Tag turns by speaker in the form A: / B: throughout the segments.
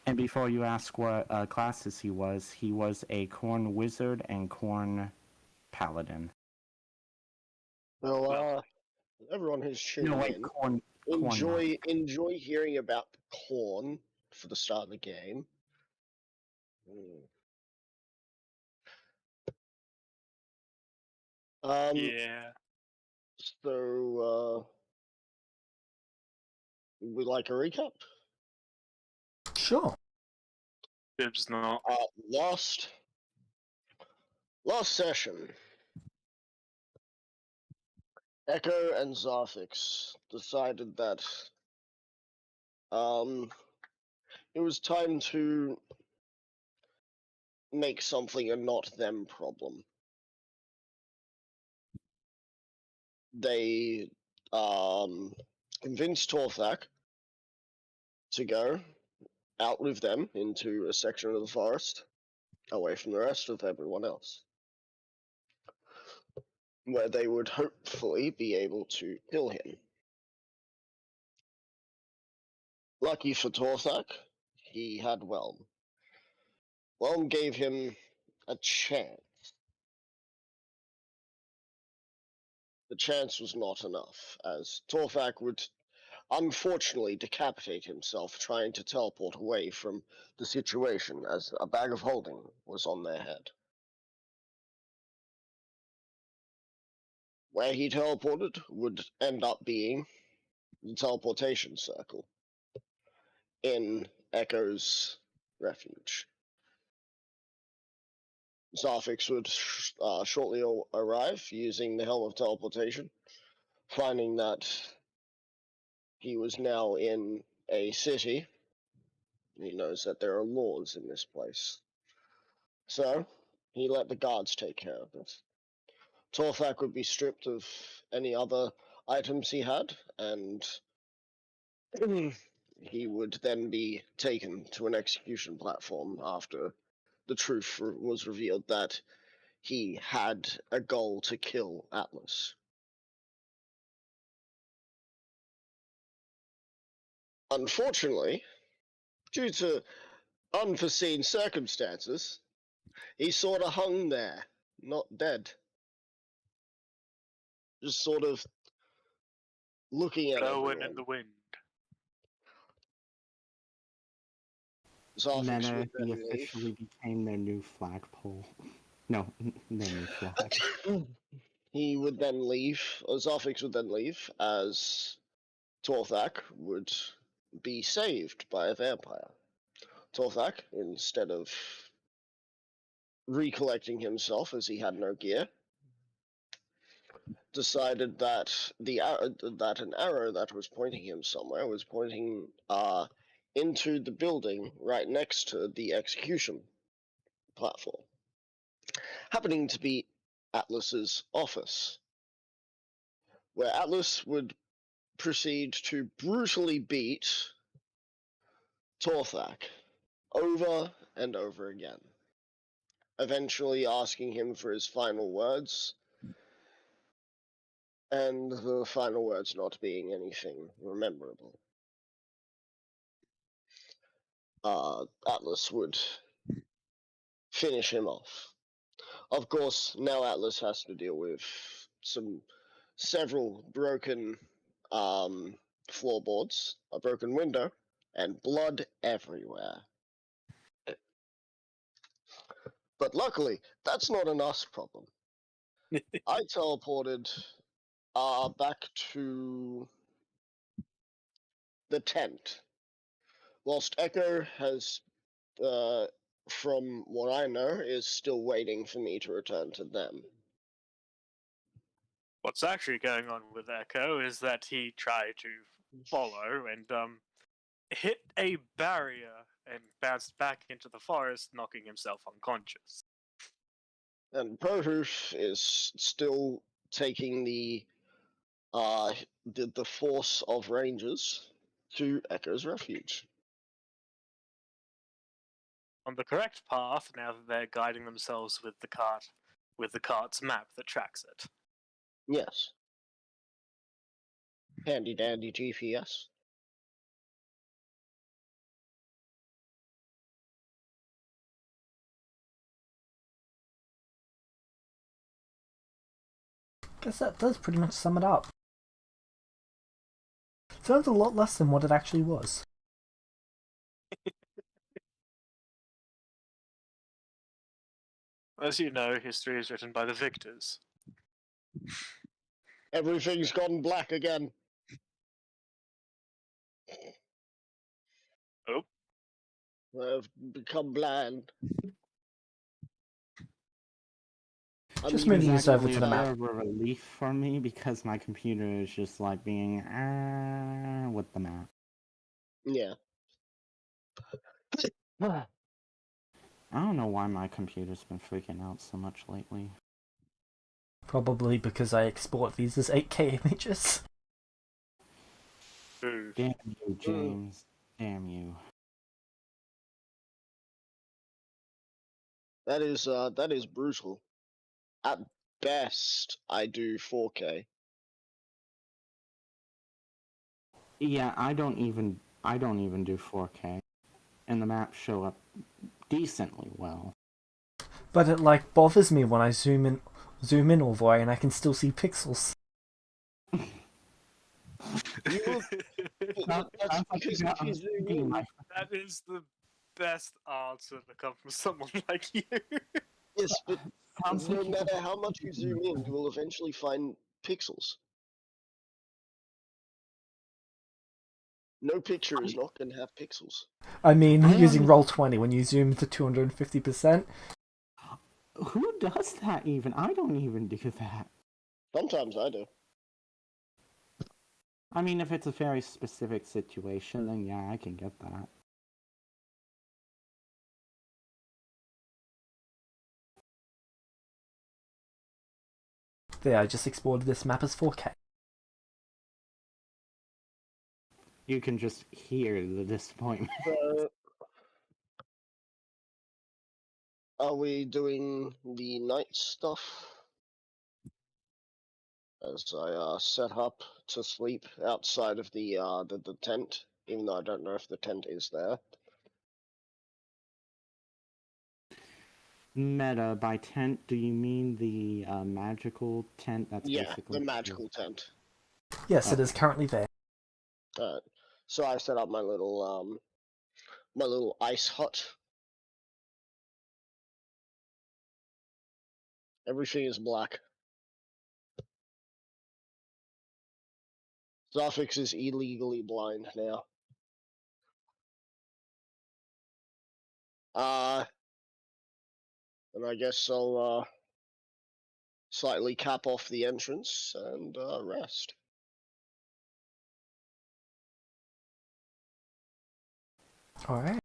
A: And before you ask what classes he was a corn wizard and corn paladin.
B: Well, everyone who's tuning
A: No, like
B: in,
A: corn.
B: enjoy hearing about the corn for the start of the game.
C: Yeah.
B: So, would like a recap?
D: Sure.
C: Bib's not.
B: Last session, Echo and Zarfix decided that it was time to make something a not them problem. They convinced Torthak to go out with them into a section of the forest, away from the rest of everyone else, where they would hopefully be able to kill him. Lucky for Torthak, he had Whelm. Whelm gave him a chance. The chance was not enough, as Torthak would unfortunately decapitate himself trying to teleport away from the situation, as a bag of holding was on their head. Where he teleported would end up being the teleportation circle in Echo's refuge. Zarfix would shortly arrive using the Helm of Teleportation, finding that he was now in a city. He knows that there are laws in this place. So, he let the guards take care of it. Torthak would be stripped of any other items he had, and he would then be taken to an execution platform after the truth was revealed that he had a goal to kill Atlas. Unfortunately, due to unforeseen circumstances, he sort of hung there, not dead. Just sort of looking at
C: Blowing
B: everyone.
C: in the wind.
B: Zarfix
A: Meta,
B: would
A: he
B: then
A: officially
B: leave.
A: became their new flagpole. No, their new flag.
B: He would then leave, or Zarfix would then leave, as Torthak would be saved by a vampire. Torthak, instead of recollecting himself as he had no gear, decided that that an arrow that was pointing him somewhere was pointing into the building right next to the execution platform, happening to be Atlas's office, where Atlas would proceed to brutally beat Torthak over and over again, eventually asking him for his final words, and the final words not being anything memorable. Atlas would finish him off. Of course, now Atlas has to deal with several broken floorboards, a broken window, and blood everywhere. But luckily, that's not an us problem. I teleported back to the tent, whilst Echo has, from what I know, is still waiting for me to return to them.
C: What's actually going on with Echo is that he tried to follow and hit a barrier and bounced back into the forest, knocking himself unconscious.
B: And Prohoof is still taking the force of rangers to Echo's refuge.
C: On the correct path now that they're guiding themselves with the cart's map that tracks it.
B: Yes. Handy dandy GPS.
D: Guess that does pretty much sum it up. Sounds a lot less than what it actually was.
C: As you know, history is written by the victors.
B: Everything's gone black again.
C: Oh.
B: I've become blind.
D: Just
B: I'm
D: moving
B: using
D: this over
A: Actually,
D: to the
A: a
D: map.
A: bit of a relief for me because my computer is just like being with the map.
B: Yeah.
A: I don't know why my computer's been freaking out so much lately.
D: Probably because I export these as 8K images.
C: Ooh.
A: Damn you, James. Damn you.
B: That is brutal. At best, I do 4K.
A: Yeah, I don't even do 4K, and the maps show up decently well.
D: But it like bothers me when I zoom in all the way and I can still see pixels.
B: That's because if you zoom in,
C: That is the best answer to come from someone like you.
B: yes, but
A: Sounds
B: no
A: like you
B: matter how much you zoom in, you will eventually find pixels. No picture is not going to have pixels.
D: I mean,
A: I
D: using
A: am-
D: Roll20 when you zoom to 250%.
A: Who does that even? I don't even do that.
B: Sometimes I do.
A: I mean, if it's a very specific situation, then yeah, I can get that.
D: There, I just exported this map as 4K.
A: You can just hear the disappointment.
B: Are we doing the night stuff? As I set up to sleep outside of the tent, even though I don't know if the tent is there.
A: Meta, by tent, do you mean the magical tent that's
B: Yeah,
A: basically...
B: the magical tent.
D: Yes, it
A: Okay.
D: is currently there.
B: So I set up my little ice hut. Everything is black. Suffix is illegally blind now. And I guess I'll slightly cap off the entrance and rest.
D: Alright.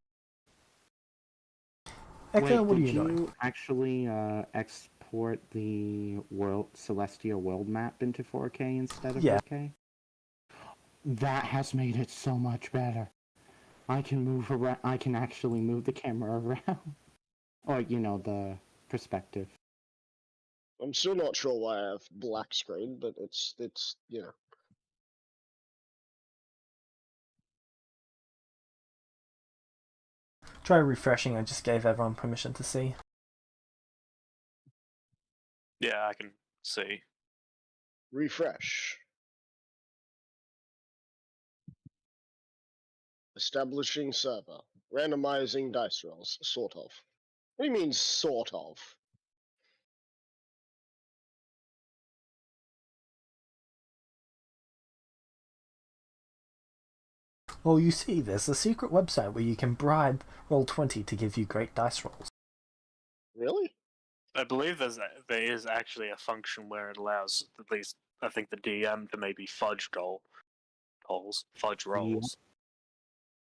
D: Echo,
A: Wait,
D: what are
A: did
D: you doing?
A: you actually export the Celestia world map into 4K instead of
D: Yeah.
A: 8K? That has made it so much better. I can move around. I can actually move the camera around, or the perspective.
B: I'm still not sure why I have black screen, but it's
D: Try refreshing, I just gave everyone permission to see.
C: Yeah, I can see.
B: refresh. Establishing server. Randomizing dice rolls. Sort of. What do you mean, sort of?
D: Oh, you see, there's a secret website where you can bribe Roll20 to give you great dice rolls.
B: Really?
C: I believe there is actually a function where it allows at least I think the DM to maybe fudge rolls.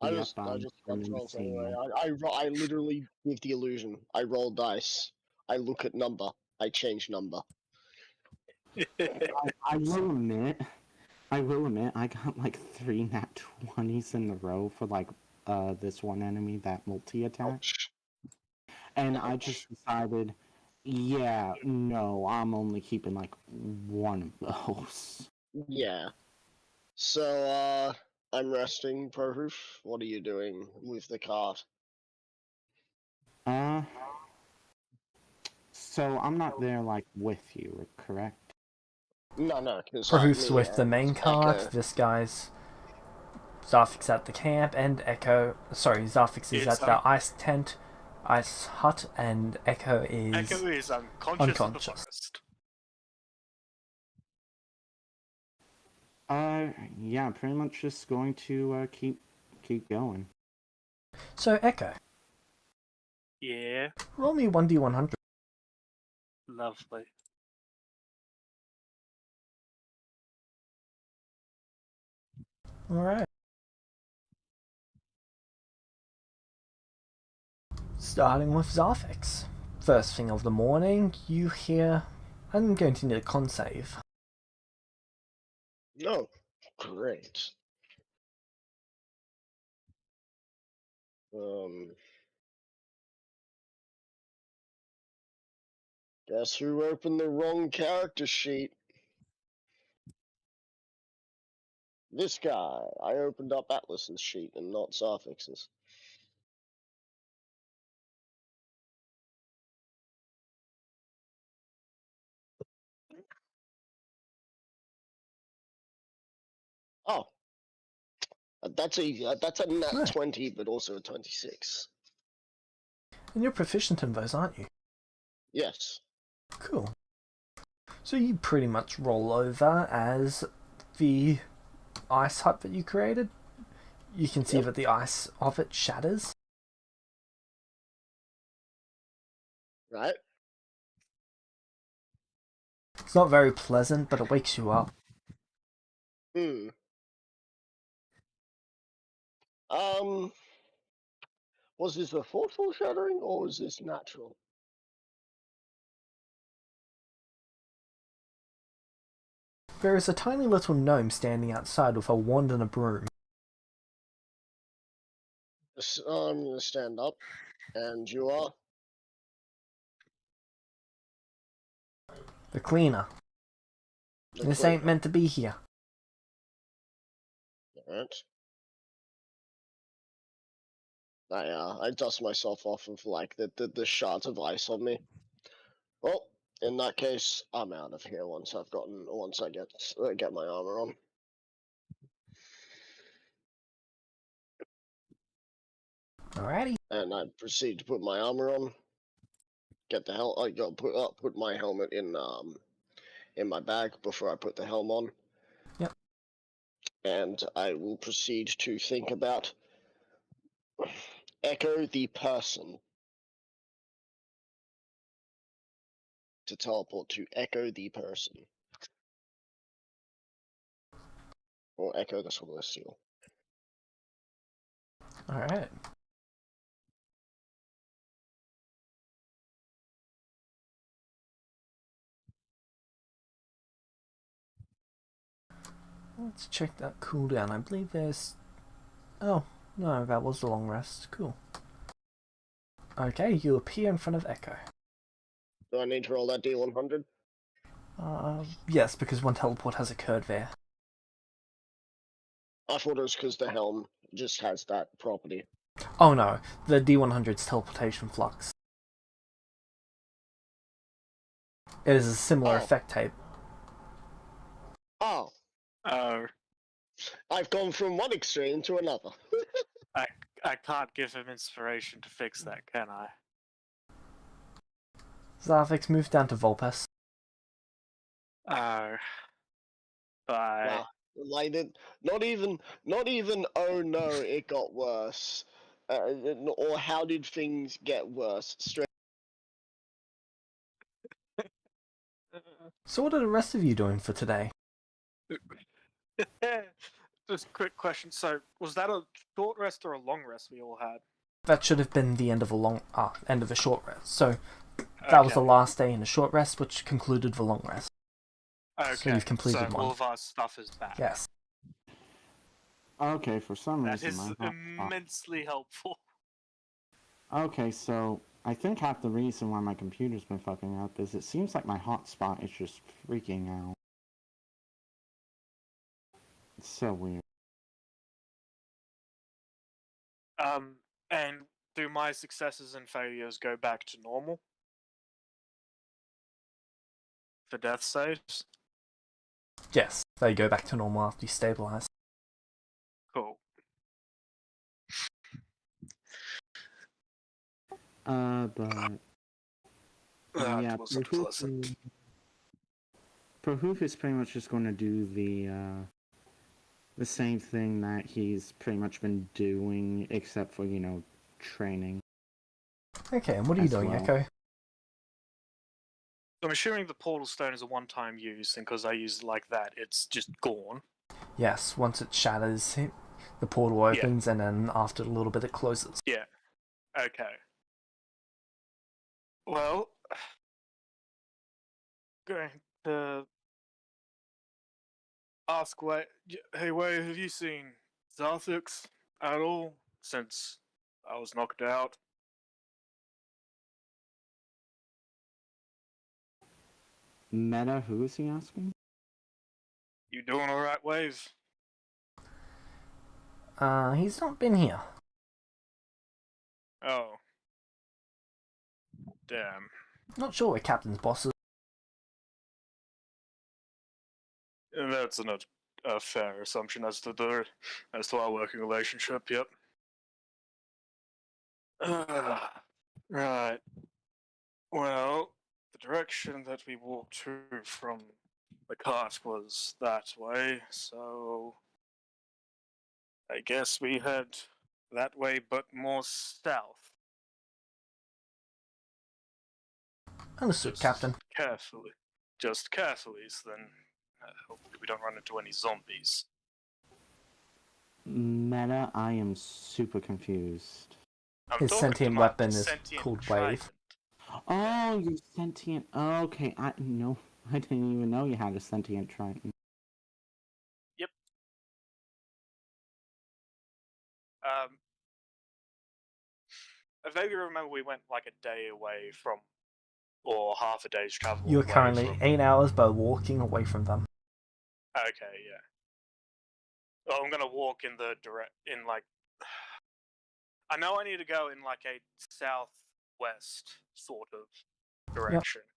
B: I
A: Yep,
B: just
A: I'm
B: fudge rolls
A: seeing
B: anyway.
A: that.
B: I literally give the illusion. I roll dice. I look at number. I change number.
A: I will admit, I got like 3 nat 20s in a row for like this one enemy that multi-attack,
B: Ouch.
A: and I just decided, yeah, no, I'm only keeping like one of those.
B: Yeah. So, I'm resting, Proof. What are you doing with the cart?
A: So I'm not there like with you, correct?
B: No, because
D: Proofs with the main cart. This guy's Zarfix at the camp, and Zarfix is at the ice tent, ice hut, and Echo is
C: unconscious in the forest.
A: Yeah, pretty much just going to keep going.
D: So Echo.
C: Yeah.
D: Roll me 1d100.
C: Lovely.
D: Alright. Starting with Zarfix. First thing of the morning, you hear... I'm going to need a con save.
B: No, great. Guess who opened the wrong character sheet? This guy. I opened up Atlas's sheet and not Zarfix's. Oh, that's a nat
D: Right.
B: 20, but also a 26.
D: And you're proficient in those, aren't you?
B: Yes.
D: Cool. So you pretty much roll over as the ice hut that you created. You can see that the ice of it shatters.
B: Right.
D: It's not very pleasant, but it wakes you up.
B: Was this a forceful shattering or was this natural?
D: There is a tiny little gnome standing outside with a wand and a broom.
B: I'm gonna stand up, and you are.
D: The cleaner. This ain't meant to be here.
B: Alright. I dust myself off of like the shards of ice on me. Well, in that case, I'm out of here once I get my armor on.
D: Alrighty.
B: And I proceed to put my armor on. I go put my helmet in my bag before I put the helm on.
D: Yep.
B: And I will proceed to think about Echo the person. To teleport to Echo the person. Or Echo the Celestial.
D: Alright. Let's check that cooldown. I believe there's... Oh, no, that was the long rest. Cool. Okay, you appear in front of Echo.
B: Do I need to roll that D100?
D: Yes, because one teleport has occurred there.
B: I thought it was because the helm just has that property.
D: Oh no, the D100's teleportation flux. It is a similar effect type.
B: Oh.
C: Oh.
B: I've gone from one extreme to another.
C: I can't give him inspiration to fix that, can I?
D: Zarfix, move down to Volpes.
C: Oh. Bye.
B: Wow. Like it, not even. Oh no, it got worse. Or how did things get worse? Straight.
D: So what are the rest of you doing for today?
C: Just a quick question. So, was that a short rest or a long rest we all had?
D: That should have been the end of a short rest. So that was the last day in a short rest, which concluded the long rest.
C: Okay.
D: So you've completed one.
C: All of our stuff is back.
D: Yes.
A: Okay, for some
C: That
A: reason
C: is immensely helpful.
A: Okay, so I think half the reason why my computer's been fucking up is it seems like my hotspot is just freaking out. It's so weird.
C: And do my successes and failures go back to normal? For death saves?
D: Yes, they go back to normal after you stabilize.
C: Cool.
A: But
C: That
A: yeah,
C: wasn't pleasant.
A: Prahoof is pretty much just going to do the same thing that he's pretty much been doing, except for, training.
D: Okay, and what are you
A: As
D: doing,
A: well.
D: Echo?
C: I'm assuming the portal stone is a one-time use, and because I use it like that, it's just gone.
D: Yes, once it shatters, the portal opens, and then after a little bit it closes.
C: Yeah. Okay. Well, going to ask Wade. Hey, Wade, have you seen Zarthix at all since I was knocked out?
A: Meta, who is he asking?
C: You doing all right, Wave?
D: He's not been here.
C: Oh. Damn.
D: Not sure where Captain's boss is.
C: That's not a fair assumption as to our working relationship. Yep. Right. Well, the direction that we walked to from the cart was that way, so I guess we head that way, but more south.
D: Understood, Captain.
C: Carefully. Just carefully, so then hopefully we don't run into any zombies.
A: Meta, I am super confused.
D: His sentient weapon is called Wave.
A: Oh, you're sentient. Okay, I didn't even know you had a sentient Triton.
C: Yep. I vaguely remember we went like a day away from, or half a day's travel.
D: You're
C: away
D: currently
C: from...
D: 8 hours by walking away from them.
C: Okay, yeah. Well, I'm gonna walk in I know I need to go in like a southwest sort of direction. Yep.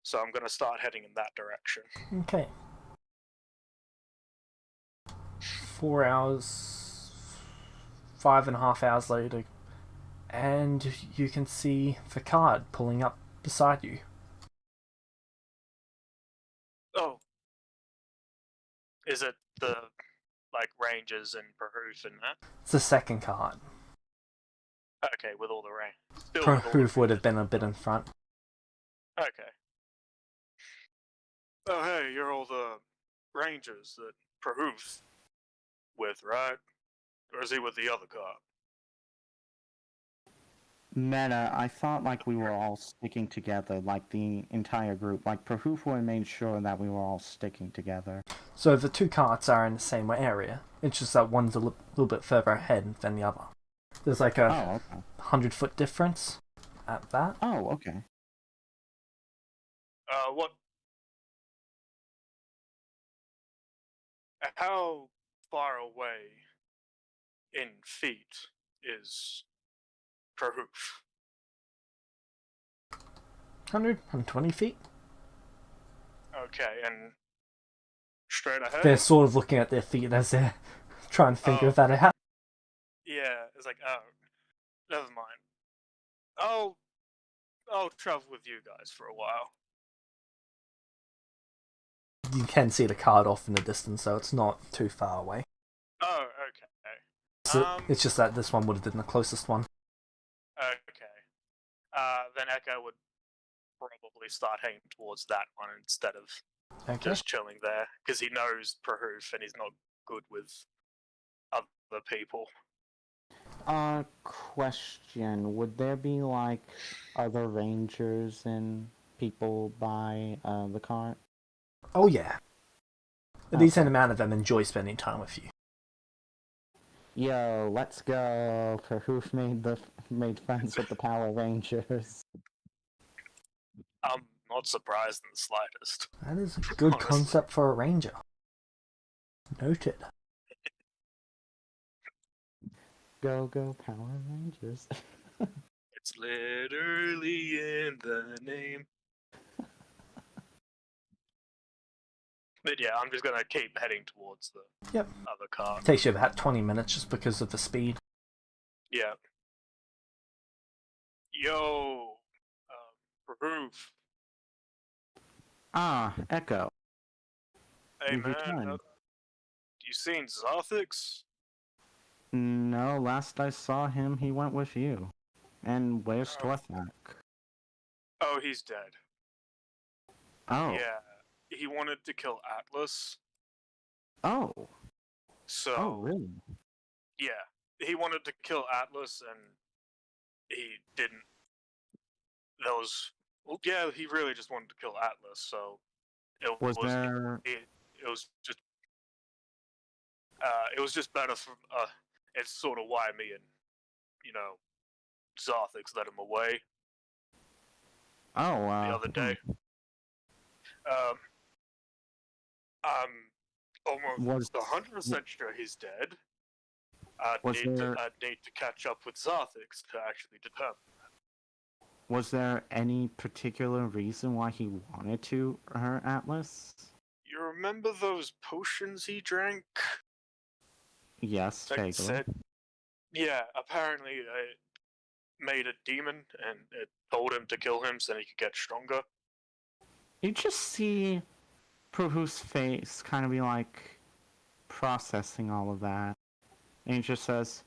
C: So I'm gonna start heading in that direction.
D: Okay. 4 hours, 5.5 hours later, and you can see Facard pulling up beside you.
C: Oh. Is it the Rangers and Prahoof and that?
D: It's the second card.
C: Okay, with all the rain.
D: Prahoof would have been a bit in front.
C: Okay. Oh, hey, you're all the Rangers that Prahoof's with, right? Or is he with the other card?
A: Meta, I thought we were all sticking together, the entire group. Prahoof would have made sure that we were all sticking together.
D: So the two carts are in the same area. It's just that one's a little bit further ahead than the other. There's a 100-foot difference at that.
A: Oh, okay.
C: What? How far away in feet is Prahoof?
D: 120 feet.
C: Okay, and straight ahead?
D: They're sort of looking at their feet as they're trying to figure that out.
C: Yeah, it's like, oh, never mind. I'll travel with you guys for a while.
D: You can see the card off in the distance, so it's not too far away.
C: Oh, okay.
D: So it's just that this one would have been the closest one.
C: Okay. Then Echo would probably start heading towards that one instead of just chilling there, because he knows Prahoof and he's not good with other people.
A: Question. Would there be, other rangers and people by, the cart?
D: Oh, yeah. A decent amount of them enjoy spending time with you.
A: Yo, let's go. Prahoof made friends with the Power Rangers.
C: I'm not surprised in the slightest.
D: That is a good concept for a ranger. Noted.
A: Go, Power Rangers.
C: It's literally in the name. But yeah, I'm just gonna keep heading towards the other car.
D: It takes you about 20 minutes just because of the speed.
C: Yeah. Yo, Proof.
A: Ah, Echo.
C: Hey
A: You've
C: man,
A: returned.
C: you seen Zarthix?
A: No, last I saw him, he went with you. And where's Dwarfak?
C: Oh, he's dead.
A: Oh.
C: Yeah, he wanted to kill Atlas.
A: Oh.
C: So.
A: Oh, really?
C: Yeah, he wanted to kill Atlas, and he didn't. Yeah, he really just wanted to kill Atlas. So it
A: Was there?
C: It was just. It was just better for. It's sort of why me and, Zarthix let him away
A: Oh,
C: the other day. I'm almost 100% sure he's dead. I'd need to catch up with Zarthix to actually determine that.
A: Was there any particular reason why he wanted to hurt Atlas?
C: You remember those potions he drank?
A: Yes, vaguely.
C: Yeah, apparently it made a demon, and it told him to kill him so he could get stronger.
A: You just see Prahu's face kind of be like processing all of that. And he just says,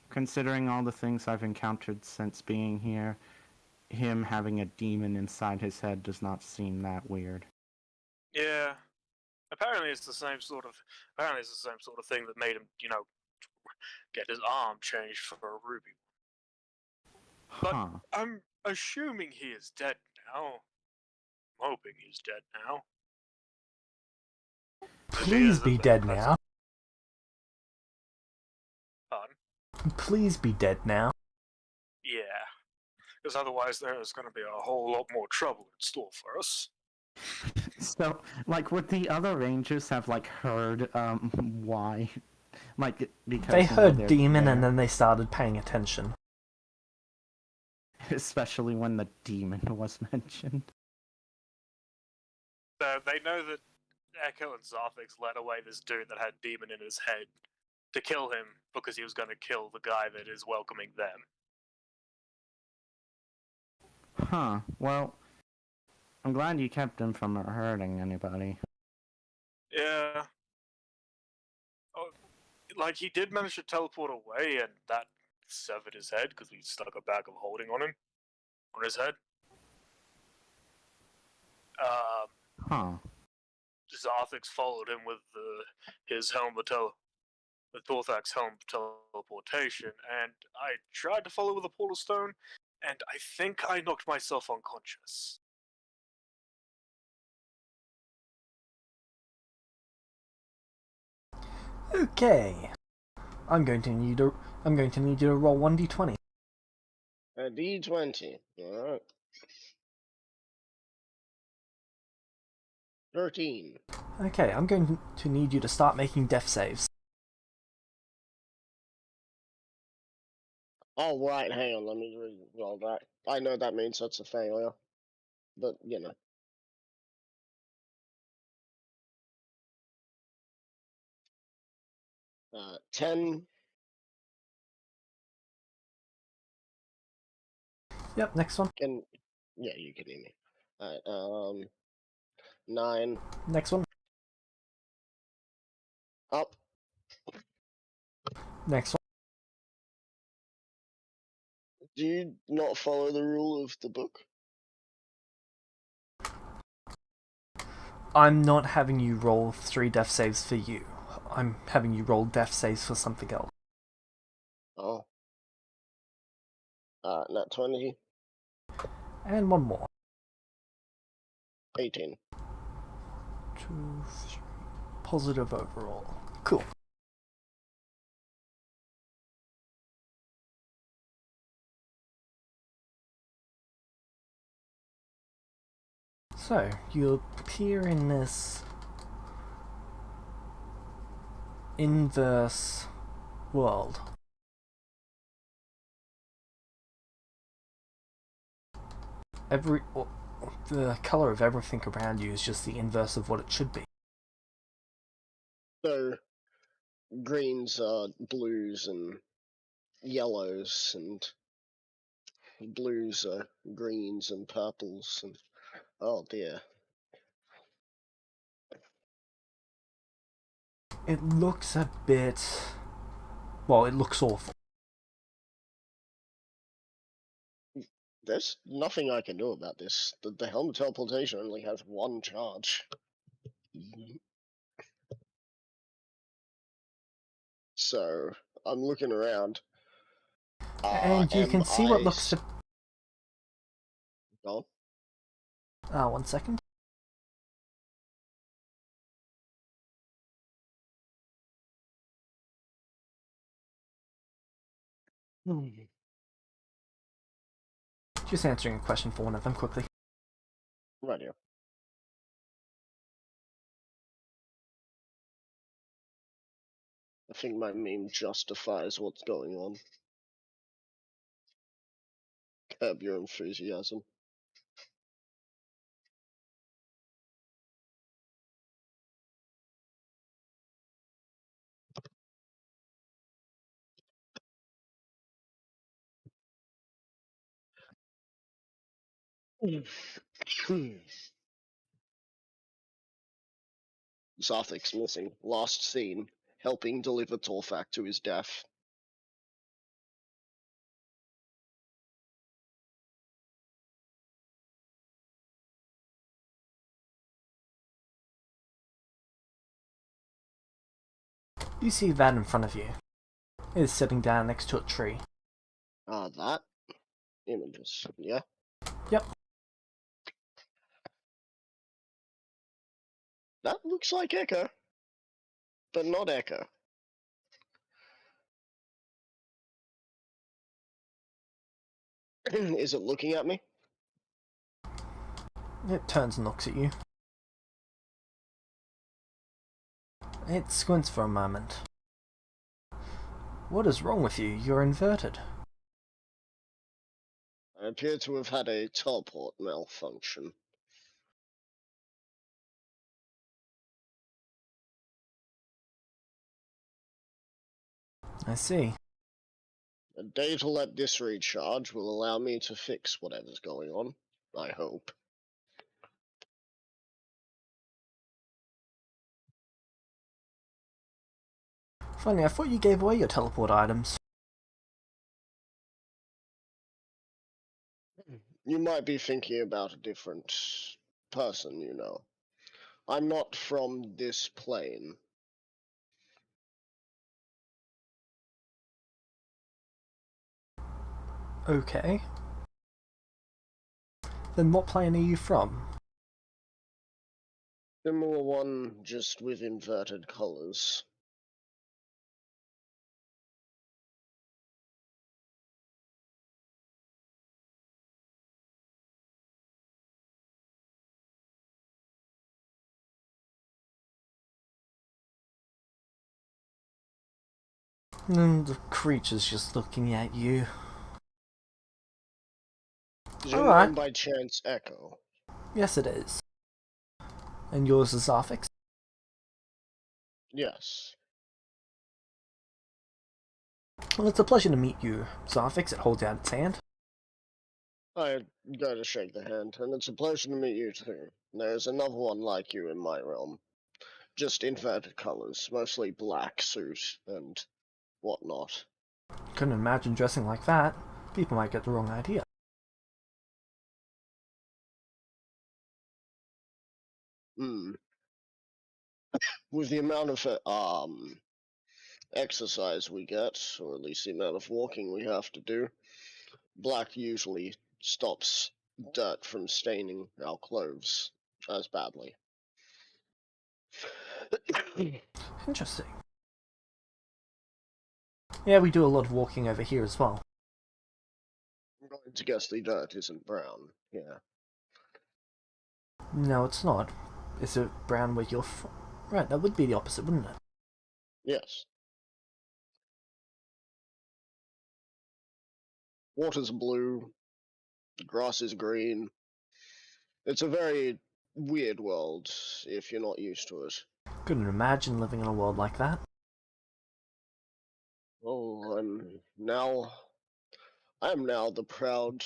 A: considering all the things I've encountered since being here, him having a demon inside his head does not seem that weird.
C: Yeah. Apparently it's the same sort of thing that made him, get his arm changed for a ruby. But I'm assuming he is dead now. I'm hoping he's dead now.
D: Please be dead now.
C: Pardon?
D: Please be dead now.
C: Yeah. Because otherwise there's going to be a whole lot more trouble in store for us.
A: So, would the other rangers have, heard, why? Because...
D: They heard demon and then they started paying attention.
A: Especially when the demon was mentioned.
C: So they know that Echo and Zarthix led away this dude that had demon in his head to kill him because he was going to kill the guy that is welcoming them.
A: Huh. Well, I'm glad you kept him from hurting anybody.
C: Yeah. Oh, he did manage to teleport away, and that severed his head because we stuck a bag of holding on his head. Zarthix followed him with his helm with Thorthak's helm teleportation, and I tried to follow with a portal stone, and I think I knocked myself unconscious.
D: Okay. I'm going to need you to roll 1d20.
B: A d20. Alright. 13.
D: Okay, I'm going to need you to start making death saves.
B: Oh, right, hang on, let me roll that. I know that means that's a failure. But, 10.
D: Yep, next one.
B: Yeah, you can hear me. Alright, 9.
D: Next one.
B: Up.
D: Next one.
B: Do you not follow the rule of the book?
D: I'm not having you roll 3 death saves for you. I'm having you roll death saves for something else.
B: Oh. Nat 20.
D: And one more.
B: 18.
D: 2, 3. Positive overall. Cool. So, you appear in this inverse world. the colour of everything around you is just the inverse of what it should be.
B: So, greens are blues and yellows, and blues are greens and purples, and oh dear.
D: It looks a bit... well, it looks awful.
B: There's nothing I can do about this. The helm of teleportation only has one charge. So, I'm looking around.
D: And you can see what looks to...
B: Go
D: 1 second.
B: on.
D: Just answering a question for one of them quickly.
B: Right here. I think my meme justifies what's going on. Curb your enthusiasm. Zarthic's missing. Last seen, helping deliver Torfak to his death.
D: You see that in front of you. It is sitting down next to a tree.
B: That? Images, yeah?
D: Yep.
B: That looks like Echo. But not Echo. Is it looking at me?
D: It turns and looks at you. It squints for a moment. What is wrong with you? You're inverted.
B: I appear to have had a teleport malfunction.
D: I see.
B: A day to let this recharge will allow me to fix whatever's going on. I hope.
D: Funny, I thought you gave away your teleport items.
B: You might be thinking about a different person, you know. I'm not from this plane.
D: Okay. Then what plane are you from?
B: Similar one, just with inverted colors.
D: And the creature's just looking at you.
B: Is your
D: Alright.
B: name by chance Echo?
D: Yes, it is. And yours is Zarthix?
B: Yes.
D: Well, it's a pleasure to meet you, Zarthix. It holds out its hand.
B: I go to shake the hand, and it's a pleasure to meet you too. There's another one like you in my realm. Just inverted colors, mostly black suit and whatnot.
D: Couldn't imagine dressing like that. People might get the wrong idea.
B: With the amount of exercise we get, or at least the amount of walking we have to do, black usually stops dirt from staining our clothes as badly.
D: Interesting. Yeah, we do a lot of walking over here as well.
B: I'm going to guess the dirt isn't brown. Yeah.
D: No, it's not. Is it brown where you're from? Right, that would be the opposite, wouldn't it?
B: Yes. Water's blue. The grass is green. It's a very weird world if you're not used to it.
D: Couldn't imagine living in a world like that.
B: Oh, I am now the proud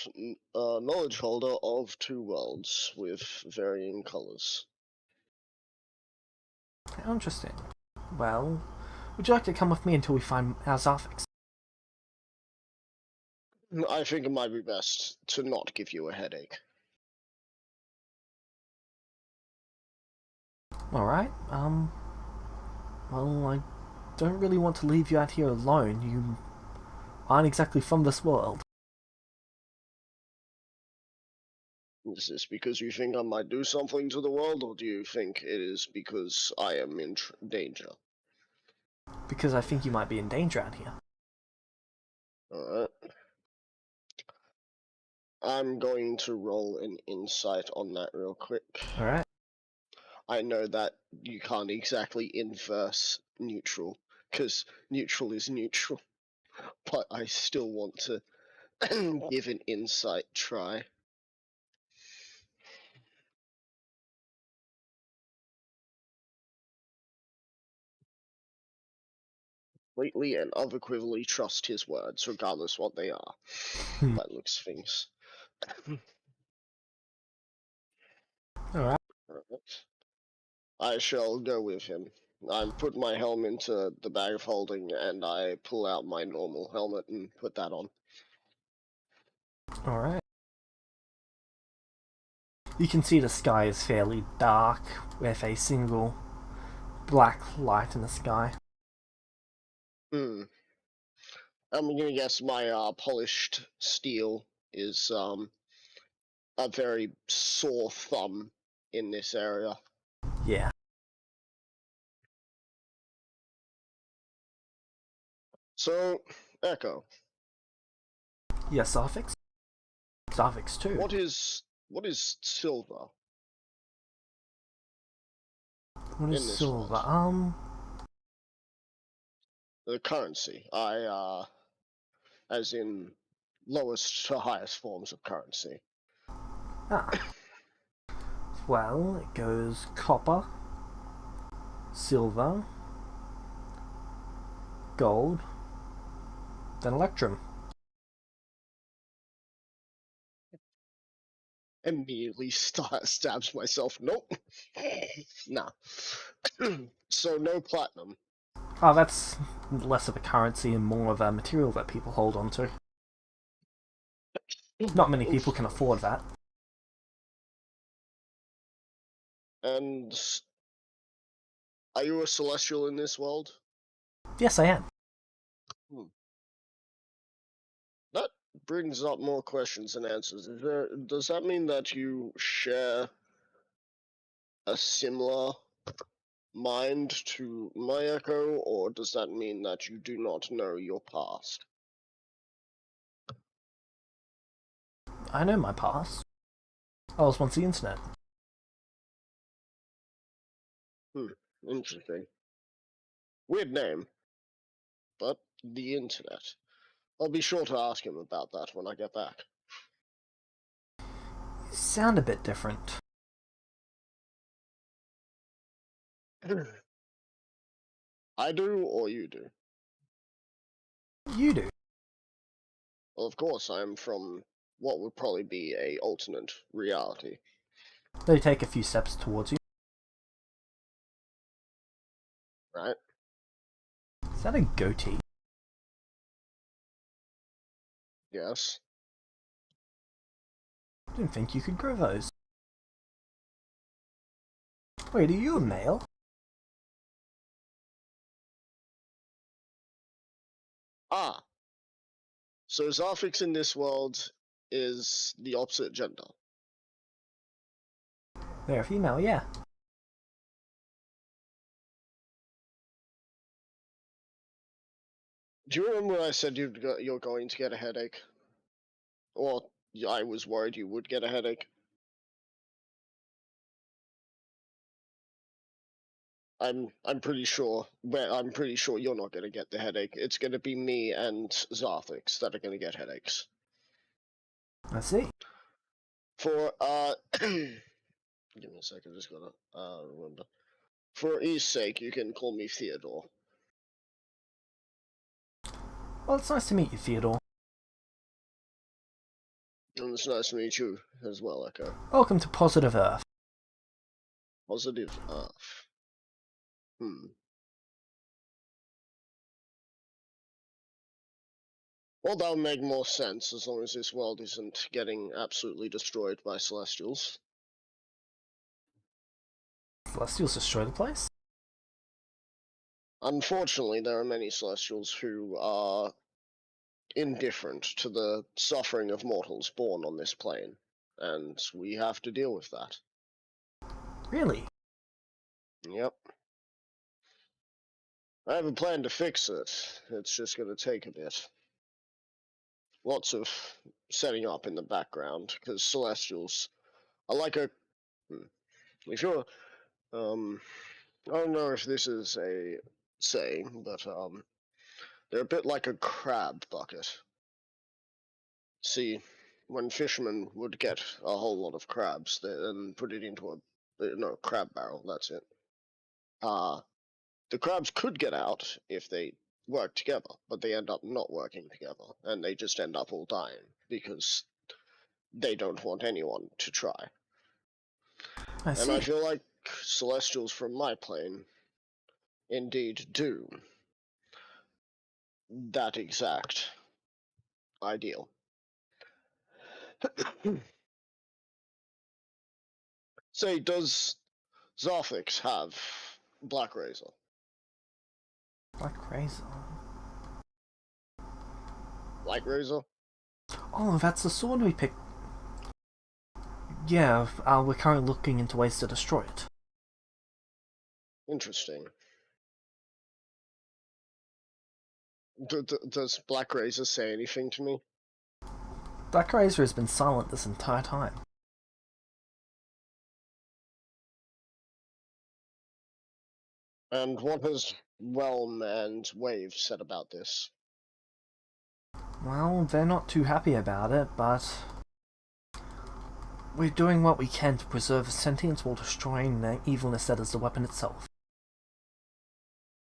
B: knowledge holder of two worlds with varying colors.
D: Interesting. Well, would you like to come with me until we find our Zarfix?
B: I think it might be best to not give you a headache.
D: Alright, well, I don't really want to leave you out here alone. You aren't exactly from this world.
B: Is this because you think I might do something to the world, or do you think it is because I am in danger?
D: Because I think you might be in danger out here.
B: Alright. I'm going to roll an insight on that real quick.
D: Alright.
B: I know that you can't exactly inverse neutral, because neutral is neutral, but I still want to give an insight try. Completely and unequivocally trust his words, regardless what they are. By looks of things.
D: Alright.
B: Alright. I shall go with him. I put my helm into the bag of holding, and I pull out my normal helmet and put that on.
D: Alright. You can see the sky is fairly dark, with a single black light in the sky.
B: I'm gonna guess my polished steel is a very sore thumb in this area.
D: Yeah.
B: So, Echo,
D: Yes, Zarfix? Zarfix too.
B: what is silver?
D: What
B: in
D: is
B: this
D: silver?
B: world? The currency. As in lowest to highest forms of currency.
D: Ah. Well, it goes copper, silver, gold, then electrum.
B: Immediately stabs myself. Nope. Nah. So no platinum.
D: Oh, that's less of a currency and more of a material that people hold on to. Not many people can afford that.
B: And are you a celestial in this world?
D: Yes, I am.
B: That brings up more questions than answers. Does that mean that you share a similar mind to my Echo, or does that mean that you do not know your past?
D: I know my past. I was once the internet.
B: Interesting. Weird name, but the internet. I'll be sure to ask him about that when I get back.
D: You sound a bit different.
B: I do, or you do?
D: You do.
B: Well, of course, I'm from what would probably be a alternate reality.
D: They take a few steps towards you.
B: Right?
D: Is that a goatee?
B: Yes.
D: I didn't think you could grow those. Wait, are you a male?
B: Ah, so Zarfix in this world is the opposite gender.
D: They're a female, yeah.
B: Do you remember when I said you're going to get a headache? Or I was worried you would get a headache? I'm pretty sure. Well, I'm pretty sure you're not gonna get the headache. It's gonna be me and Zarfix that are gonna get headaches.
D: I see.
B: For Give me a second, just gotta remember. For ease sake, you can call me Theodore.
D: Well, it's nice to meet you, Theodore.
B: And it's nice to meet you as well, Echo.
D: Welcome to Positive Earth.
B: Positive Earth. Well, that would make more sense as long as this world isn't getting absolutely destroyed by Celestials.
D: Celestials destroy the place?
B: Unfortunately, there are many Celestials who are indifferent to the suffering of mortals born on this plane, and we have to deal with that.
D: Really?
B: Yep. I have a plan to fix it. It's just going to take a bit. Lots of setting up in the background, because Celestials are like a... If you're... I don't know if this is a saying, but they're a bit like a crab bucket. See, when fishermen would get a whole lot of crabs, they then put it into a crab barrel. That's it. The crabs could get out if they work together, but they end up not working together, and they just end up all dying because they don't want anyone to try.
D: I see.
B: And I feel like Celestials from my plane indeed do that exact ideal. Say, does Zarfix have Black Razor?
D: Black Razor.
B: Light Razor?
D: Oh, that's the sword we picked. Yeah, we're currently looking into ways to destroy it.
B: Interesting. Does Black Razor say anything to me?
D: Black Razor has been silent this entire time.
B: And what has Realm and Wave said about this?
D: Well, they're not too happy about it, but we're doing what we can to preserve sentience while destroying the evilness that is the weapon itself.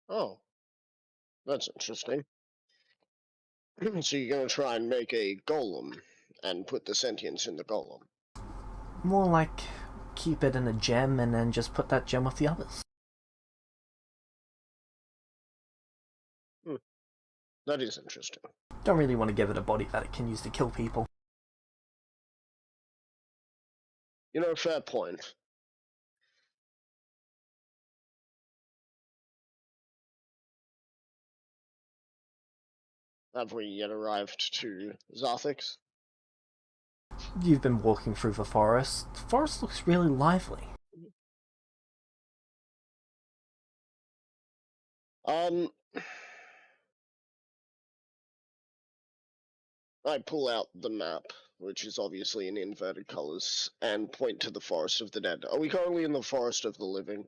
B: Oh, that's interesting. So you're gonna try and make a golem and put the sentience in the golem?
D: More like keep it in a gem and then just put that gem with the others.
B: That is interesting.
D: Don't really want to give it a body that it can use to kill people.
B: You know, fair point. Have we yet arrived to Zarthix?
D: You've been walking through the forest. The forest looks really lively.
B: I pull out the map, which is obviously in inverted colors, and point to the Forest of the Dead. Are we currently in the Forest of the Living?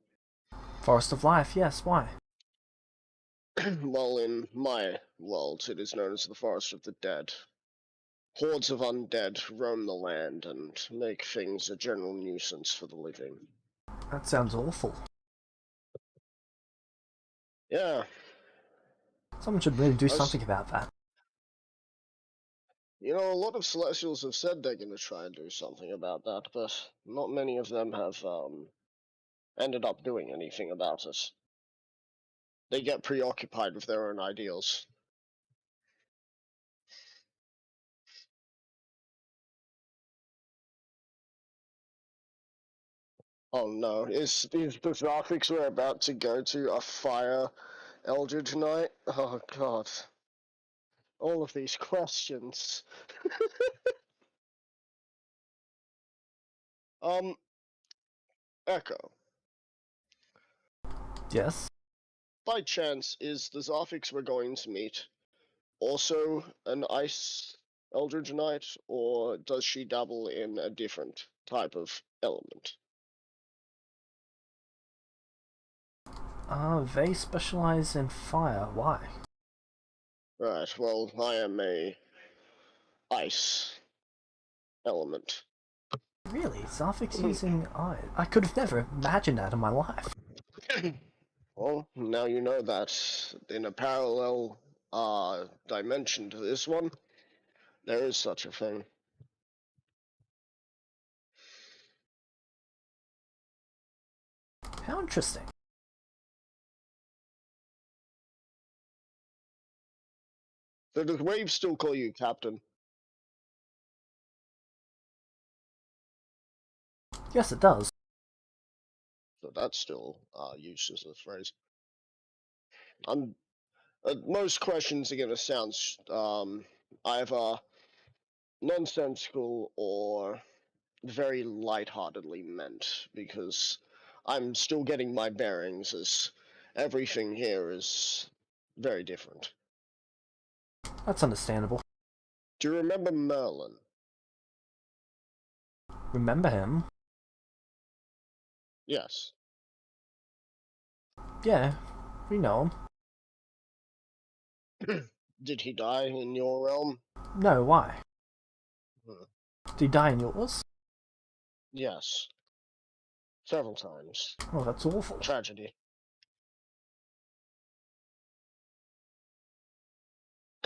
D: Forest of Life, yes, why?
B: Well, in my world, it is known as the Forest of the Dead. Hordes of undead roam the land and make things a general nuisance for the living.
D: That sounds awful.
B: Yeah.
D: Someone should really do something about that.
B: You know, a lot of Celestials have said they're going to try and do something about that, but not many of them have ended up doing anything about it. They get preoccupied with their own ideals. Oh no, is the graphics we're about to go to a fire Eldritch Knight? Oh god. All of these questions. Echo.
D: Yes?
B: By chance, is the Zarfix we're going to meet also an ice Eldritch Knight, or does she dabble in a different type of element?
D: They specialize in fire. Why?
B: Right, well, I am a ice element.
D: Really? Zafix using eyes? I could have never imagined that in my life.
B: Well, now you know that in a parallel dimension to this one, there is such a thing.
D: How interesting.
B: So does Wave still call you Captain?
D: Yes, it does.
B: So that's still used as a phrase. Most questions are going to sound either nonsensical or very lightheartedly meant, because I'm still getting my bearings, as everything here is very different.
D: That's understandable.
B: Do you remember Merlin?
D: Remember him?
B: Yes.
D: Yeah, we know him.
B: Did he die in your realm?
D: No, why?
B: Hmm.
D: Did he die in yours?
B: Yes. Several times.
D: Oh, that's awful.
B: Tragedy.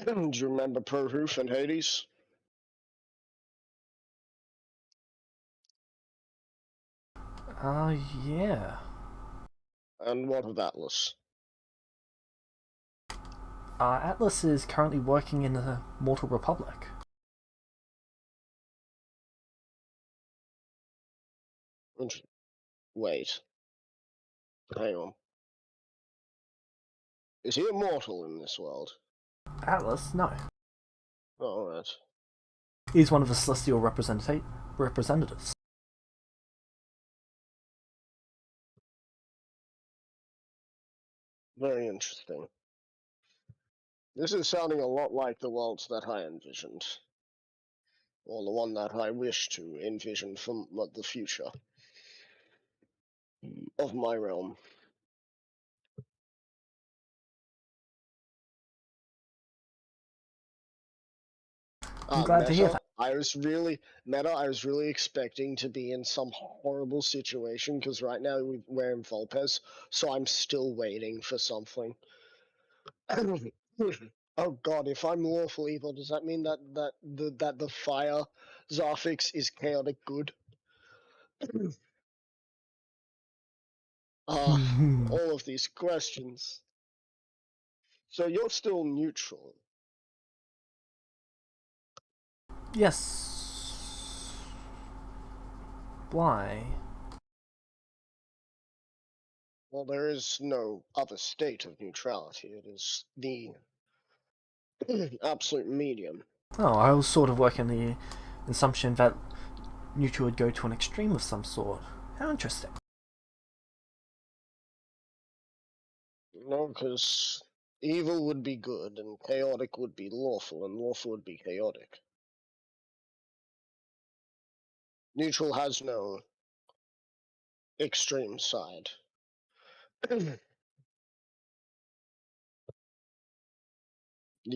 B: Do you remember Perhoof and Hades?
D: Yeah.
B: And what of Atlas?
D: Atlas is currently working in the Mortal Republic.
B: Wait. Hang on. Is he immortal in this world?
D: Atlas? No.
B: Oh, alright.
D: He's one of the Celestial representatives.
B: Very interesting. This is sounding a lot like the worlds that I envisioned. Or the one that I wish to envision from the future of my realm.
D: I'm glad to hear that.
B: I was really expecting to be in some horrible situation, because right now we're in Volpes, so I'm still waiting for something. Oh god, if I'm lawful evil, does that mean that the fire Zafix is chaotic good? All of these questions. So you're still neutral.
D: Yes. Why?
B: Well, there is no other state of neutrality. It is the absolute medium.
D: Oh, I was sort of working the assumption that neutral would go to an extreme of some sort. How interesting.
B: No, because evil would be good, and chaotic would be lawful, and lawful would be chaotic. Neutral has no extreme side. The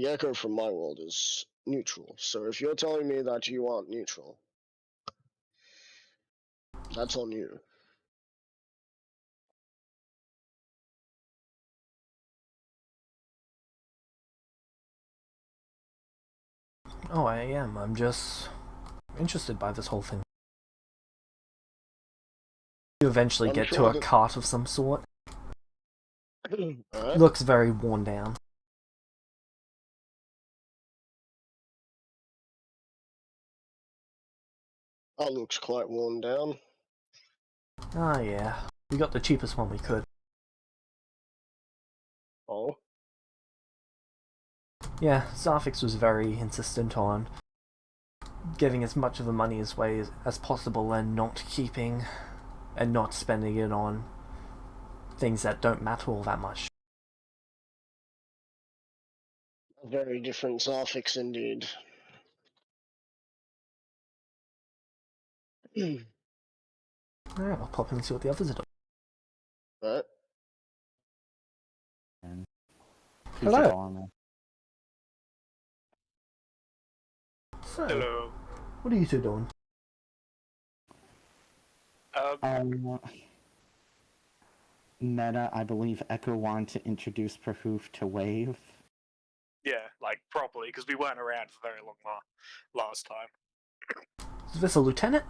B: echo from my world is neutral, so if you're telling me that you aren't neutral, that's on you.
D: Oh, I am. I'm just interested by this whole thing. You eventually
B: I'm
D: get to
B: sure
D: a
B: that-
D: cart of some sort.
B: Alright.
D: Looks very worn down.
B: That looks quite worn down.
D: Ah, yeah. We got the cheapest one we could.
B: Oh.
D: Yeah, Zafix was very insistent on giving as much of the money his way as possible and not keeping and not spending it on things that don't matter all that much.
B: A very different Zafix indeed.
D: Alright, I'll pop in and see what the others are doing.
B: Right.
A: And
D: Hello.
A: Future armor.
D: So,
C: Hello.
D: what are you two doing?
A: Um, Meta, I believe Echo wanted to introduce Prahoof to Wave.
C: Yeah, like properly, because we weren't around for very long last time.
D: Is this a lieutenant?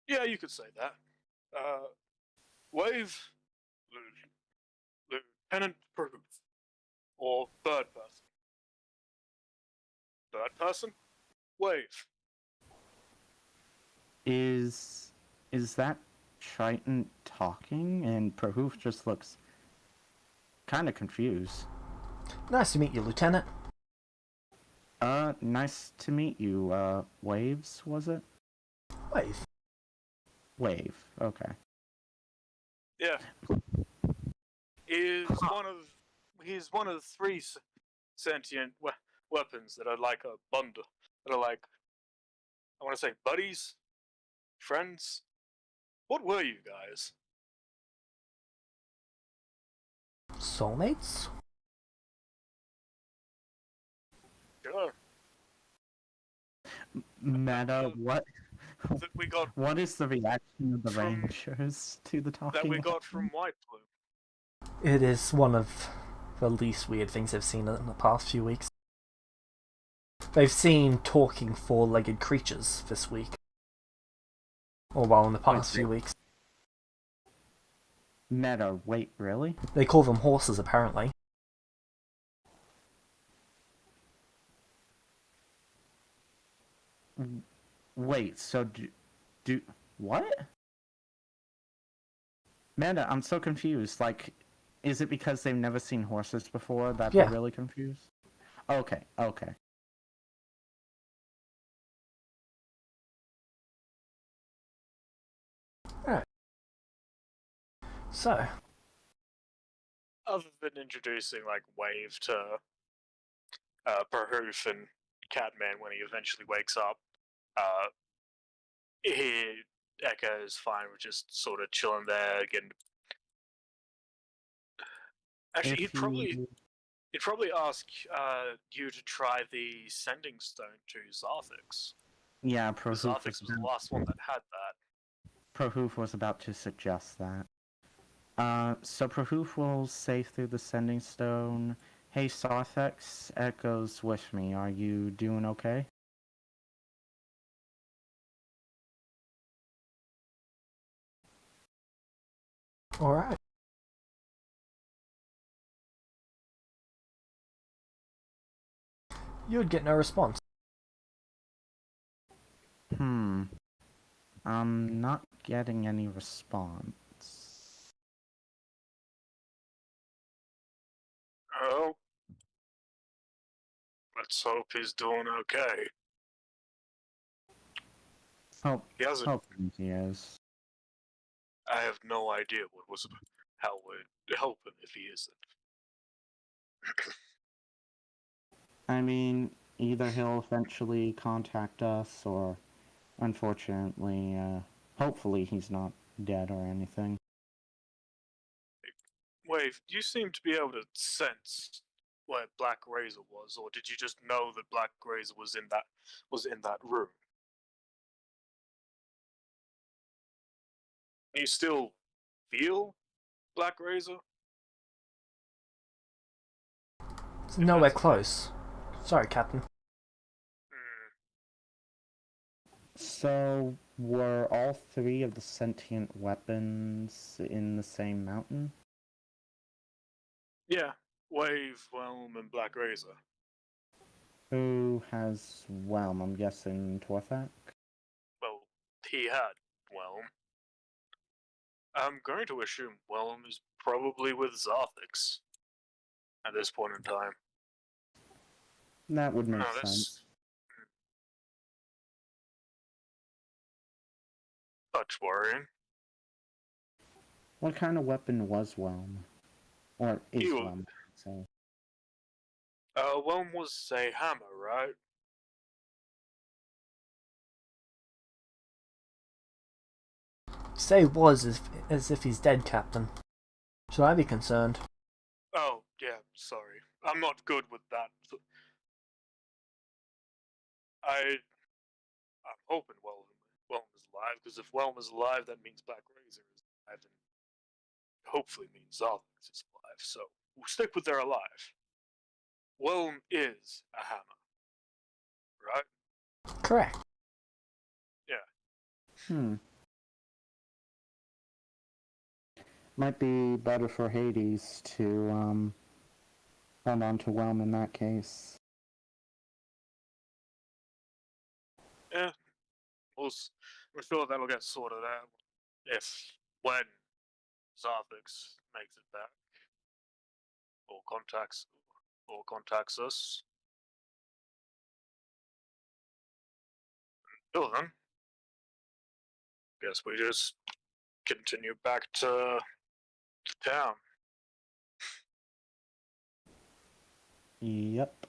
C: Yeah, you could say that. Wave, Lieutenant Proof, or third person. Third person, Wave.
A: Is that Triton talking? And Prahoof just looks kind of confused.
D: Nice to meet you, Lieutenant.
A: Nice to meet you. Waves, was it?
D: Wave.
A: Wave, okay.
C: Yeah. He's one of the three sentient weapons that are like a bundle. That are like, I want to say buddies? Friends? What were you guys?
D: Soulmates?
C: Sure.
A: Meta, what
C: That we got
A: what is the reaction of the
C: from-
A: Rangers to the talking
C: that we got
A: weapon?
C: from White Plume.
D: It is one of the least weird things I've seen in the past few weeks. They've seen talking four-legged creatures this week. Or well, in the past few weeks.
A: Meta, wait, really?
D: They call them horses, apparently.
A: Wait, so do what? Meta, I'm so confused. Like, is it because they've never seen horses before that
D: Yeah.
A: they're really confused? Okay.
D: Alright. So,
C: Other than introducing like Wave to Prahoof and Catman when he eventually wakes up, Echo is fine with just sort of chilling there, getting. Actually,
A: If
C: he'd probably ask you to try the sending stone to Zarthix.
A: Yeah,
C: Because Zarthix was the last one that had that.
A: Prahoof was about to suggest that. So Prahoof will say through the sending stone, "Hey Sarthex, Echo's with me. Are you doing okay?"
D: alright. You would get no response.
A: I'm not getting any response.
C: Oh. Let's hope he's doing okay. He hasn't.
A: Hoping he is.
C: I have no idea how would help him if he isn't.
A: I mean, either he'll eventually contact us, or, unfortunately, hopefully he's not dead or anything.
C: Wave, you seem to be able to sense where Black Razor was, or did you just know that Black Razor was in that room? Can you still feel Black Razor?
D: It's nowhere close. Sorry, Captain.
A: So, were all three of the sentient weapons in the same mountain?
C: Yeah, Wave, Whelm, and Black Razor.
A: Who has Whelm? I'm guessing Torthak?
C: Well, he had Whelm. I'm going to assume Whelm is probably with Zarthix at this point in time.
A: That would make
C: No,
A: sense.
C: That's worrying.
A: What kind of weapon was Whelm? Or is
C: He was-
A: Whelm, so...
C: Whelm was a hammer, right?
D: Say was as if he's dead, Captain. Should I be concerned?
C: Oh, yeah, sorry. I'm not good with that. I'm hoping Whelm Whelm is alive, because if Whelm is alive, that means Black Razor is alive, and hopefully means Zarthix is alive. So we'll stick with they're alive. Whelm is a hammer, right?
D: Correct.
C: Yeah.
A: Might be better for Hades to hold on to Whelm in that case.
C: Yeah. I'm sure that'll get sorted out when Zarthix makes it back or contacts us. Until then, guess we just continue back to town.
A: Yep.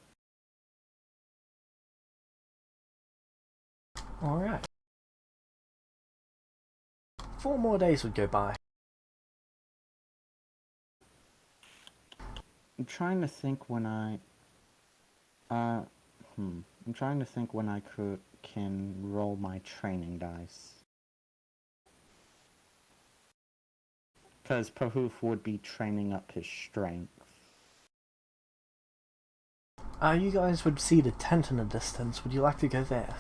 D: Alright. 4 more days would go by.
A: I'm trying to think when I'm trying to think when I can roll my training dice. Because Pahoof would be training up his strength.
D: You guys would see the tent in the distance. Would you like to go there?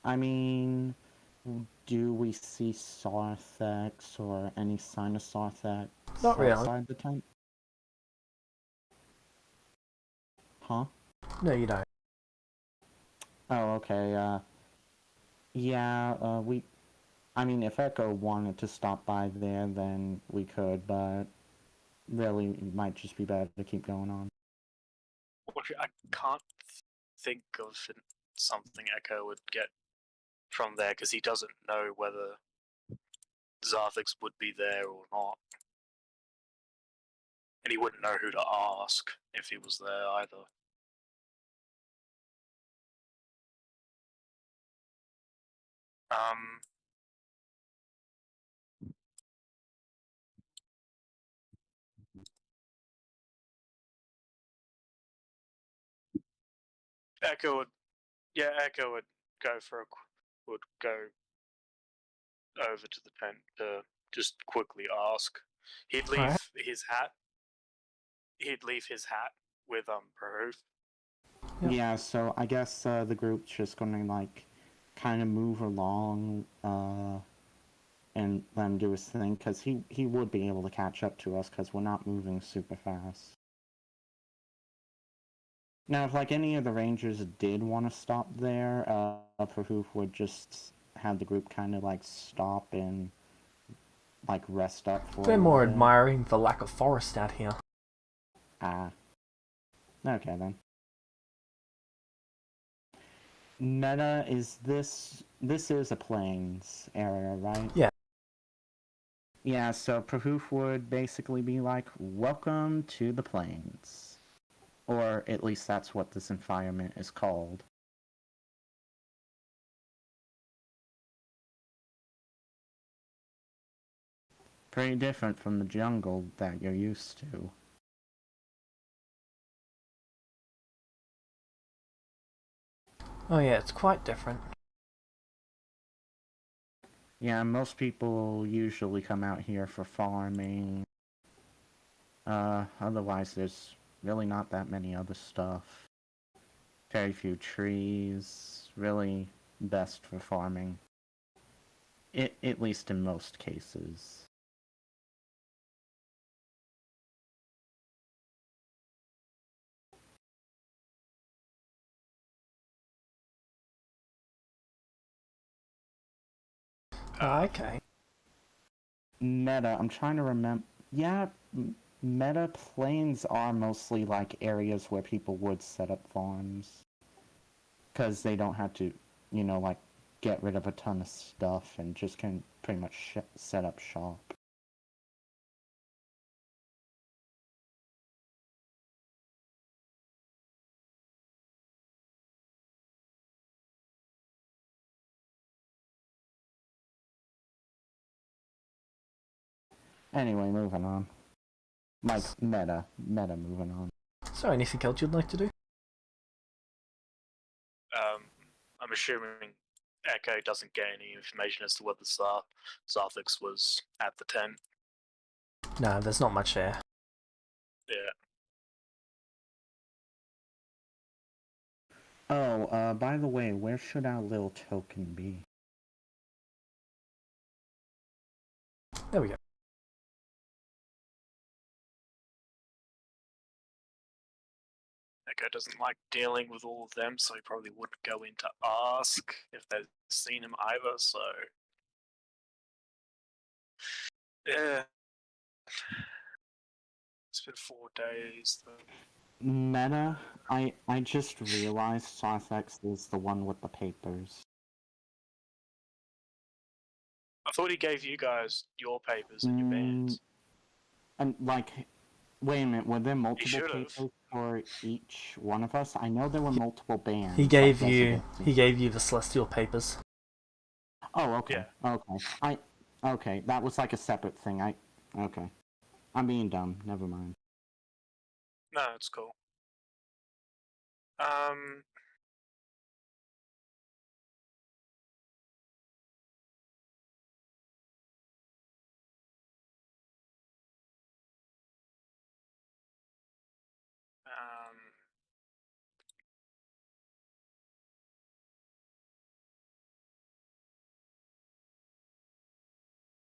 A: I mean, do we see Sarthex or any sign of Sarthex
D: Not really.
A: outside the tent? Huh?
D: No, you don't.
A: Oh, okay, I mean, if Echo wanted to stop by there, then we could, but really, it might just be better to keep going on.
C: I can't think of something Echo would get from there, because he doesn't know whether Zarthix would be there or not. And he wouldn't know who to ask if he was there either. Echo would would go over to the tent to just quickly ask. He'd leave
D: Alright.
C: his hat. He'd leave his hat with Proof.
D: Yep.
A: Yeah, so I guess the group's just gonna like kind of move along and let him do his thing, because he would be able to catch up to us because we're not moving super fast. Now, if like any of the rangers did want to stop there, Prahoof would just have the group kind of like stop and like rest up for.
D: They're
A: a
D: more
A: little bit.
D: admiring the lack of forest out here.
A: Ah. Okay then. Meta, this is a plains area, right?
D: Yeah.
A: Yeah, so Prahoof would basically be like, welcome to the plains. Or at least that's what this environment is called. Pretty different from the jungle that you're used to.
D: Oh yeah, it's quite different.
A: Yeah, most people usually come out here for farming. Otherwise there's really not that many other stuff. Very few trees, really best for farming. At least in most cases.
D: Okay.
A: Meta, I'm trying to remember. Yeah, meta plains are mostly like areas where people would set up farms. Because they don't have to, like get rid of a ton of stuff and just can pretty much set up shop. Anyway, moving on. Meta moving on.
D: So, anything else you'd like to do?
C: I'm assuming Echo doesn't get any information as to whether Sarthix was at the tent.
D: No, there's not much there.
C: Yeah.
A: Oh, by the way, where should our little token be?
D: There we go.
C: Echo doesn't like dealing with all of them, so he probably wouldn't go in to ask if they've seen him either, so... Yeah. It's been 4 days, though.
A: Meta, I just realized Sarthex is the one with the papers.
C: I thought he gave you guys your papers and your bands.
A: And, like, wait a minute, were there multiple
C: should've.
A: papers for each one of us? I know there were multiple bands.
D: He gave
A: like
D: you
A: residency.
D: the Celestial papers.
A: Oh, okay.
C: Yeah.
A: Okay. Okay, that was like a separate thing. Okay. I'm being dumb. Never mind.
C: No, it's cool.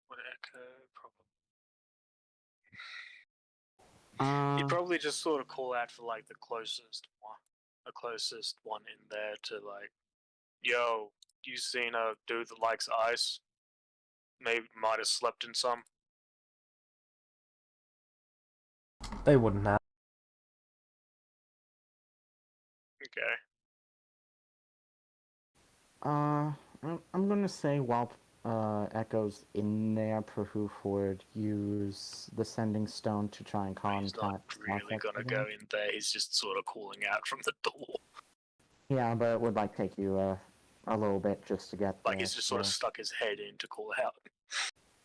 C: Would Echo probably? You'd probably just sort of call out for like the closest one in there to like, yo, you seen a dude that likes ice? Maybe might have slept in some.
D: They wouldn't have.
C: Okay.
A: I'm gonna say while Echo's in there, Prahoof would use the sending stone to try and
C: He's not
A: contact.
C: really gonna go in there. He's just sort of calling out from the door.
A: Yeah, but it would like take you a little bit just to get
C: Like
A: there.
C: he's just sort of stuck his head in to call out.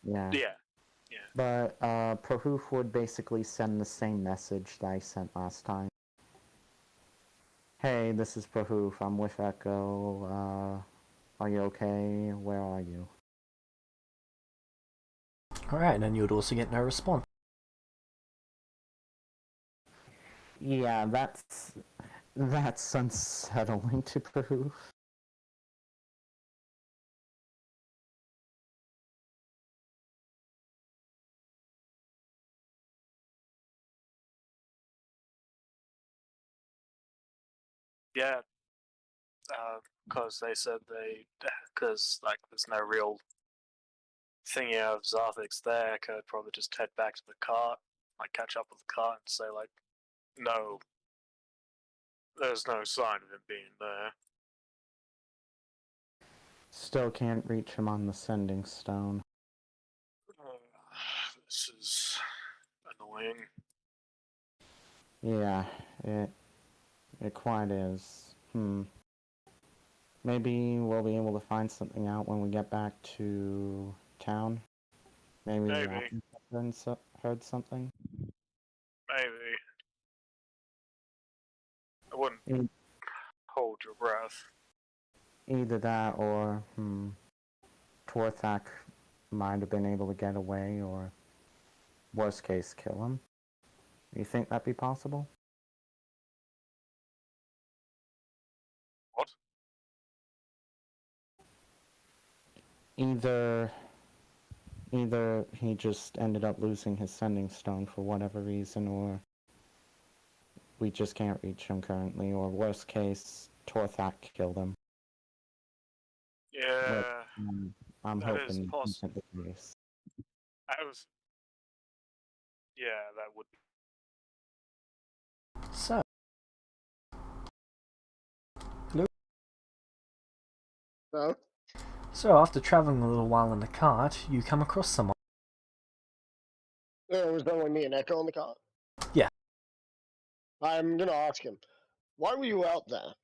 A: Yeah.
C: Yeah.
A: But Prahoof would basically send the same message that I sent last time. Hey, this is Prahoof. I'm with Echo. Are you okay? Where are you?
D: Alright, and you'd also get no response.
A: Yeah, that's unsettling to Prahoof.
C: Yeah. Because they said because like there's no real thingy of Zarthix there, could probably just head back to the cart, like catch up with the cart and say like, no, there's no sign of him being there.
A: Still can't reach him on the sending stone.
C: This is annoying.
A: Yeah, it quite is. Maybe we'll be able to find something out when we get back to town. Maybe. Heard something.
C: Maybe. I wouldn't hold your breath.
A: Either that or, Torthak might have been able to get away, or worst case, kill him. You think that'd be possible?
C: What?
A: Either he just ended up losing his sending stone for whatever reason, or we just can't reach him currently, or worst case, Torthak killed him.
C: Yeah.
A: I'm
C: that
A: hoping
C: is possible.
A: the case.
C: Yeah, that would be.
D: So. Hello?
B: No?
D: So, after travelling a little while in the cart, you come across someone.
B: There was only me and Echo in the car?
D: Yeah.
B: I'm gonna ask him, why were you out there?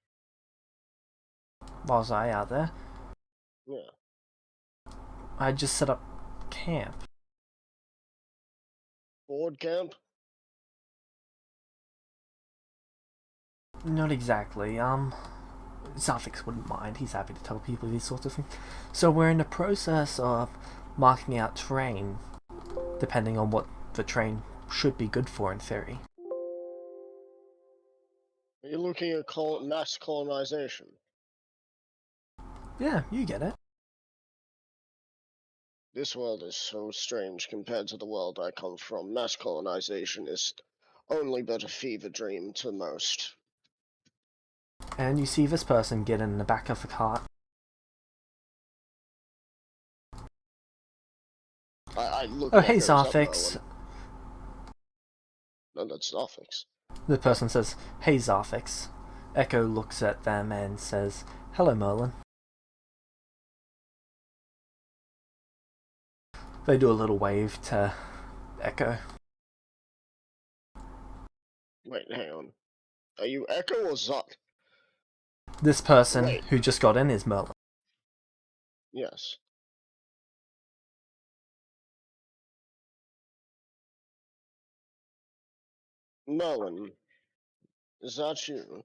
D: Why was I out there?
B: Yeah.
D: I just set up camp.
B: Board camp?
D: Not exactly, Zafix wouldn't mind. He's happy to tell people these sorts of things. So we're in the process of marking out terrain, depending on what the terrain should be good for in theory.
B: Are you looking at mass colonization?
D: Yeah, you get it.
B: This world is so strange compared to the world I come from. Mass colonization is only but a fever dream to most.
D: And you see this person get in the back of the cart.
B: I look
D: Oh,
B: at
D: hey,
B: Echo's up,
D: Zarfix.
B: Merlin. No, that's Zarfix.
D: The person says, hey, Zarfix. Echo looks at them and says, hello, Merlin. They do a little wave to Echo.
B: Wait, hang on. Are you Echo or Zot?
D: This person
B: Wait.
D: who just got in is Merlin.
B: Yes. Merlin, is that you?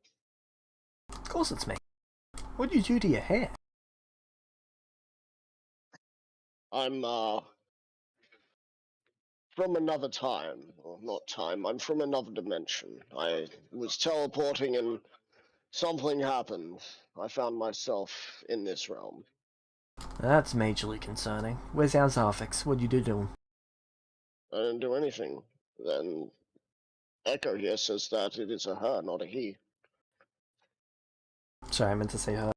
D: Of course it's me. What do you do to your hair?
B: I'm, from another time. Well, not time, I'm from another dimension. I was teleporting and something happened. I found myself in this realm.
D: That's majorly concerning. Where's our Zarfix? What'd you do to him?
B: I didn't do anything. Then Echo here says that it is a her, not a he.
D: Sorry, I meant to say her.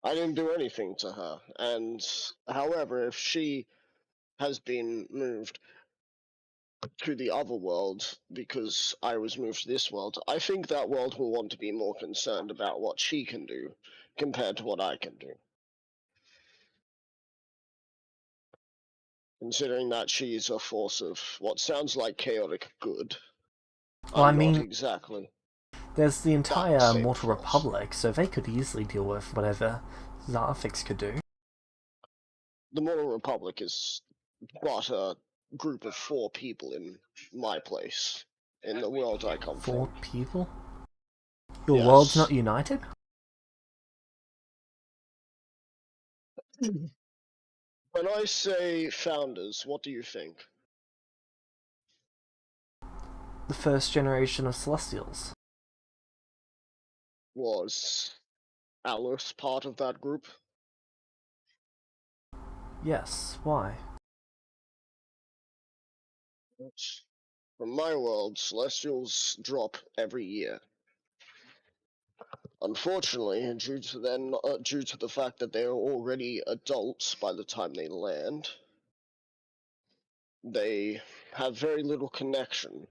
B: I didn't do anything to her, and however, if she has been moved to the other world because I was moved to this world, I think that world will want to be more concerned about what she can do compared to what I can do. Considering that she's a force of what sounds like chaotic good.
D: Well,
B: I'm
D: I mean,
B: not exactly.
D: there's the entire
B: same
D: Mortal
B: force.
D: Republic, so they could easily deal with whatever Zarfix could do.
B: The Mortal Republic is but a group of 4 people in my place, in the world I come
D: 4
B: from.
D: people? Your
B: Yes.
D: world's not united?
B: When I say founders, what do you think?
D: The first generation of Celestials.
B: Was Alice part of that group?
D: Yes, why?
B: From my world, Celestials drop every year. Unfortunately, due to the fact that they are already adults by the time they land, they have very little connection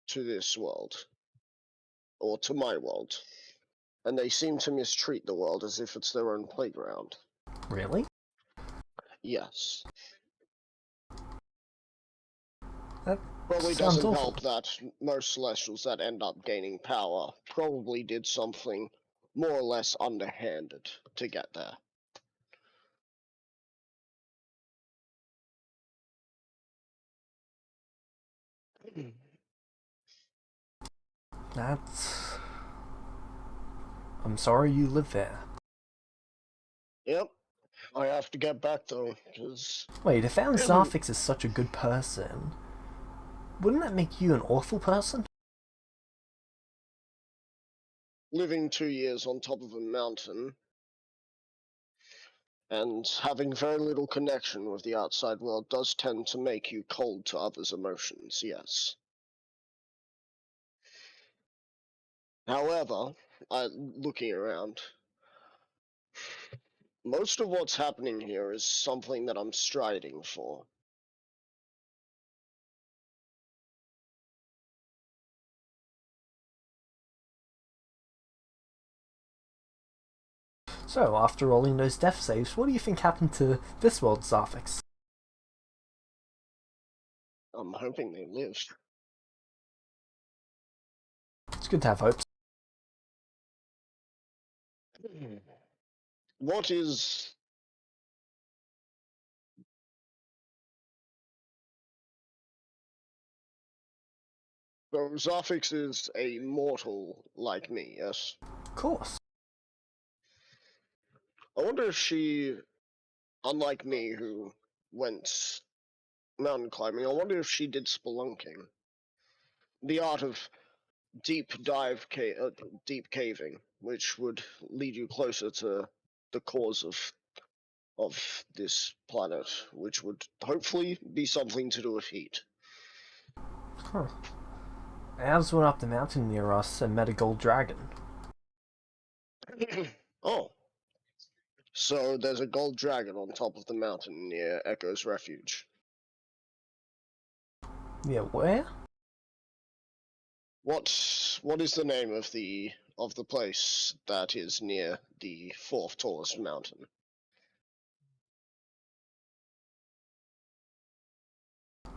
B: to this world, or to my world, and they seem to mistreat the world as if it's their own playground.
D: Really?
B: Yes.
D: That
B: Probably
D: sounds
B: doesn't
D: awful.
B: help that most Celestials that end up gaining power probably did something more or less underhanded to get there.
D: That's... I'm sorry you live there.
B: Yep. I have to get back though, because
D: Wait, if our Zarfix is such a good person, wouldn't that make you an awful person?
B: living 2 years on top of a mountain and having very little connection with the outside world does tend to make you cold to others' emotions, yes. However, looking around, most of what's happening here is something that I'm striding for.
D: So, after rolling those death saves, what do you think happened to this world's Zarfix?
B: I'm hoping they live.
D: It's good to have hopes.
B: What is... So Zafix is a mortal like me, yes?
D: Of course.
B: I wonder if she, unlike me, who went mountain climbing, I wonder if she did spelunking. The art of deep deep caving, which would lead you closer to the cause of this planet, which would hopefully be something to do with heat.
D: Huh. Avs went up the mountain near us and met a gold dragon.
B: Oh, so there's a gold dragon on top of the mountain near Echo's Refuge.
D: Yeah, where?
B: What is the name of the place that is near the fourth tallest mountain?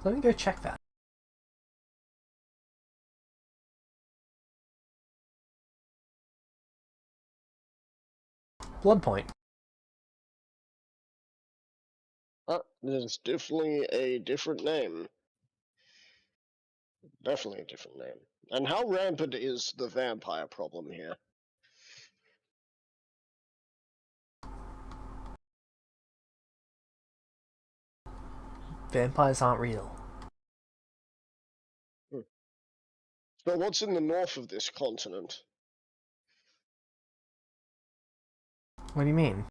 D: Let me go check that. Bloodpoint.
B: There's definitely a different name. Definitely a different name. And how rampant is the vampire problem here?
D: Vampires aren't real.
B: So what's in the north of this continent?
D: What do you mean?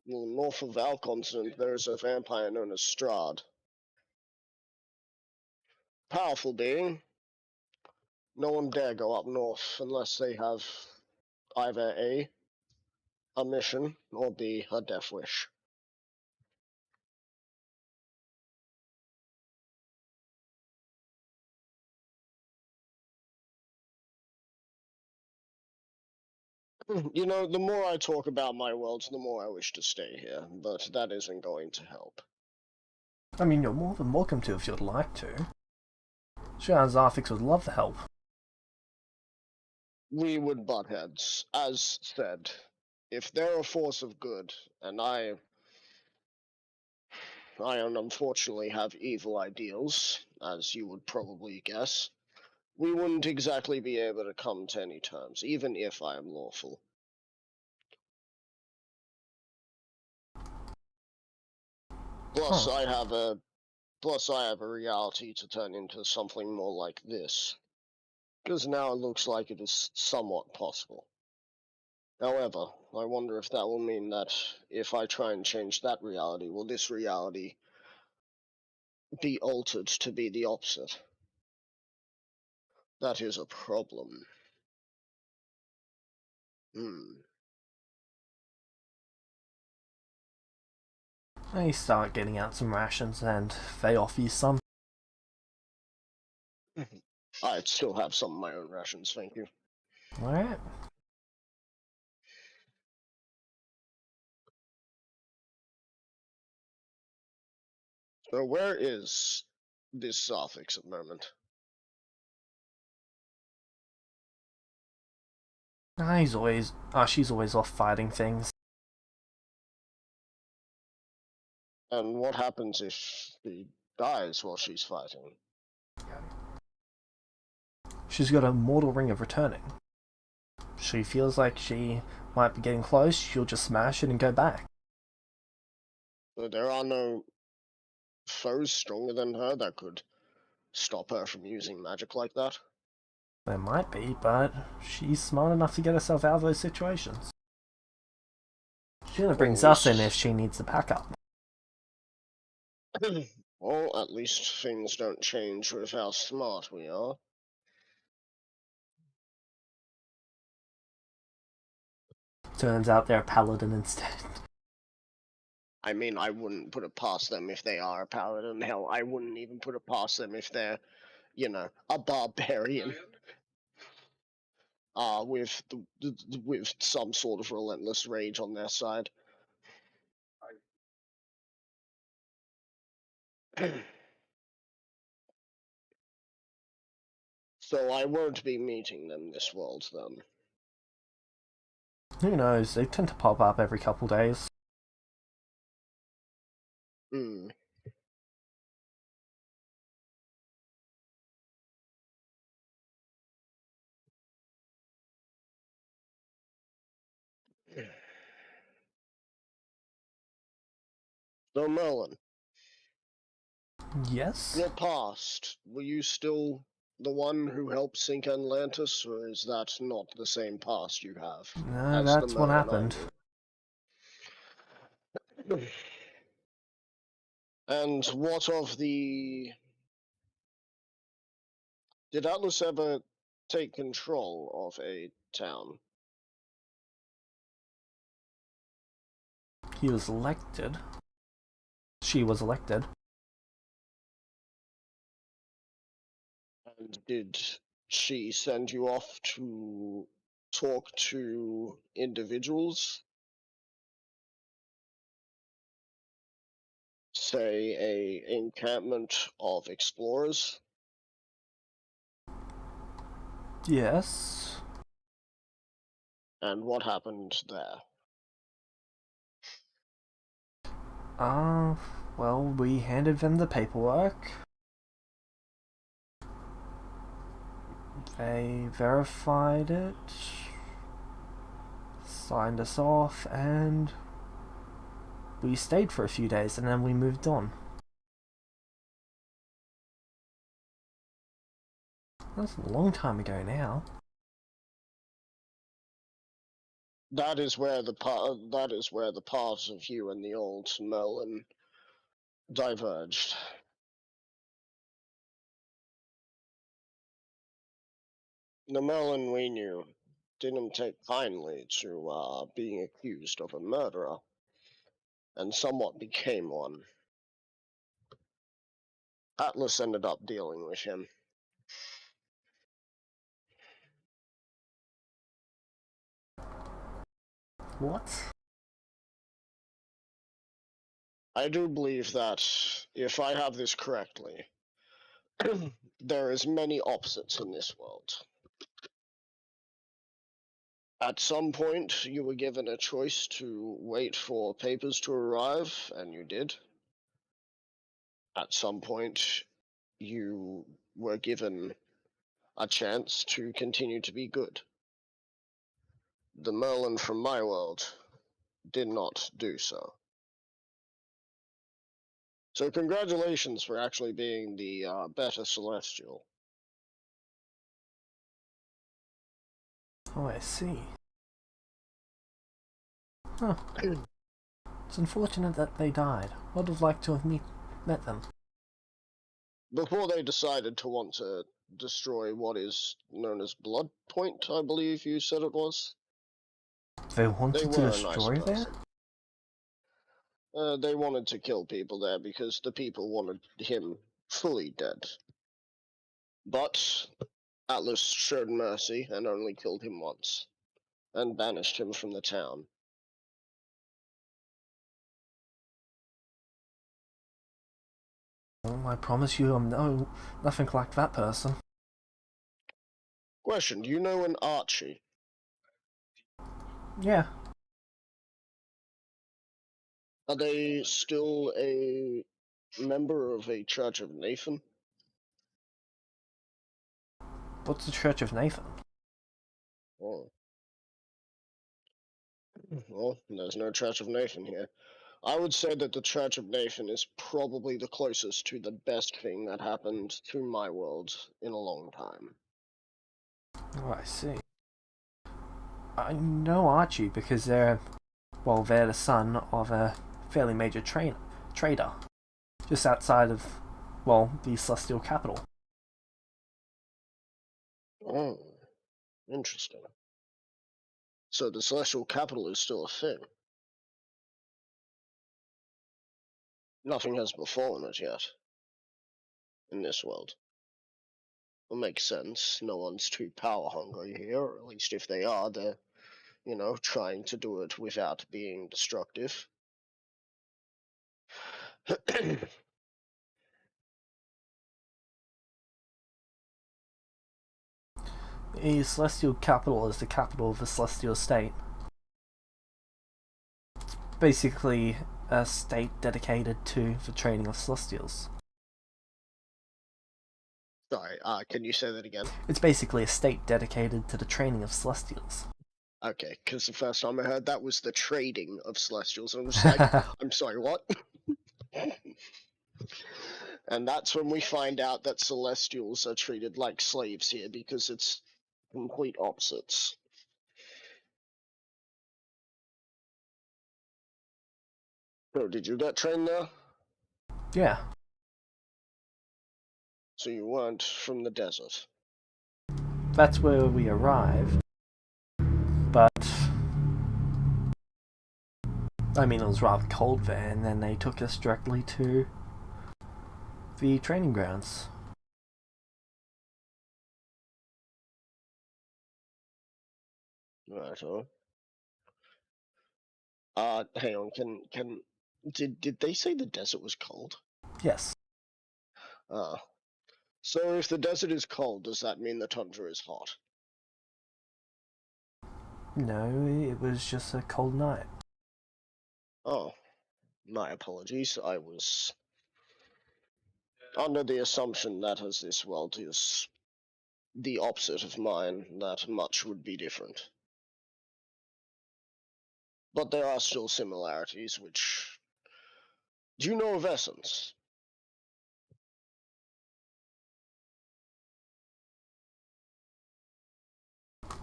B: Well, north of our continent, there is a vampire known as Strahd. Powerful being. No one dare go up north unless they have either a mission, or B, a death wish. You know, the more I talk about my worlds, the more I wish to stay here, but that isn't going to help.
D: I mean, you're more than welcome to if you'd like to. Sure, Zafix would love the help.
B: We would butt heads. As said, if they're a force of good, and I unfortunately have evil ideals, as you would probably guess, we wouldn't exactly be able to come to any terms, even if I am lawful. Plus,
D: Huh.
B: I have a reality to turn into something more like this. Because now it looks like it is somewhat possible. However, I wonder if that will mean that if I try and change that reality, will this reality be altered to be the opposite? That is a problem.
D: You start getting out some rations and they offer you some.
B: I still have some of my own rations, thank you.
D: Alright.
B: So where is this Zafix at the moment?
D: She's always off fighting things.
B: And what happens if she dies while she's fighting?
D: She's got a mortal ring of returning. She feels like she might be getting close, she'll just smash it and go back.
B: So there are no foes stronger than her that could stop her from using magic like that?
D: There might be, but she's smart enough to get herself out of those situations. She only brings us in if she needs the backup.
B: Well, at least things don't change with how smart we are.
D: Turns out they're a paladin instead.
B: I mean, I wouldn't put it past them if they are a paladin. Hell, I wouldn't even put it past them if they're, you know, a barbarian. With some sort of relentless rage on their side. So I won't be meeting them this world, then.
D: Who knows, they tend to pop up every couple days.
B: So, Merlin,
D: Yes?
B: your past, were you still the one who helped sink Atlantis, or is that not the same past you have
D: No,
B: as the
D: that's what
B: Merlin
D: happened.
B: I knew? And what of the... Did Atlas ever take control of a town?
D: He was elected. She was elected.
B: And did she send you off to talk to individuals? Say a encampment of explorers?
D: Yes.
B: And what happened there?
D: Well, we handed them the paperwork. They verified it, signed us off, and we stayed for a few days and then we moved on. That's a long time ago now.
B: That is where the paths of you and the old Merlin diverged. The Merlin we knew didn't take kindly to being accused of a murderer, and somewhat became one. Atlas ended up dealing with him.
D: What?
B: I do believe that, if I have this correctly, there is many opposites in this world. At some point, you were given a choice to wait for papers to arrive, and you did. At some point, you were given a chance to continue to be good. The Merlin from my world did not do so. So congratulations for actually being the better Celestial.
D: Oh, I see. Huh. It's unfortunate that they died. Would have liked to have met them.
B: Before they decided to want to destroy what is known as Blood Point, I believe you said it was.
D: They wanted to
B: were a nice
D: destroy there?
B: person. They wanted to kill people there because the people wanted him fully dead. But Atlas showed mercy and only killed him once, and banished him from the town.
D: Oh, I promise you I'm nothing like that person.
B: Question, do you know an Archie?
D: Yeah.
B: Are they still a member of a Church of Nathan?
D: What's the Church of Nathan?
B: Oh. Well, there's no Church of Nathan here. I would say that the Church of Nathan is probably the closest to the best thing that happened to my world in a long time.
D: Oh, I see. I know Archie because they're the son of a fairly major trader, just outside of, the Celestial capital.
B: Oh, interesting. So the Celestial Capital is still a thing. Nothing has befallen it yet. In this world. It makes sense. No one's too power hungry here, or at least if they are, they're, trying to do it without being destructive.
D: The Celestial capital is the capital of the Celestial state. It's basically a state dedicated to the training of Celestials.
B: Sorry, can you say that again?
D: It's basically a state dedicated to the training of Celestials.
B: Okay, because the first time I heard that was the trading of Celestials, and I was like, I'm sorry, what? And that's when we find out that Celestials are treated like slaves here, because it's complete opposites. So, did you get trained there?
D: Yeah,
B: So you weren't from the desert?
D: that's where we arrived. But I mean, it was rather cold there, and then they took us directly to the training grounds.
B: Right, huh? Hang on, did they say the desert was cold?
D: Yes.
B: Ah. So if the desert is cold, does that mean the tundra is hot?
D: No, it was just a cold night.
B: Oh, my apologies. I was under the assumption that as this world is the opposite of mine, that much would be different. But there are still similarities, which... Do you know of essence?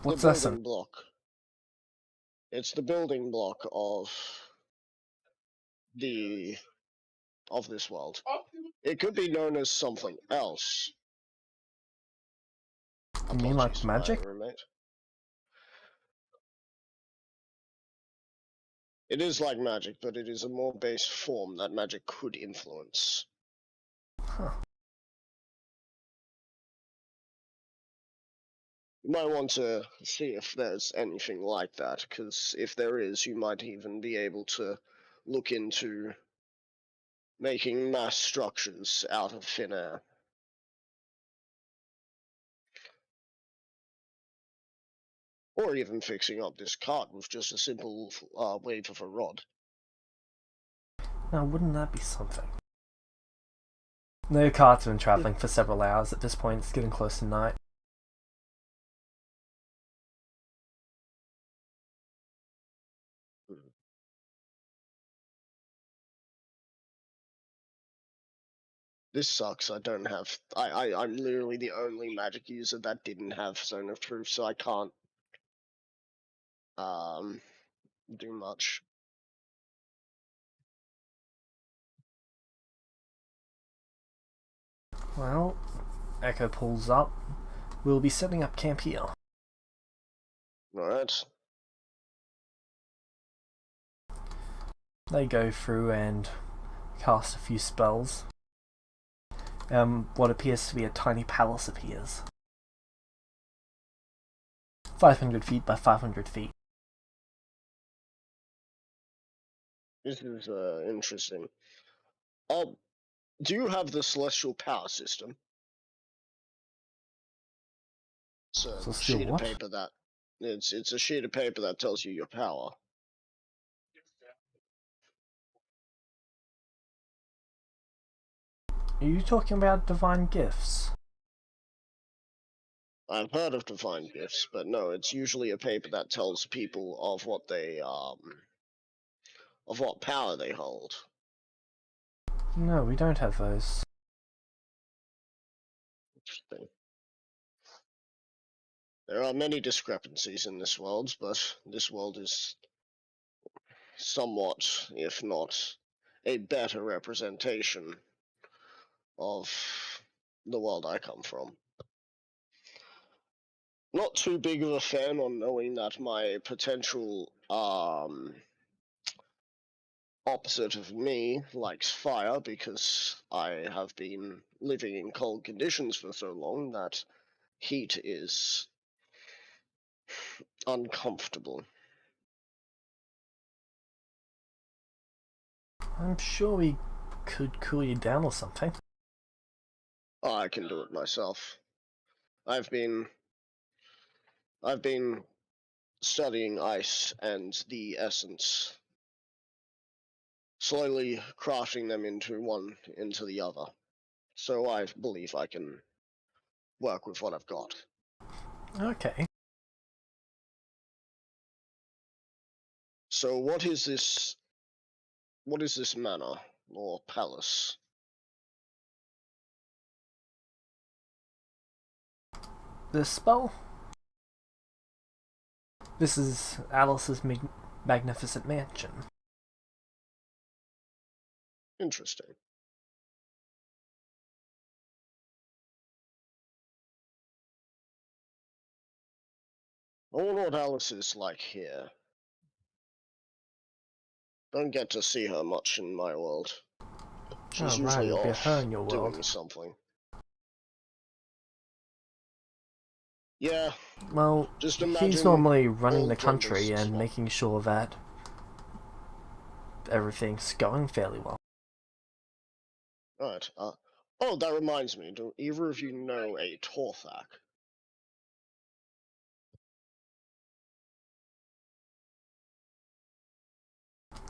D: What's
B: the
D: Essen?
B: building block. It's the building block of this world. It could be known as something else.
D: You mean like
B: Apologies,
D: magic?
B: my roommate. It is like magic, but it is a more base form that magic could influence.
D: Huh.
B: You might want to see if there's anything like that, because if there is, you might even be able to look into making mass structures out of thin air. Or even fixing up this cart with just a simple wave of a rod.
D: Now, wouldn't that be something? No, cart's been travelling for several hours at this point. It's getting close to night.
B: This sucks. I don't have. I'm literally the only magic user that didn't have Zone of Truth, so I can't do much.
D: Well, Echo pulls up. We'll be setting up camp here.
B: Alright.
D: They go through and cast a few spells. What appears to be a tiny palace appears. 500 feet by 500 feet.
B: This is interesting. Do you have the Celestial Power System? It's a
D: Celestial
B: sheet
D: what?
B: of paper that it's a sheet of paper that tells you your power.
D: Are you talking about divine gifts?
B: I've heard of divine gifts, but no, it's usually a paper that tells people of what they of what power they hold.
D: No, we don't have those.
B: Interesting. There are many discrepancies in this world, but this world is somewhat, if not a better representation of the world I come from. Not too big of a fan on knowing that my potential opposite of me likes fire, because I have been living in cold conditions for so long that heat is uncomfortable.
D: I'm sure we could cool you down or something.
B: I can do it myself. I've been studying ice and the essence, slowly crafting them into one into the other. So I believe I can work with what I've got.
D: Okay.
B: So what is this manor or palace?
D: this spell. This is Alice's magnificent mansion.
B: Interesting. I wonder what Alice is like here. Don't get to see her much in my world. She's
D: Oh, right,
B: usually
D: it'll be
B: off
D: her in your
B: doing
D: world.
B: something. Yeah,
D: Well,
B: just
D: he's
B: imagine
D: normally running
B: all
D: the
B: genders
D: country and
B: swap.
D: making sure that everything's going fairly well.
B: Right. Oh, that reminds me. Do either of you know a Torthak?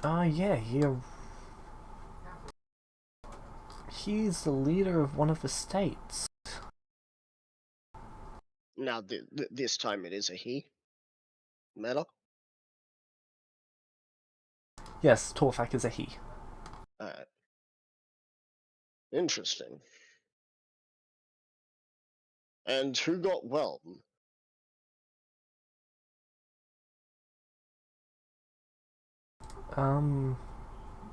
D: Yeah, he's the leader of one of the states.
B: Now, this time it is a he. Meta?
D: Yes, Torfak is a he.
B: Alright. Interesting. And who got whelmed?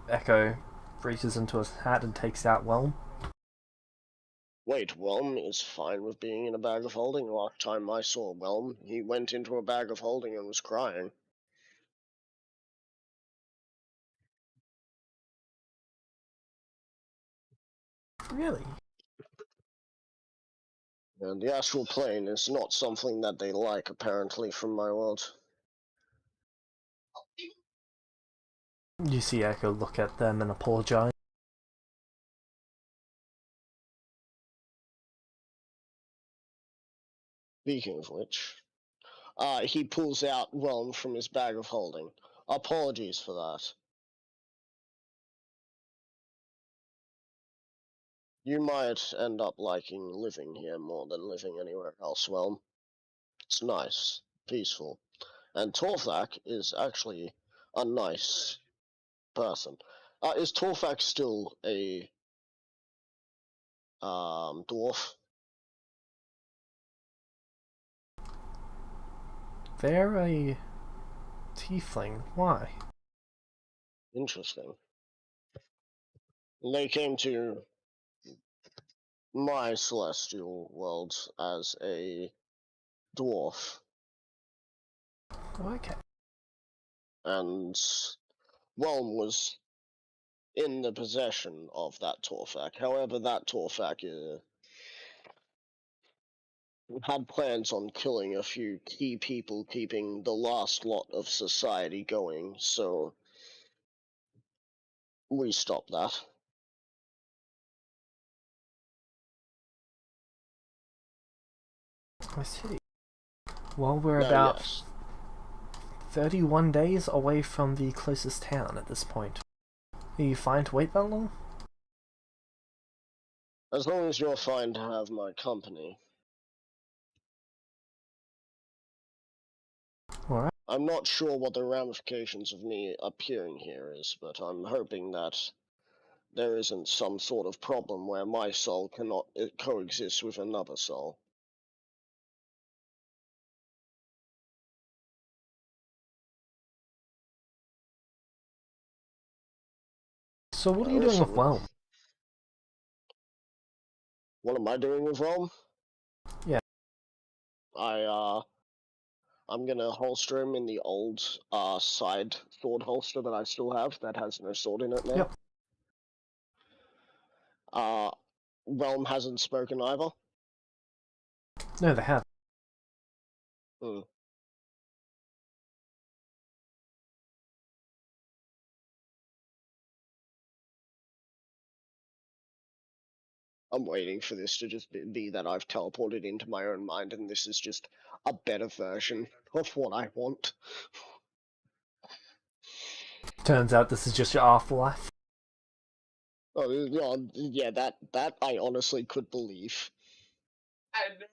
D: Echo reaches into his hat and takes out Whelm.
B: Wait, Whelm is fine with being in a bag of holding. Last time I saw Whelm, he went into a bag of holding and was crying.
D: Really?
B: And the astral plane is not something that they like, apparently, from my world.
D: You see Echo look at them and apologize.
B: Speaking of which, he pulls out Whelm from his bag of holding. Apologies for that. You might end up liking living here more than living anywhere else, Whelm. It's nice, peaceful. And Torthak is actually a nice person. Is Torthak still a dwarf?
D: They're a tiefling. Why?
B: Interesting. They came to my celestial world as a dwarf,
D: Okay.
B: and Whelm was in the possession of that Torthak. However, that Torthak had plans on killing a few key people, keeping the last lot of society going, so we stopped that.
D: I see. Well, we're
B: Now,
D: about
B: yes,
D: 31 days away from the closest town at this point. Are you fine to wait that long?
B: as long as you're fine to have my company.
D: Alright.
B: I'm not sure what the ramifications of me appearing here is, but I'm hoping that there isn't some sort of problem where my soul cannot coexist with another soul.
D: So what are you doing with
B: Listen,
D: Whelm?
B: what am I doing with Rome?
D: Yeah.
B: I'm gonna holster him in the old side sword holster that I still have that has no sword in it now.
D: Yep.
B: Realm hasn't spoken either.
D: No, they have.
B: Hmm. I'm waiting for this to just be that I've teleported into my own mind and this is just a better version of what I want.
D: Turns out this is just your afterlife.
B: Oh, yeah, that I honestly could believe. And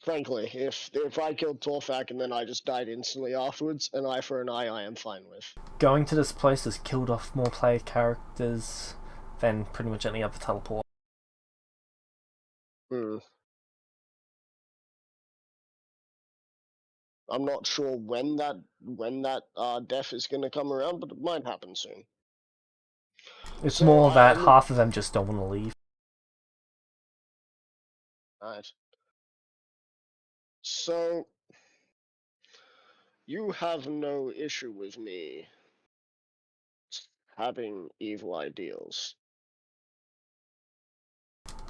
B: frankly, if I killed Torfak and then I just died instantly afterwards, an eye for an eye, I am fine with.
D: Going to this place has killed off more player characters than pretty much any other teleport.
B: I'm not sure when that death is going to come around, but it might happen soon.
D: It's
B: So
D: more that
B: I'm-
D: half of them just don't want to leave.
B: Right. So you have no issue with me having evil ideals.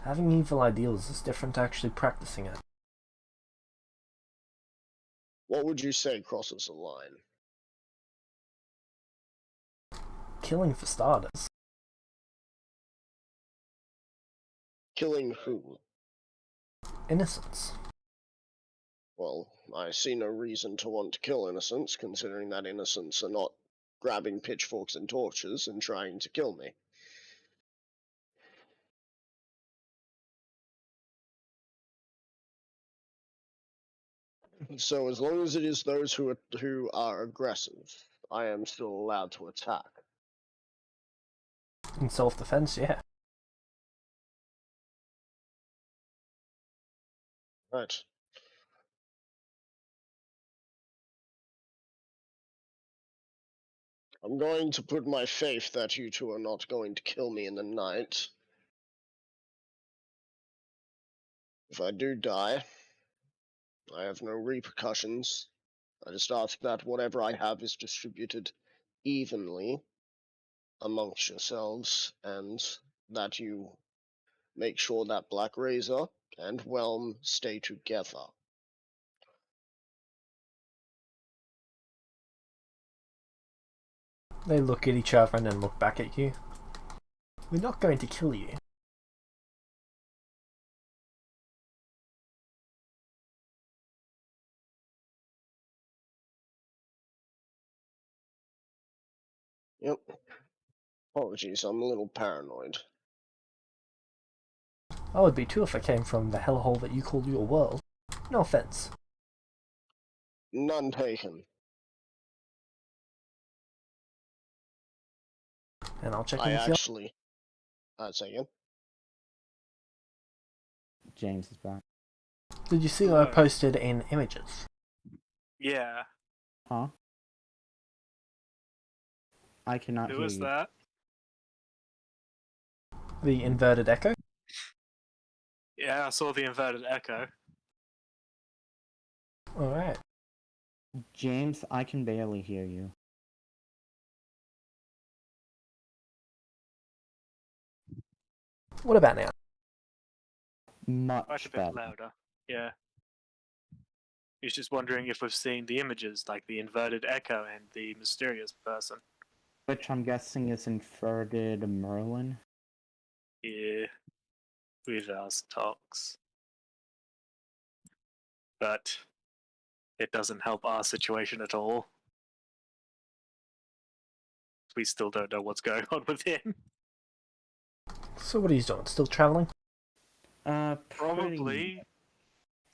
D: Having evil ideals is different to actually practicing it.
B: What would you say crosses the line?
D: Killing for starters.
B: Killing who?
D: Innocence.
B: Well, I see no reason to want to kill innocents, considering that innocents are not grabbing pitchforks and torches and trying to kill me. So as long as it is those who are aggressive, I am still allowed to attack.
D: In self-defense, yeah.
B: Right. I'm going to put my faith that you two are not going to kill me in the night. If I do die, I have no repercussions. I just ask that whatever I have is distributed evenly amongst yourselves, and that you make sure that Black Razor and Whelm stay together.
D: They look at each other and then look back at you. We're not going to kill you.
B: Yep. Apologies, I'm a little paranoid.
D: I would be too if I came from the hellhole that you call your world. No offense.
B: None taken.
D: And I'll check
B: I
D: in with you.
B: actually... say again.
A: James is back.
D: Did you see what I posted in images?
C: Yeah.
A: Huh? I cannot
C: Who
A: hear
C: is
A: you.
C: that?
D: The inverted echo?
C: Yeah, I saw the inverted echo.
D: Alright.
A: James, I can barely hear you.
D: What about now?
A: Much
C: Quite a bit
A: better.
C: louder. Yeah. He's just wondering if we've seen the images, like the inverted echo and the mysterious person.
A: Which I'm guessing is inverted Merlin.
C: Yeah. With us talks. But it doesn't help our situation at all. We still don't know what's going on with him.
D: So what are you doing? Still traveling?
C: Probably.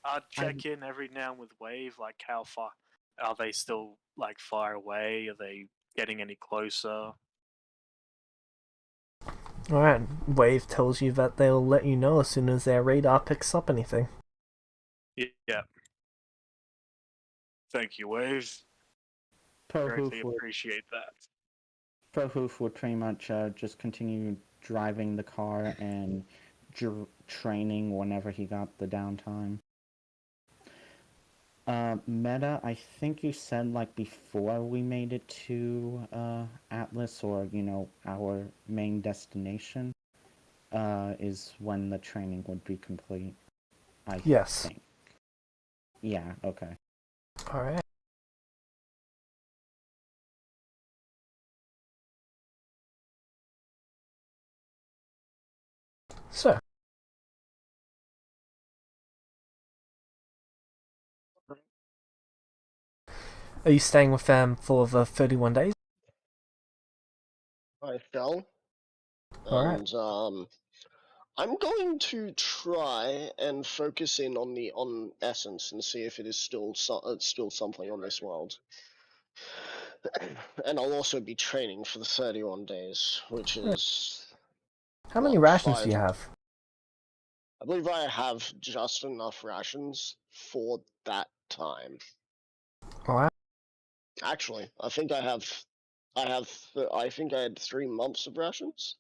C: I'd check in every now and with Wave, like how far are they still like far away? Are they getting any closer?
D: Alright. Wave tells you that they'll let you know as soon as their radar picks up anything.
C: Yeah. Thank you, Wave. Greatly appreciate that.
A: Prohoof would pretty much just continue driving the car and training whenever he got the downtime. Meta, I think you said like before we made it to Atlas, or our main destination, is when the training would be complete. I think. Yeah. Okay.
D: Alright. So. Are you staying with them for the 31 days?
B: I shall.
D: Alright.
B: And, I'm going to try and focus in on essence and see if it is still something on this world. And I'll also be training for the 31 days, which is...
D: How many
B: what,
D: rations do
B: 5?
D: you have?
B: I believe I have just enough rations for that time.
D: Alright.
B: Actually, I think I think I had 3 months of rations.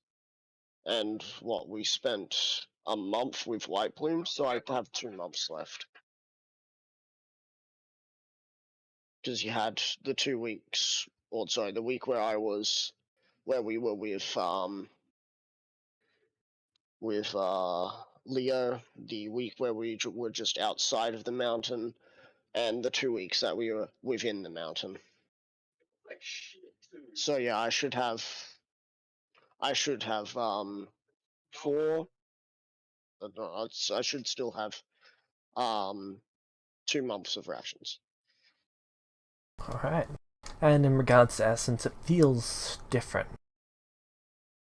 B: And what, we spent a month with White Plume, so I have 2 months left. Because you had the 2 weeks, or sorry, the week where we were with Leo, the week where we were just outside of the mountain, and the 2 weeks that we were within the mountain. So yeah, I should have 4. No, I should still have 2 months of rations.
D: Alright. And in regards to essence, it feels different.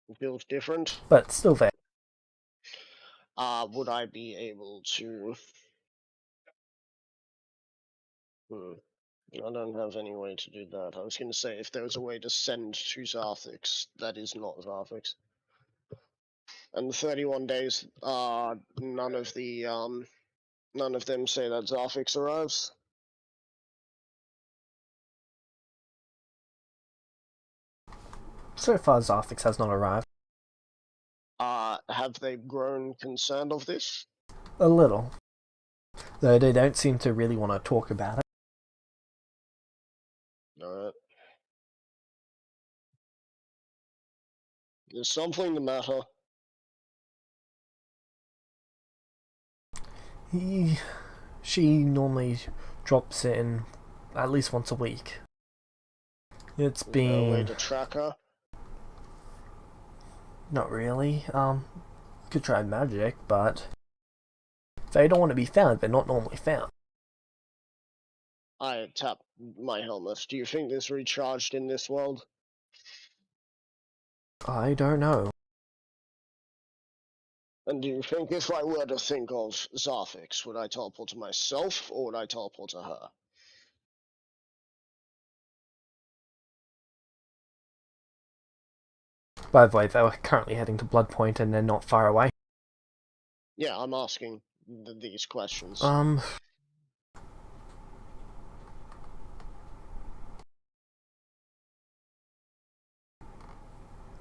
B: It feels different.
D: But it's still there.
B: Would I be able to? I don't have any way to do that. I was going to say if there was a way to send to Zarthix, that is not Zarthix. And the 31 days, none of them say that Zarthix arrives.
D: So far, Zarthix has not arrived.
B: Have they grown concerned of this?
D: A little. Though they don't seem to really want to talk about it.
B: Alright. There's something the matter.
D: She normally drops in at least once a week. It's been...
B: Is there a way to track her?
D: Not really. Could try magic, but they don't want to be found. They're not normally found.
B: I tap my helmet. Do you think this recharged in this world?
D: I don't know.
B: And do you think if I were to think of Zarthix, would I teleport to myself or would I teleport to her?
D: By the way, they're currently heading to Bloodpoint and they're not far away.
B: Yeah, I'm asking these questions.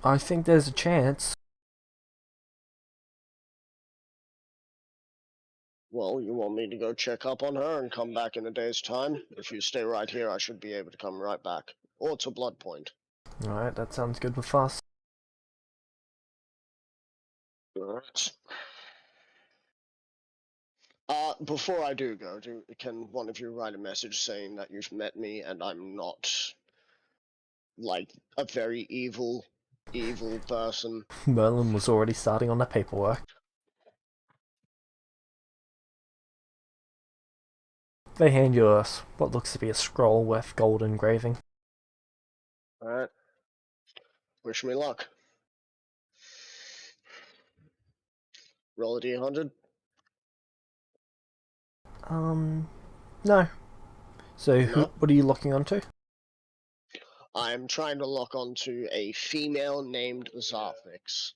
D: I think there's a chance.
B: Well, you want me to go check up on her and come back in a day's time? If you stay right here, I should be able to come right back. Or to Bloodpoint.
D: Alright, that sounds good with us.
B: Alright. Before I do go, can one of you write a message saying that you've met me and I'm not, like, a very evil person?
D: Merlin was already starting on the paperwork. They hand you what looks to be a scroll with gold engraving.
B: Alright. Wish me luck. Roll a d100.
D: No. So,
B: No?
D: what are you locking onto?
B: I'm trying to lock onto a female named Zarthix.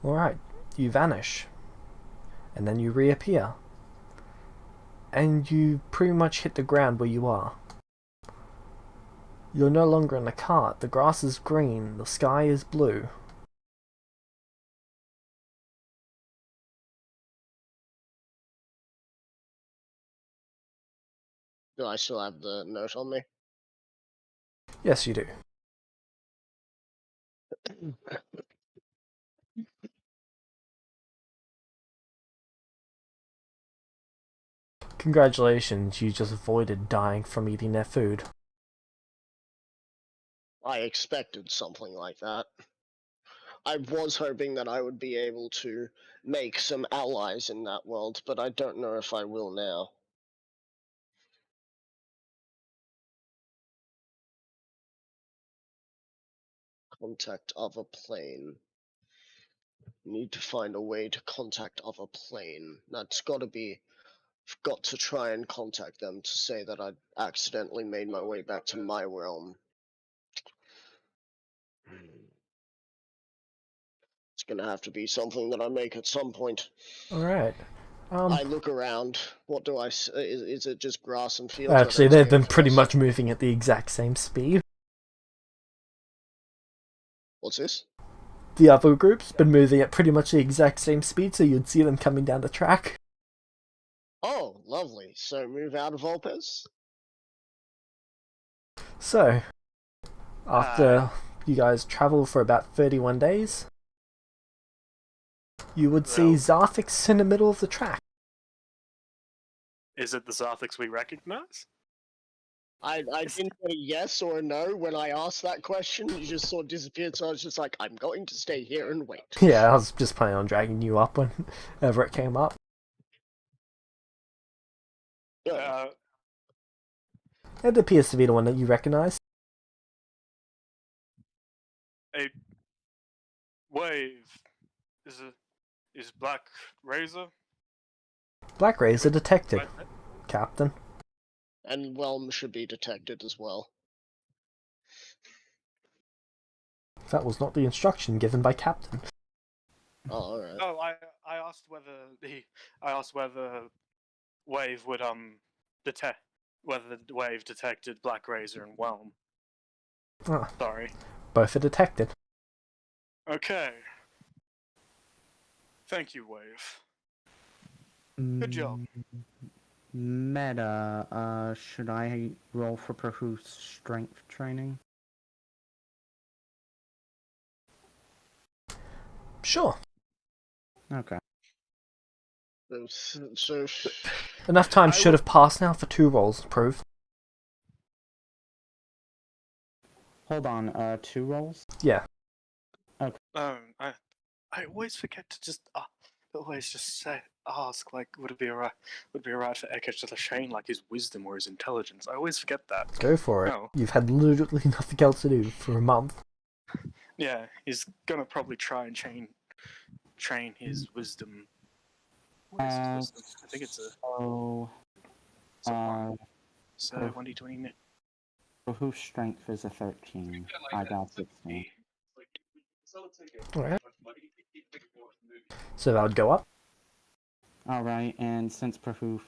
D: Alright, you vanish. And then you reappear. And you pretty much hit the ground where you are. You're no longer in the cart. The grass is green. The sky is blue.
B: Do I still have the note on me?
D: Yes, you do. Congratulations, you just avoided dying from eating their food.
B: I expected something like that. I was hoping that I would be able to make some allies in that world, but I don't know if I will now. Contact other plane. Need to find a way to contact other plane. That's gotta be... I've got to try and contact them to say that I accidentally made my way back to my realm. It's gonna have to be something that I make at some point.
D: Alright.
B: I look around. What do I? Is it just grass and fields?
D: Actually, they've been pretty much moving at the exact same speed.
B: What's this?
D: The other group's been moving at pretty much the exact same speed, so you'd see them coming down the track.
B: Oh, lovely. So move out of Volpez?
D: So, after you guys travel for about 31 days, you would see Zarthix in the middle of the track.
C: Is it the Zarthix we recognize?
B: I didn't get a yes or a no when I asked that question. You just sort of disappeared, so I was just like, I'm going to stay here and wait.
D: Yeah, I was just planning on dragging you up whenever it came up.
B: Yeah.
D: It appears to be the one that you recognize.
C: A wave is Black Razor.
D: Black Razor detected, Captain.
B: And Whelm should be detected as well.
D: That was not the instruction given by Captain.
B: Oh, alright.
C: Oh, I asked whether Wave would detect whether the Wave detected Black Razor and Whelm.
D: Ah,
C: Sorry.
D: both are detected.
C: Okay. Thank you, Wave. Good job.
A: Meta, should I roll for Prahu's strength training?
D: Sure.
A: Okay.
B: So
D: Enough time should have passed now for 2 rolls, proof.
A: Hold on, 2 rolls?
D: Yeah.
C: I always forget to just ask, like, would it be alright for Echo to Shane, like, his wisdom or his intelligence? I always forget that.
D: Go for it.
C: Oh.
D: You've had literally nothing else to do for a month.
C: Yeah, he's gonna probably try and train his wisdom. What is his wisdom? I think it's a... So, 1d20.
A: Prahu's strength is a 13. I got 16.
D: Alright. So that would go up.
A: Alright, and since Prahu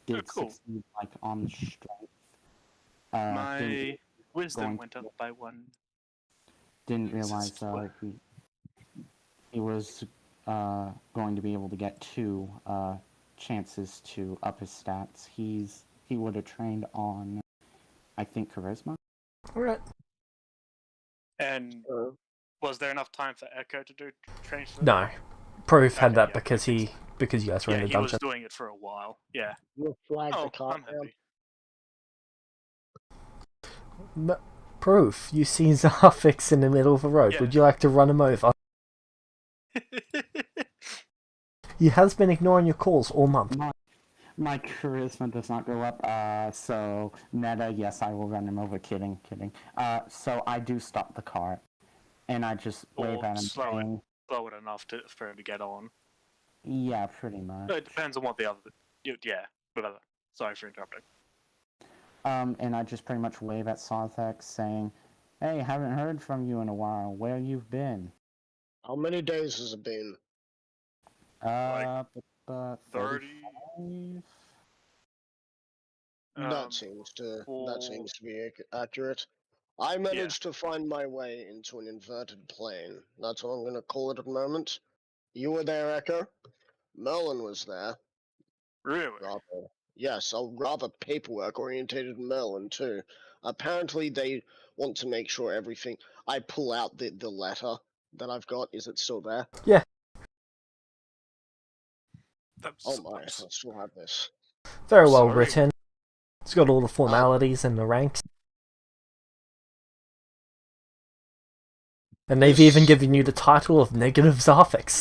A: did
C: cool.
A: succeed, like, on the strength,
C: My wisdom went up by 1.
A: Didn't realize he was going to be able to get 2 chances to up his stats. He would have trained on, I think, charisma.
D: Alright.
C: And was there enough time for Echo to do train for
D: No. Proof had that
C: yeah,
D: because you guys were in the
C: he
D: dungeon.
C: was doing it for a while. Yeah.
B: You'll flag the car
C: I'm happy.
D: Proof, you see Zarthix in the middle of the road.
C: Yeah.
D: Would you like to run him over? He has been ignoring your calls all month.
A: My charisma does not go up, so meta, yes, I will run him over. Kidding. So I do stop the car, and I just wave at him saying...
C: Slow it enough for him to get on.
A: Yeah, pretty much.
C: It depends on what the other... Yeah, whatever. Sorry for interrupting.
A: And I just pretty much wave at Sarthex saying, hey, haven't heard from you in a while. Where you've been?
B: How many days has it been?
C: 30.
B: That seems to be accurate. I managed to find my way into an inverted plane. That's what I'm going to call it at the moment. You were there, Echo. Merlin was there.
C: Really?
B: Yes, a rather paperwork-orientated Merlin, too. Apparently they want to make sure everything... I pull out the letter that I've got. Is it still there?
D: Yeah.
B: Oh my, I still have this.
D: Very well written. It's got all the formalities and the ranks. And they've even given you the title of Negative Zarthix.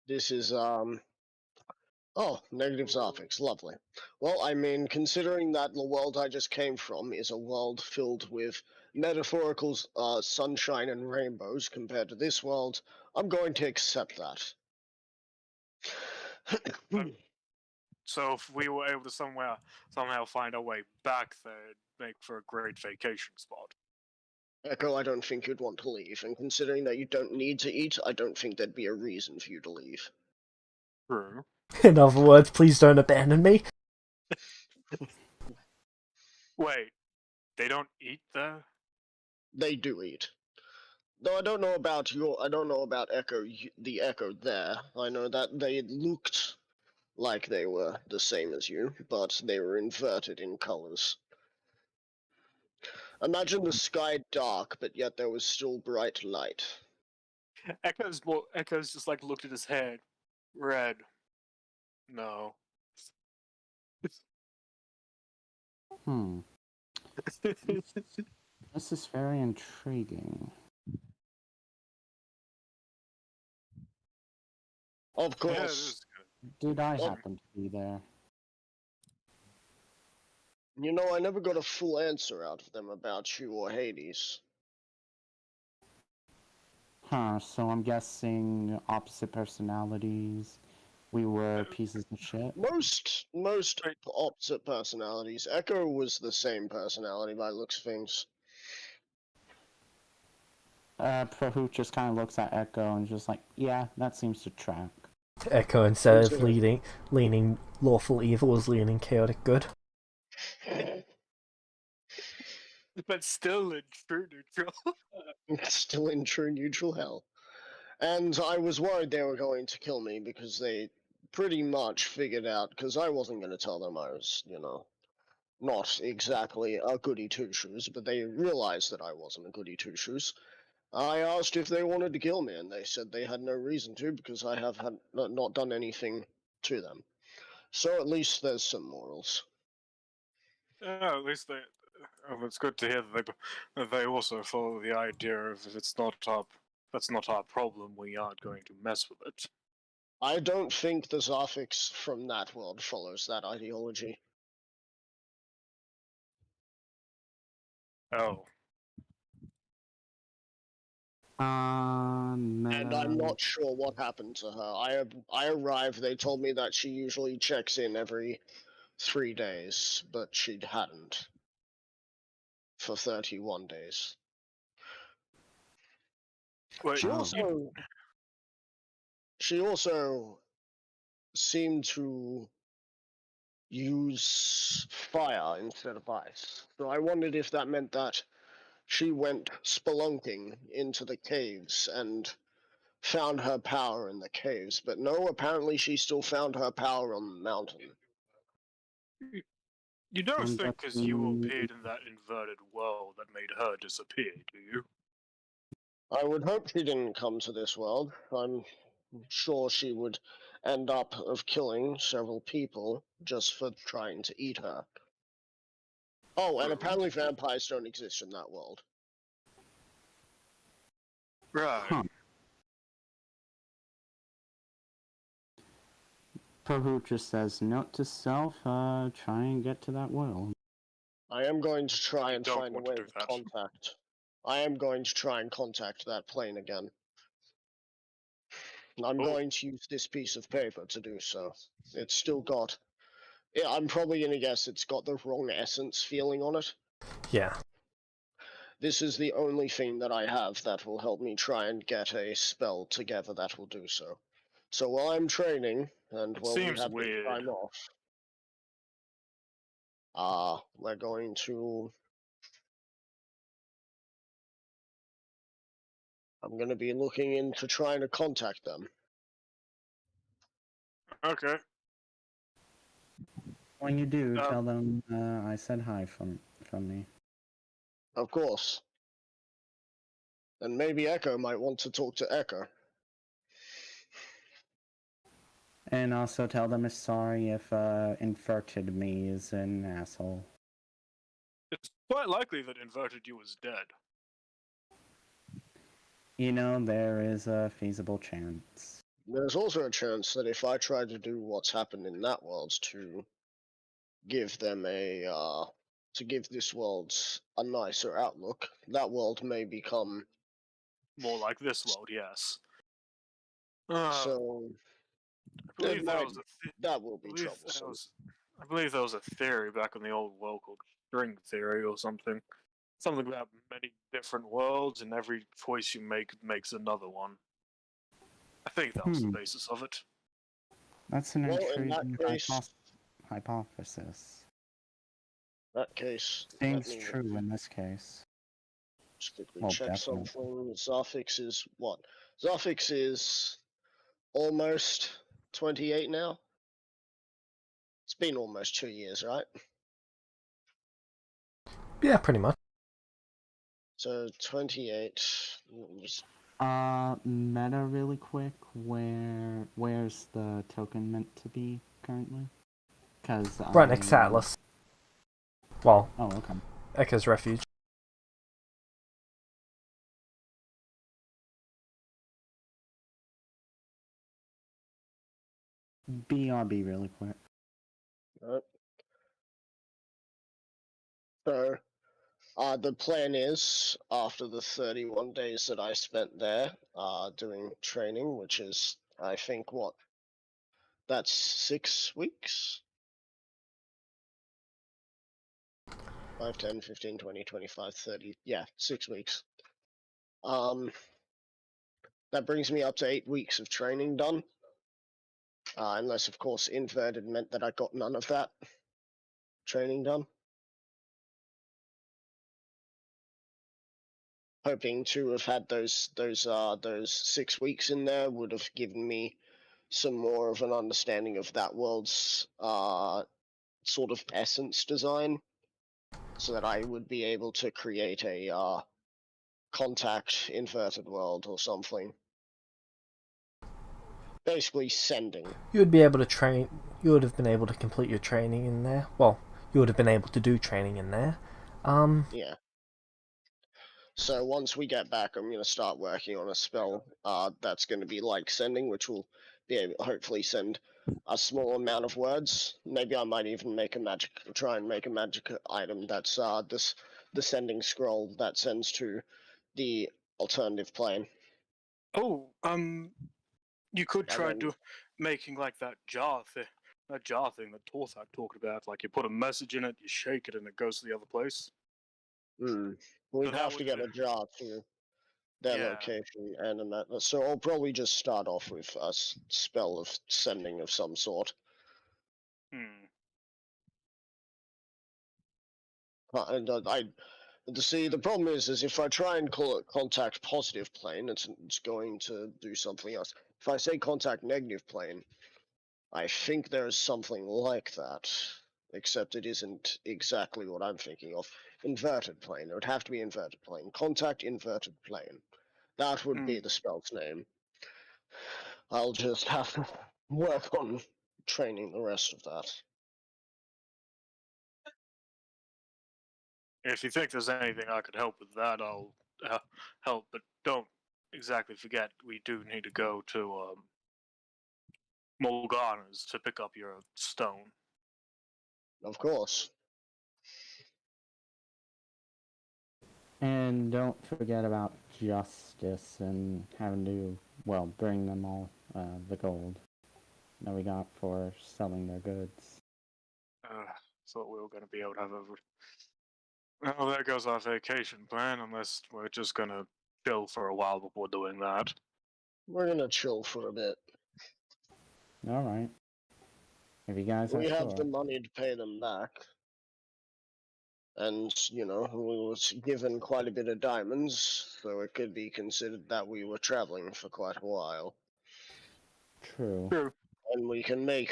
B: This is, Oh, Negative Zarthix, lovely. Well, I mean, considering that the world I just came from is a world filled with metaphorical sunshine and rainbows compared to this world, I'm going to accept that.
C: So if we were able to somehow find our way back there, it'd make for a great vacation spot.
B: Echo, I don't think you'd want to leave, and considering that you don't need to eat, I don't think there'd be a reason for you to leave.
C: True.
D: In other words, please don't abandon me.
C: Wait, they don't eat there?
B: They do eat. Though I don't know about Echo, the Echo there. I know that they looked like they were the same as you, but they were inverted in colors. Imagine the sky dark, but yet there was still bright light.
C: Echo's just like looked at his head. Red. No.
A: Hmm. This is very intriguing.
B: Of
C: Yeah, it
B: course,
C: is good.
A: Did I
B: Well-
A: happen to be there?
B: you know, I never got a full answer out of them about you or Hades.
A: Huh, so I'm guessing opposite personalities. We were pieces of shit.
B: Most
C: Right.
B: opposite personalities. Echo was the same personality by the looks of things.
A: Prahoot just kind of looks at Echo and just like, yeah, that seems to track.
D: Echo, instead of
B: Consider-
D: leaning lawful evil, is leaning chaotic good.
C: But still in true neutral.
B: Still in true neutral hell. And I was worried they were going to kill me because they pretty much figured out, because I wasn't going to tell them I was, not exactly a goody two shoes, but they realized that I wasn't a goody two shoes. I asked if they wanted to kill me, and they said they had no reason to because I have not done anything to them. So at least there's some morals.
C: Yeah, at least they. It's good to hear that they also follow the idea of if that's not our problem, we aren't going to mess with it.
B: I don't think the Zarfix from that world follows that ideology.
C: Oh.
B: And I'm not sure what happened to her. I arrived, they told me that she usually checks in every 3 days, but she hadn't for 31 days.
C: Wait,
B: She
A: Oh.
B: also seemed to use fire instead of ice. So I wondered if that meant that she went spelunking into the caves and found her power in the caves, but no, apparently she still found her power on the mountain.
C: you don't
A: I'm
C: think because you
A: guessing-
C: appeared in that inverted world that made her disappear, do you?
B: I would hope she didn't come to this world. I'm sure she would end up of killing several people just for trying to eat her. Oh, and apparently vampires don't exist in that world.
C: Right.
A: Huh. Prahoot just says, note to self, try and get to that world.
B: I am going to try and
C: don't
B: find a
C: want to
B: way
C: do
B: to
C: that.
B: contact. I am going to try and contact that plane again. I'm
C: Oh.
B: going to use this piece of paper to do so. It's still got. Yeah, I'm probably gonna guess it's got the wrong essence feeling on it.
D: Yeah.
B: This is the only thing that I have that will help me try and get a spell together that will do so. So while I'm training, and
C: It
B: while we
C: seems
B: have this
C: weird.
B: time off, we're going to. I'm going to be looking into trying to contact them.
C: Okay.
A: When you do, tell them I said hi from me.
B: Of course. And maybe Echo might want to talk to Echo.
A: And also tell them it's sorry if inverted me is an asshole.
C: It's quite likely that Inverted You is dead.
A: You know, there is a feasible chance.
B: There's also a chance that if I try to do what's happened in that world to give them to give this world a nicer outlook, that world may become
C: More like this world, yes.
B: so.
C: I believe
B: It
C: there
B: might,
C: was
B: that will
C: I
B: be
C: believe
B: troublesome.
C: I believe there was a theory back in the old world called string theory or something. something about many different worlds, and every choice you make makes another one. I think that was the basis of it.
A: That's an
B: Well, in that
A: intriguing
B: case,
A: hypothesis.
B: let
A: Seems
B: me
A: true in this case.
B: just quickly
A: Well,
B: check
A: definitely.
B: something. Zafix is what? Zafix is almost 28 now. It's been almost 2 years, right?
D: Yeah, pretty much.
B: So 28. Let me just-
A: Meta really quick, where's the token meant to be currently? Cause
D: Right next to Atlas. Well,
A: Oh, okay.
D: Echo's Refuge.
A: BRB really quick.
B: Right. So, the plan is after the 31 days that I spent there, doing training, which is I think what, that's 6 weeks. 5, 10, 15, 20, 25, 30. Yeah, 6 weeks. That brings me up to 8 weeks of training done. Unless, of course, inverted meant that I got none of that training done. Hoping to have had those 6 weeks in there would have given me some more of an understanding of that world's sort of essence design, so that I would be able to create a contact inverted world or something. Basically sending.
D: You would be able to train. You would have been able to complete your training in there. Well, you would have been able to do training in there.
B: Yeah. So once we get back, I'm going to start working on a spell that's going to be like sending, which will be able to hopefully send a small amount of words. Maybe I might even try and make a magic item that's the sending scroll that sends to the alternative plane.
C: Oh, you could try
B: then-
C: making like that jar thing that Torthak talked about. Like you put a message in it, you shake it, and it goes to the other place.
B: We'd
C: So that
B: have to
C: would
B: get
C: be-
B: a jar to their
C: Yeah.
B: location and that. So I'll probably just start off with a spell of sending of some sort. And see, the problem is if I try and call it contact positive plane, it's going to do something else. If I say contact negative plane, I think there's something like that, except it isn't exactly what I'm thinking of. Inverted plane. It would have to be inverted plane. Contact inverted plane. That would be the spell's name. I'll just have to work on training the rest of that.
C: If you think there's anything I could help with that, I'll help. But don't exactly forget we do need to go to Morgana's to pick up your stone.
B: Of course.
A: And don't forget about justice and having to, well, bring them all the gold that we got for selling their goods.
C: Thought we were going to be able to have Well, there goes our vacation plan, unless we're just going to chill for a while before doing that.
B: We're gonna chill for a bit.
A: Alright. If you guys are
B: We have
A: sure.
B: the money to pay them back. And, we were given quite a bit of diamonds, so it could be considered that we were traveling for quite a while.
A: True.
B: And we can make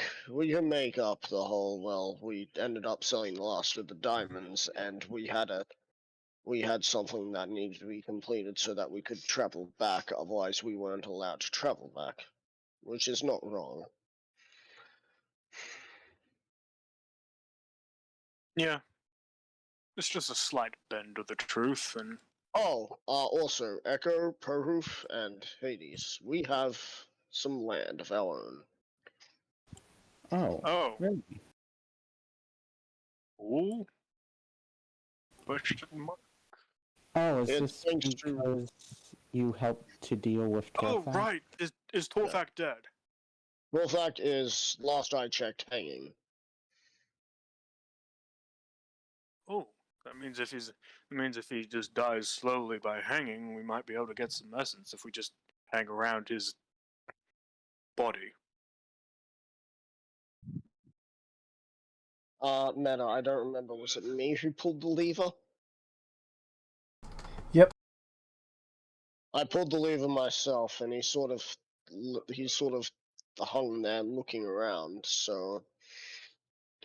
B: up the whole, well, we ended up selling the last of the diamonds, and we had something that needed to be completed so that we could travel back, otherwise we weren't allowed to travel back. Which is not wrong.
C: Yeah. It's just a slight bend of the truth, and
B: Oh, also, Echo, Perhoof, and Hades. We have some land of our own.
C: oh,
A: Really?
C: ooh, question mark.
A: Oh, is
B: It's
A: this
B: thanks to-
A: because you helped to deal with
C: Oh,
A: Torthak?
C: right. Is Torthak dead?
B: Well, fact is, last I checked, hanging.
C: Oh, That means if he just dies slowly by hanging, we might be able to get some essence if we just hang around his body.
B: Meta, I don't remember, was it me who pulled the lever?
D: Yep.
B: I pulled the lever myself, and he sort of hung there looking around, so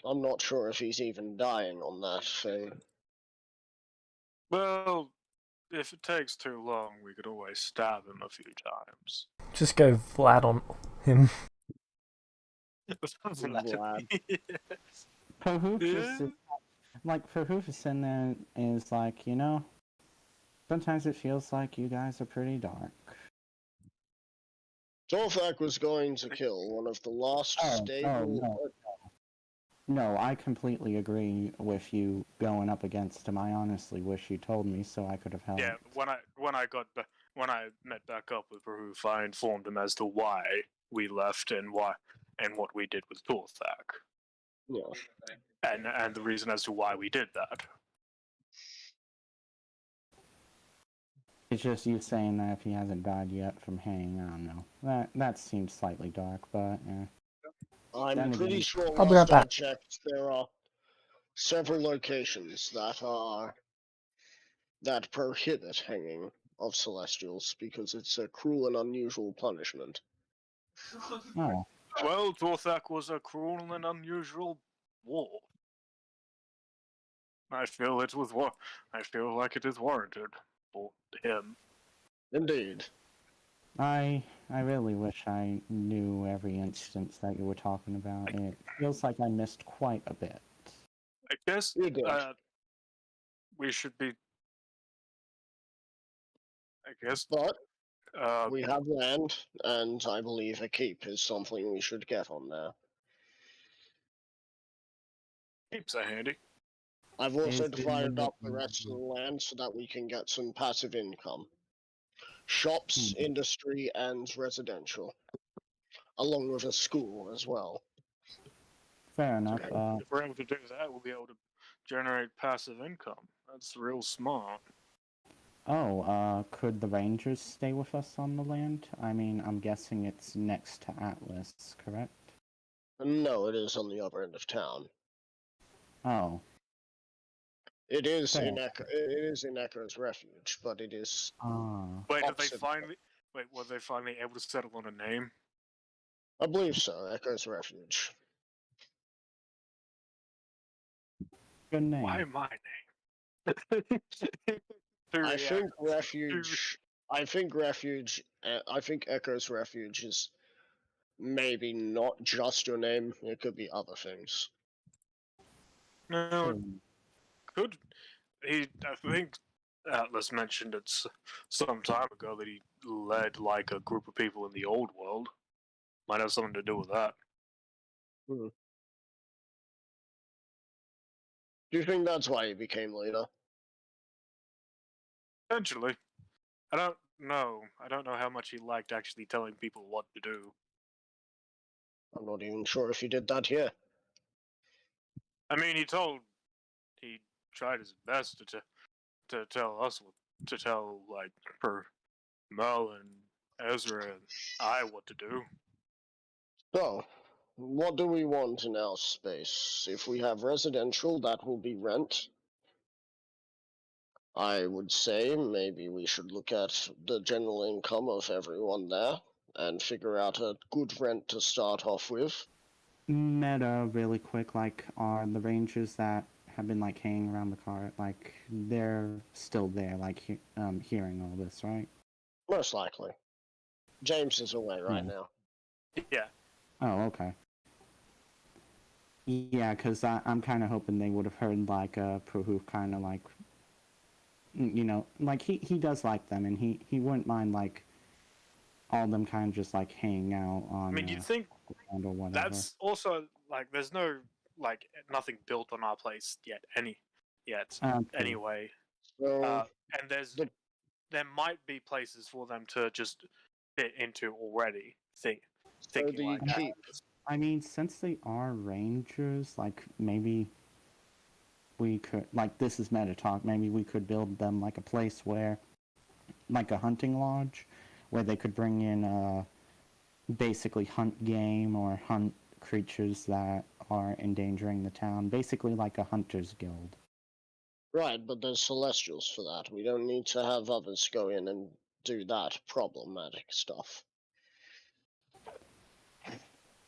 B: I'm not sure if he's even dying on that thing.
C: Well, if it takes too long, we could always stab him a few times.
D: Just go flat on him.
B: Vlad.
A: Pahoof
C: Yeah.
A: is like Pahoof is in there is like, you know, sometimes it feels like you guys are pretty dark.
B: Torthak was going to kill one of the last stable.
A: No, I completely agree with you going up against him. I honestly wish you told me so I could have helped.
C: Yeah, when I met back up with Baroof, I informed him as to why we left and what we did with Torthak,
B: Yeah.
C: and the reason as to why we did that.
A: It's just you saying that if he hasn't died yet from hanging. I don't know. That seems slightly dark, but yeah.
B: I'm pretty sure
D: I'll be right
B: last I
D: back.
B: checked, there are several locations that prohibit hanging of Celestials because it's a cruel and unusual punishment.
A: Oh,
C: Well, Torthak was a cruel and unusual war. I feel like it is warranted for him.
B: Indeed.
A: I really wish I knew every instance that you were talking about. It feels like I missed quite a bit.
C: I guess
B: You did.
C: we should be. I guess
B: But we have land, and I believe a keep is something we should get on there.
C: keeps are handy.
B: I've also
A: Is
B: divided
A: it-
B: up the rest of the land so that we can get some passive income. Shops, industry, and residential. Along with a school as well.
A: Fair enough.
C: If we're able to do that, we'll be able to generate passive income. That's real smart.
A: Could the Rangers stay with us on the land? I mean, I'm guessing it's next to Atlas, correct?
B: No, it is on the other end of town.
A: Oh,
B: It is
A: Fair.
B: it is in Echo's Refuge, but it is
C: Wait,
B: opposite.
C: were they finally able to settle on a name?
B: I believe so, Echo's Refuge.
A: good name.
C: Why my name?
B: I think Echo's Refuge is maybe not just your name, it could be other things.
C: No, could he? I think Atlas mentioned it some time ago that he led like a group of people in the old world. Might have something to do with that.
B: Do you think that's why he became leader?
C: Potentially. I don't know. I don't know how much he liked actually telling people what to do.
B: I'm not even sure if he did that here.
C: I mean, he tried his best to tell us to tell like per Mel and Ezra and I what to do.
B: So, what do we want in our space? If we have residential, that will be rent. I would say maybe we should look at the general income of everyone there and figure out a good rent to start off with.
A: Meta, really quick, like, are the Rangers that have been, like, hanging around the car, like, they're still there, like, hearing all this, right?
B: Most likely. James is away right now.
C: Yeah.
A: Oh, okay. Yeah, because I'm kind of hoping they would have heard, like, Prahoof kind of, like, you know, like, he does like them, and he wouldn't mind, like, all of them kind of just, like, hanging out on,
C: I mean, you'd think
A: land or whatever.
C: that's also like there's no like nothing built on our place yet.
A: True.
C: Anyway,
B: So,
C: and there might be places for them to just fit into already. Thinking
B: the
C: like that.
B: keep.
A: I mean, since they are Rangers, like, maybe we could, like, this is meta talk, maybe we could build them like a place where, like a hunting lodge, where they could bring in, basically hunt game or hunt creatures that are endangering the town. Basically like a hunter's guild.
B: Right, but there's Celestials for that. We don't need to have others go in and do that problematic stuff.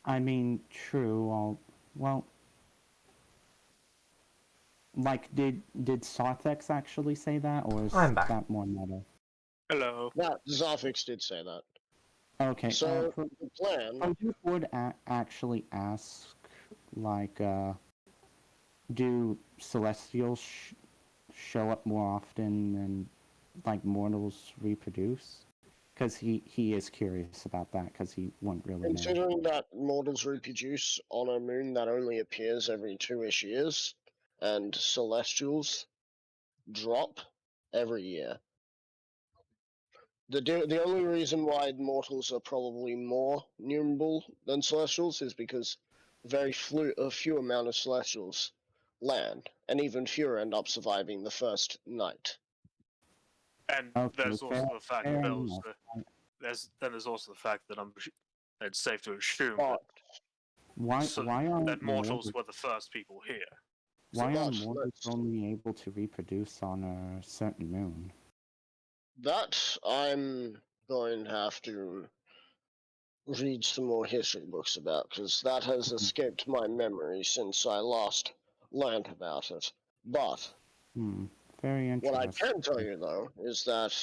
A: I mean, true, well, like, did Sarthex actually say that, or is
D: I'm back.
A: that more meta?
C: Hello.
B: Yeah, Zarfix did say that.
A: Okay,
B: So, the plan...
A: You would actually ask, like, do Celestials show up more often than, like, mortals reproduce? Because he is curious about that, because he wouldn't really know.
B: Considering that mortals reproduce on a moon that only appears every 2-ish years, and Celestials drop every year. The only reason why mortals are probably more numerable than Celestials is because very few amount of Celestials land, and even fewer end up surviving the first night.
C: And
A: Okay,
C: there's also the fact that there's also the fact that it's safe to assume
B: But
A: why are
C: that mortals were the first people here.
A: Why are
B: let's-
A: mortals only able to reproduce on a certain moon?
B: that I'm going to have to read some more history books about, because that has escaped my memory since I last learned about it. But
A: Very interesting.
B: what I can tell you, though, is that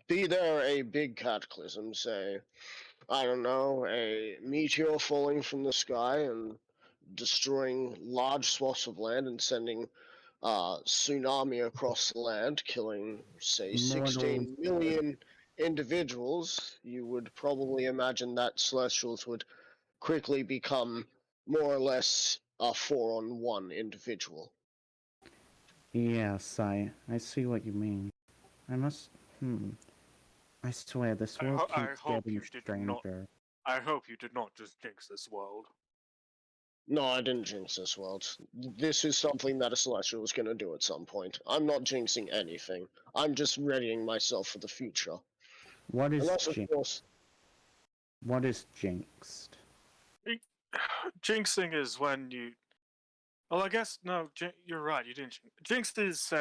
B: be there a big cataclysm, say, I don't know, a meteor falling from the sky and destroying large swaths of land and sending tsunami across the land, killing, say, 16 million individuals, you would probably imagine that Celestials would quickly become more or less a 4-on-1 individual.
A: Yes, I see what you mean. I must. I swear, this world keeps getting stranger.
C: I hope you did not just jinx this world.
B: No, I didn't jinx this world. This is something that a Celestial is going to do at some point. I'm not jinxing anything. I'm just readying myself for the future.
A: What is
B: Unless, of course...
A: What is jinxed?
C: Jinxing is when you... Well, I guess, no, you're right, you didn't jinx. Jinxed is...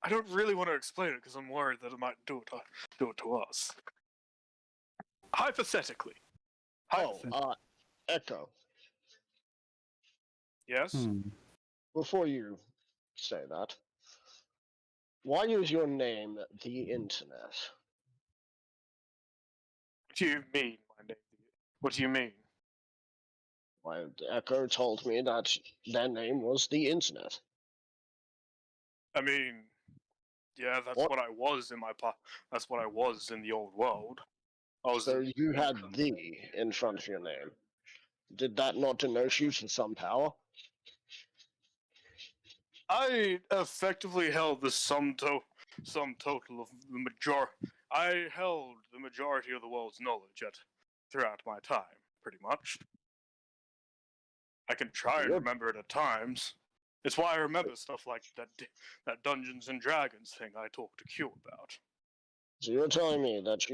C: I don't really want to explain it because I'm worried that it might do it to us. Hypothetically.
B: Echo.
C: Yes?
B: Before you say that, why is your name the internet?
C: What do you mean, my name? What do you mean?
B: Why, Echo told me that their name was the internet.
C: I mean, yeah, that's what I was in that's what I was in the old world.
B: So you had the in front of your name. Did that not denote you to some power?
C: I effectively held the sum total of the I held the majority of the world's knowledge throughout my time, pretty much. I can try and remember it at times. It's why I remember stuff like that Dungeons and Dragons thing I talked to Q about.
B: So you're telling me that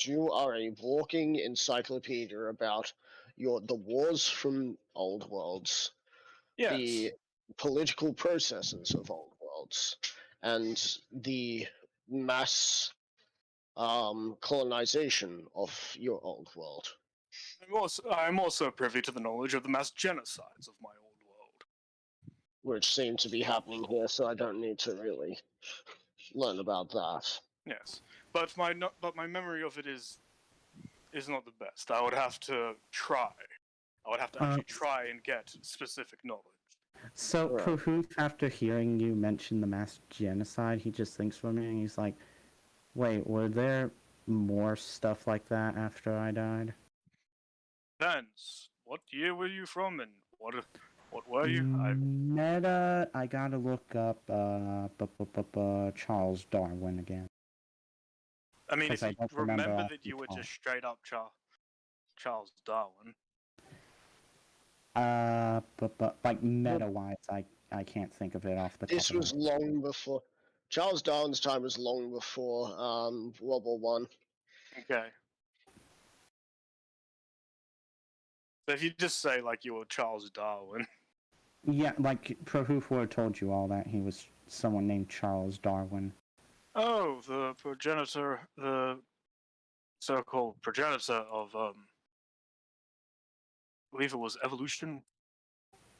B: you are a walking encyclopedia about the wars from old worlds,
C: yes,
B: the political processes of old worlds, and the mass colonization of your old world.
C: I'm also privy to the knowledge of the mass genocides of my old world,
B: which seem to be happening here, so I don't need to really learn about that.
C: Yes, but my memory of it is not the best. I would have to try. I would have to actually try and get specific knowledge.
A: So, Prahoof, after hearing you mention the mass genocide, he just thinks for a minute and he's like, wait, were there more stuff like that after I died?
C: Depends. What year were you from, and what were you?
A: Meta, I gotta look up Charles Darwin again.
C: I mean, if you remember that you were just straight up Charles Darwin.
A: But like meta-wise, I can't think of it off the top
B: This
A: of my
B: was long before. Charles Darwin's time was long before World War One.
C: Okay. So if you just say like you were Charles Darwin.
A: Yeah, like Prahoof would have told you all that he was someone named Charles Darwin.
C: Oh, the progenitor, the so-called progenitor of I believe it was evolution.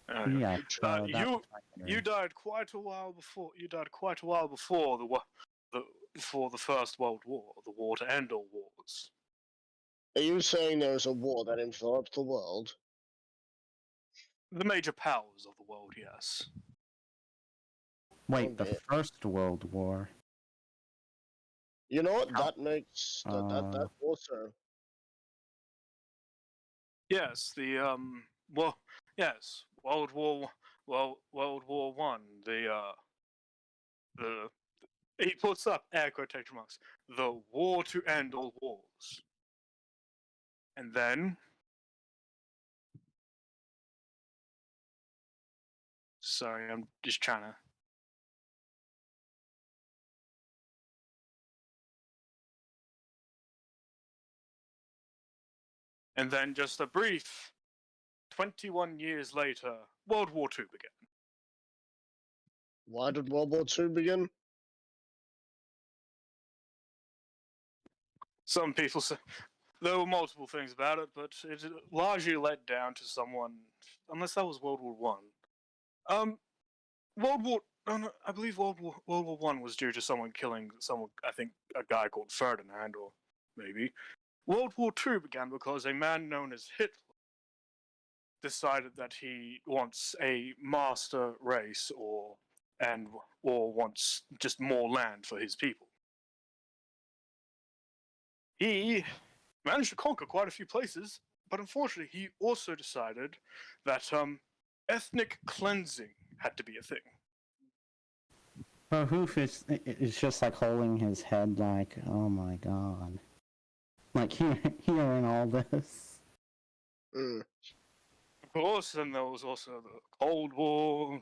A: Yeah, so that
C: you
A: was my theory.
C: died quite a while before. You died quite a while before before the First World War, the war to end all wars.
B: Are you saying there was a war that enveloped the world?
C: The major powers of the world, yes.
A: Wait, the
B: Okay.
A: First World War.
B: You know what?
A: How-
B: That makes that also.
C: Yes, well, yes, World War One. The he puts up air quotation marks. The war to end all wars. And then, sorry, I'm just trying to. And then, just a brief 21 years later, World War II began.
B: Why did World War II begin?
C: Some people say there were multiple things about it, but it largely led down to someone, unless that was World War One. World War. Oh no, I believe World War One was due to someone killing someone. I think a guy called Ferdinand, or maybe. World War II began because a man known as Hitler decided that he wants a master race, or wants just more land for his people. He managed to conquer quite a few places, but unfortunately, he also decided that ethnic cleansing had to be a thing.
A: Prahoof is just like holding his head like, oh my god. Like hearing all this.
B: Mm.
C: Of course, and there was also the Cold War,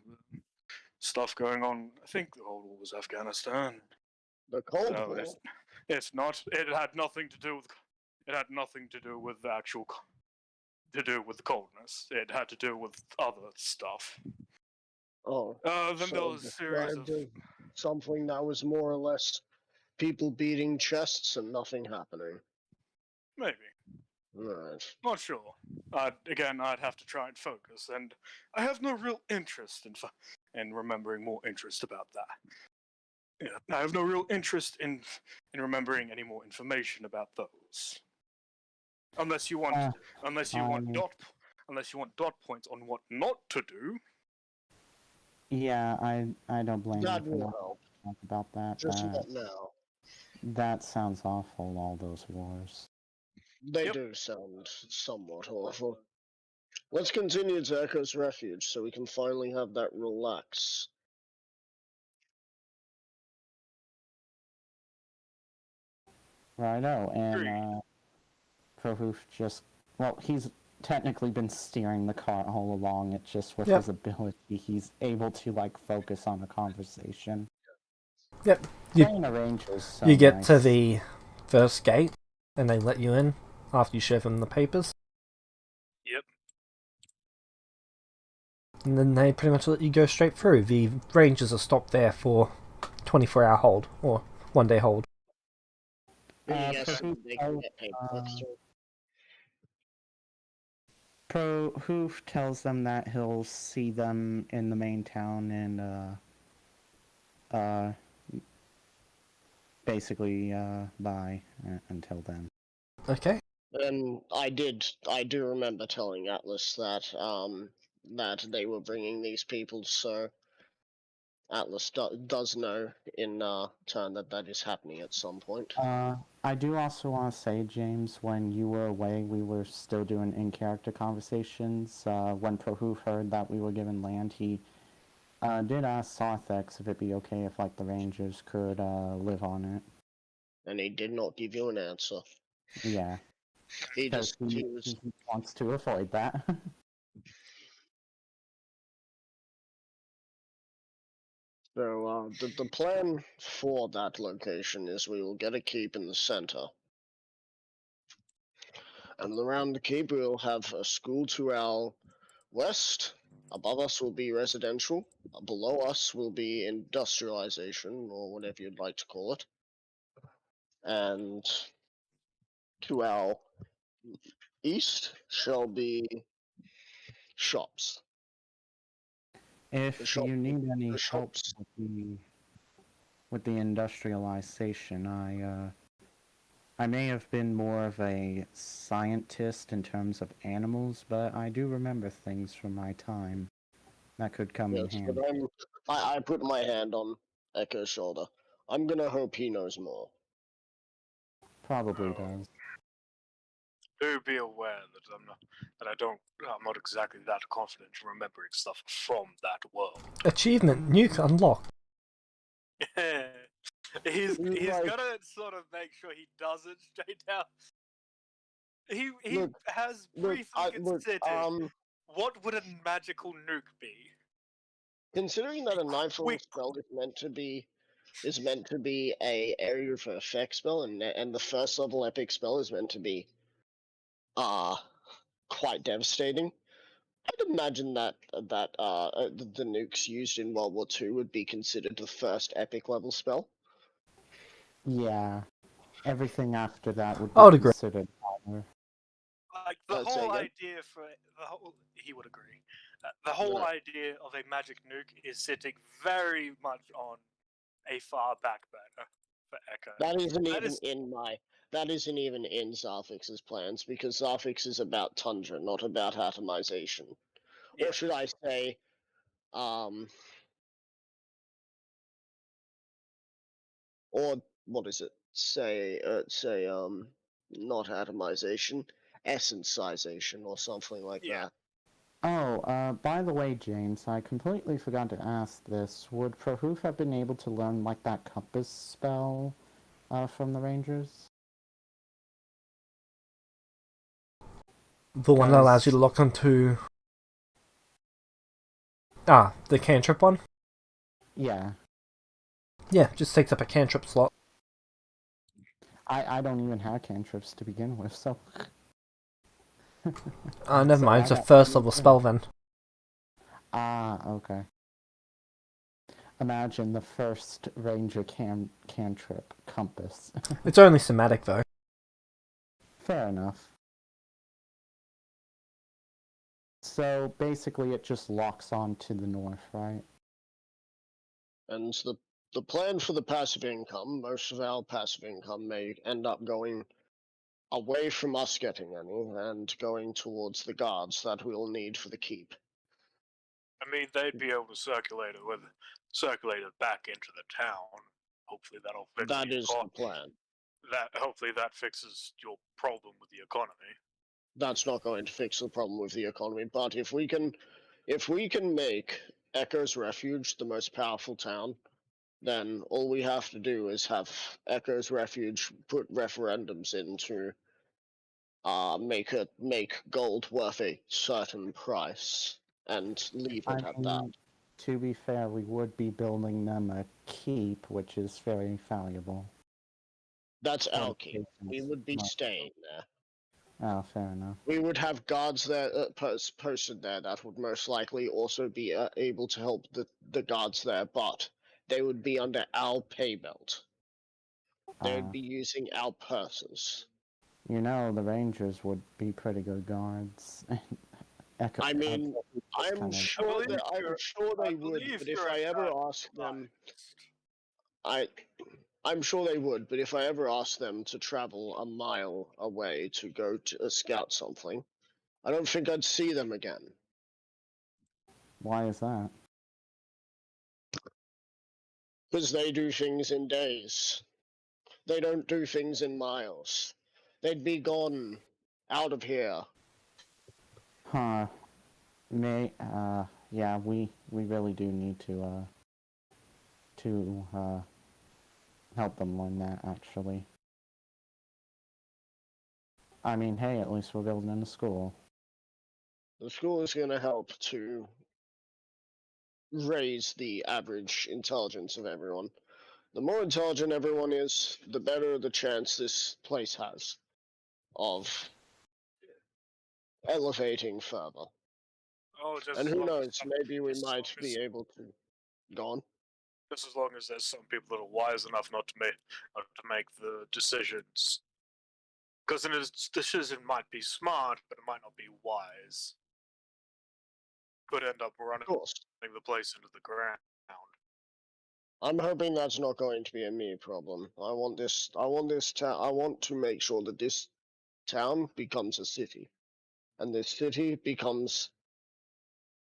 C: stuff going on. I think the Cold War was Afghanistan.
B: The Cold
C: No,
B: War.
C: it's not. It had nothing to do with. It had nothing to do with the actual. To do with the coldness. It had to do with other stuff.
B: Oh.
C: Then
B: So
C: there was a series of.
B: described as something that was more or less people beating chests and nothing happening.
C: Maybe.
B: Right.
C: Not sure. Again, I'd have to try and focus, and I have no real interest in remembering more interest about that. Yeah, I have no real interest in remembering any more information about those. Unless you want, unless you want dot points on what not to do.
A: Yeah, I don't blame you
B: That
A: for
B: will
A: not
B: help.
A: talking about that.
B: Just not now.
A: That sounds awful, all those wars.
B: They
C: Yep.
B: do sound somewhat awful. Let's continue to Echo's Refuge so we can finally have that relax.
A: Righto, and
C: Agreed.
A: Prahoof just, well, he's technically been steering the car all along. It's just with
D: Yep.
A: his ability, he's able to like focus on the conversation.
D: Yep. You,
A: Playing the range is so
D: you get
A: nice.
D: to the first gate, and they let you in after you show them the papers.
C: Yep.
D: And then they pretty much let you go straight through. The rangers are stopped there for 24-hour hold, or 1-day hold.
B: Yes,
A: Prahoof
B: they can get paid extra.
A: Prahoof tells them that he'll see them in the main town and basically bye until then.
D: Okay.
B: And I do remember telling Atlas that that they were bringing these people, so Atlas does know in turn that is happening at some point.
A: I do also want to say, James, when you were away, we were still doing in-character conversations. When Prahoof heard that we were given land, he did ask Sarthex if it'd be okay if, like, the Rangers could live on it.
B: And he did not give you an answer.
A: Yeah.
B: He
A: Because
B: just he was
A: he wants to avoid that.
B: So the plan for that location is we will get a keep in the center. And around the keep we'll have a school to our west. Above us will be residential. Below us will be industrialization, or whatever you'd like to call it. And to our east shall be shops. The
A: If
B: shop,
A: you need any
B: the
A: help
B: shops.
A: with the industrialization, I may have been more of a scientist in terms of animals, but I do remember things from my time that could come in
B: Yes, but
A: handy.
B: I put my hand on Echo's shoulder. I'm gonna hope he knows more.
A: Probably
C: Oh.
A: does.
C: Do be aware that I'm not exactly that confident in remembering stuff from that world.
D: Achievement nuke unlocked.
C: he's
B: Like,
C: gonna sort of make sure he doesn't straight out. He
B: Look,
C: has
B: look,
C: briefly considered what would a magical nuke be.
B: considering that a ninth level
C: Quick.
B: spell is meant to be a area of effect spell, and the first level epic spell is meant to be quite devastating. I'd imagine that the nukes used in World War II would be considered the first epic level spell.
A: Yeah. Everything after that would
D: I would
A: be
D: agree.
A: considered minor.
C: Like the
B: Let's say
C: whole
B: again?
C: idea for the whole, he would agree. The whole
B: Right.
C: idea of a magic nuke is sitting very much on a far back burner for Echo.
B: That isn't
C: That
B: even
C: is-
B: in my. That isn't even in Zarfix's plans, because Zarfix is about tundra, not about atomization.
C: Yeah.
B: Or should I say, or what is it? Say, not atomization, essenceization, or something like
C: Yeah.
B: that.
A: Oh, by the way, James, I completely forgot to ask this. Would Prohoof have been able to learn, like, that compass spell from the Rangers?
D: The one that allows you to
A: Because-
D: lock onto. The cantrip one?
A: Yeah.
D: Yeah, just takes up a cantrip slot.
A: I don't even have cantrips to begin with, so...
D: Never
A: So
D: mind,
A: I
D: it's a
A: got
D: first level spell then.
A: Ah, okay. Imagine the first Ranger cantrip, compass.
D: It's only somatic though.
A: Fair enough. So basically it just locks on to the north, right?
B: And the plan for the passive income, most of our passive income may end up going away from us getting any and going towards the guards that we'll need for the keep.
C: I mean, they'd be able to circulate it back into the town. Hopefully, that'll fix
B: That is the plan.
C: Hopefully that fixes your problem with the economy.
B: That's not going to fix the problem with the economy, but if we can make Echo's Refuge the most powerful town, then all we have to do is have Echo's Refuge put referendums in to make gold worth a certain price and leave
A: I
B: it at that.
A: mean, to be fair, we would be building them a keep, which is very valuable.
B: That's our
A: Fortifications
B: keep. We would be
A: might-
B: staying there.
A: Oh, fair enough.
B: We would have guards there posted there that would most likely also be able to help the guards there, but they would be under our pay belt. They would be using our purses.
A: You know, the Rangers would be pretty good guards.
B: I mean, I'm
A: kinda-
B: sure
C: believe
B: they would, but if I ever ask them, I'm sure they would, but if I ever ask them to travel a mile away to go to scout something, I don't think I'd see them again.
A: Why is that?
B: Because they do things in days. They don't do things in miles. They'd be gone out of here.
A: Huh. Yeah, we really do need to help them learn that, actually. I mean, hey, at least we're building a school.
B: The school is going to help to raise the average intelligence of everyone. The more intelligent everyone is, the better the chance this place has of elevating further.
C: Oh, just
B: And
C: as
B: who
C: long as
B: knows,
C: some,
B: maybe we
C: just as long
B: might be
C: as,
B: able to go on.
C: just as long as there's some people that are wise enough not to make the decisions. Because a decision might be smart, but it might not be wise. Could end up running
B: Of course.
C: the place into the ground.
B: I'm hoping that's not going to be a me problem. I want to make sure that this town becomes a city. And this city becomes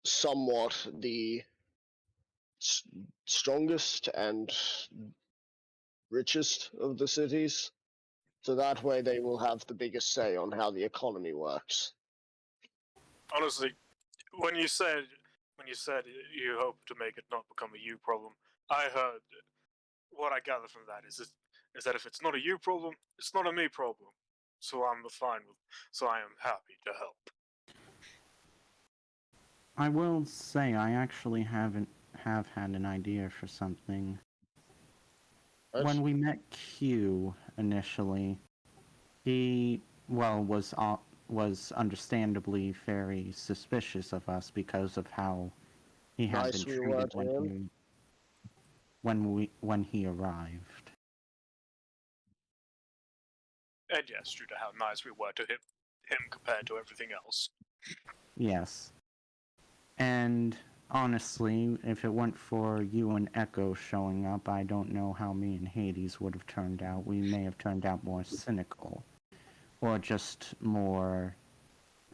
B: somewhat the strongest and richest of the cities. So that way they will have the biggest say on how the economy works.
C: Honestly, when you said you hope to make it not become a you problem, I heard what I gather from that is that if it's not a you problem, it's not a me problem. So I'm fine with. So I am happy to help.
A: I will say I actually have had an idea for something.
B: Right?
A: When we met Q initially, he was understandably very suspicious of us because of how he had
B: Nice
A: been
B: we were
A: treated
B: to him.
A: when he arrived.
C: And yes, due to how nice we were to him compared to everything else.
A: Yes. And honestly, if it weren't for you and Echo showing up, I don't know how me and Hades would have turned out. We may have turned out more cynical. Or just more,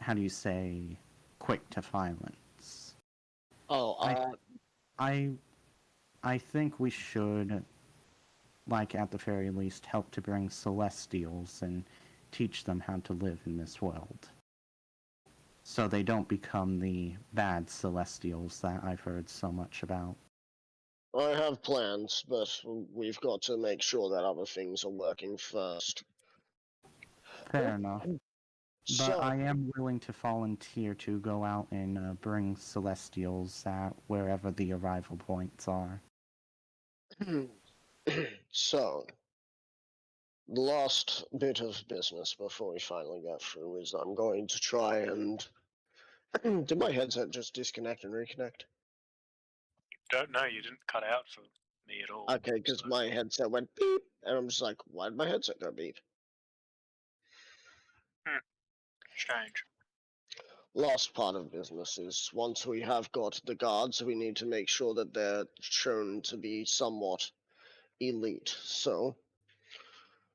A: how do you say, quick to violence.
B: Oh,
A: I think we should, like at the very least, help to bring Celestials and teach them how to live in this world. So they don't become the bad Celestials that I've heard so much about.
B: I have plans, but we've got to make sure that other things are working first.
A: Fair enough.
B: So,
A: But I am willing to volunteer to go out and bring Celestials at wherever the arrival points are.
B: so, the last bit of business before we finally get through is I'm going to try and... Did my headset just disconnect and reconnect?
C: Don't know. You didn't cut out for me at all.
B: Okay, because
C: so.
B: my headset went beep, and I'm just like, why did my headset go beep?
C: Change.
B: Last part of business is once we have got the guards, we need to make sure that they're shown to be somewhat elite. So,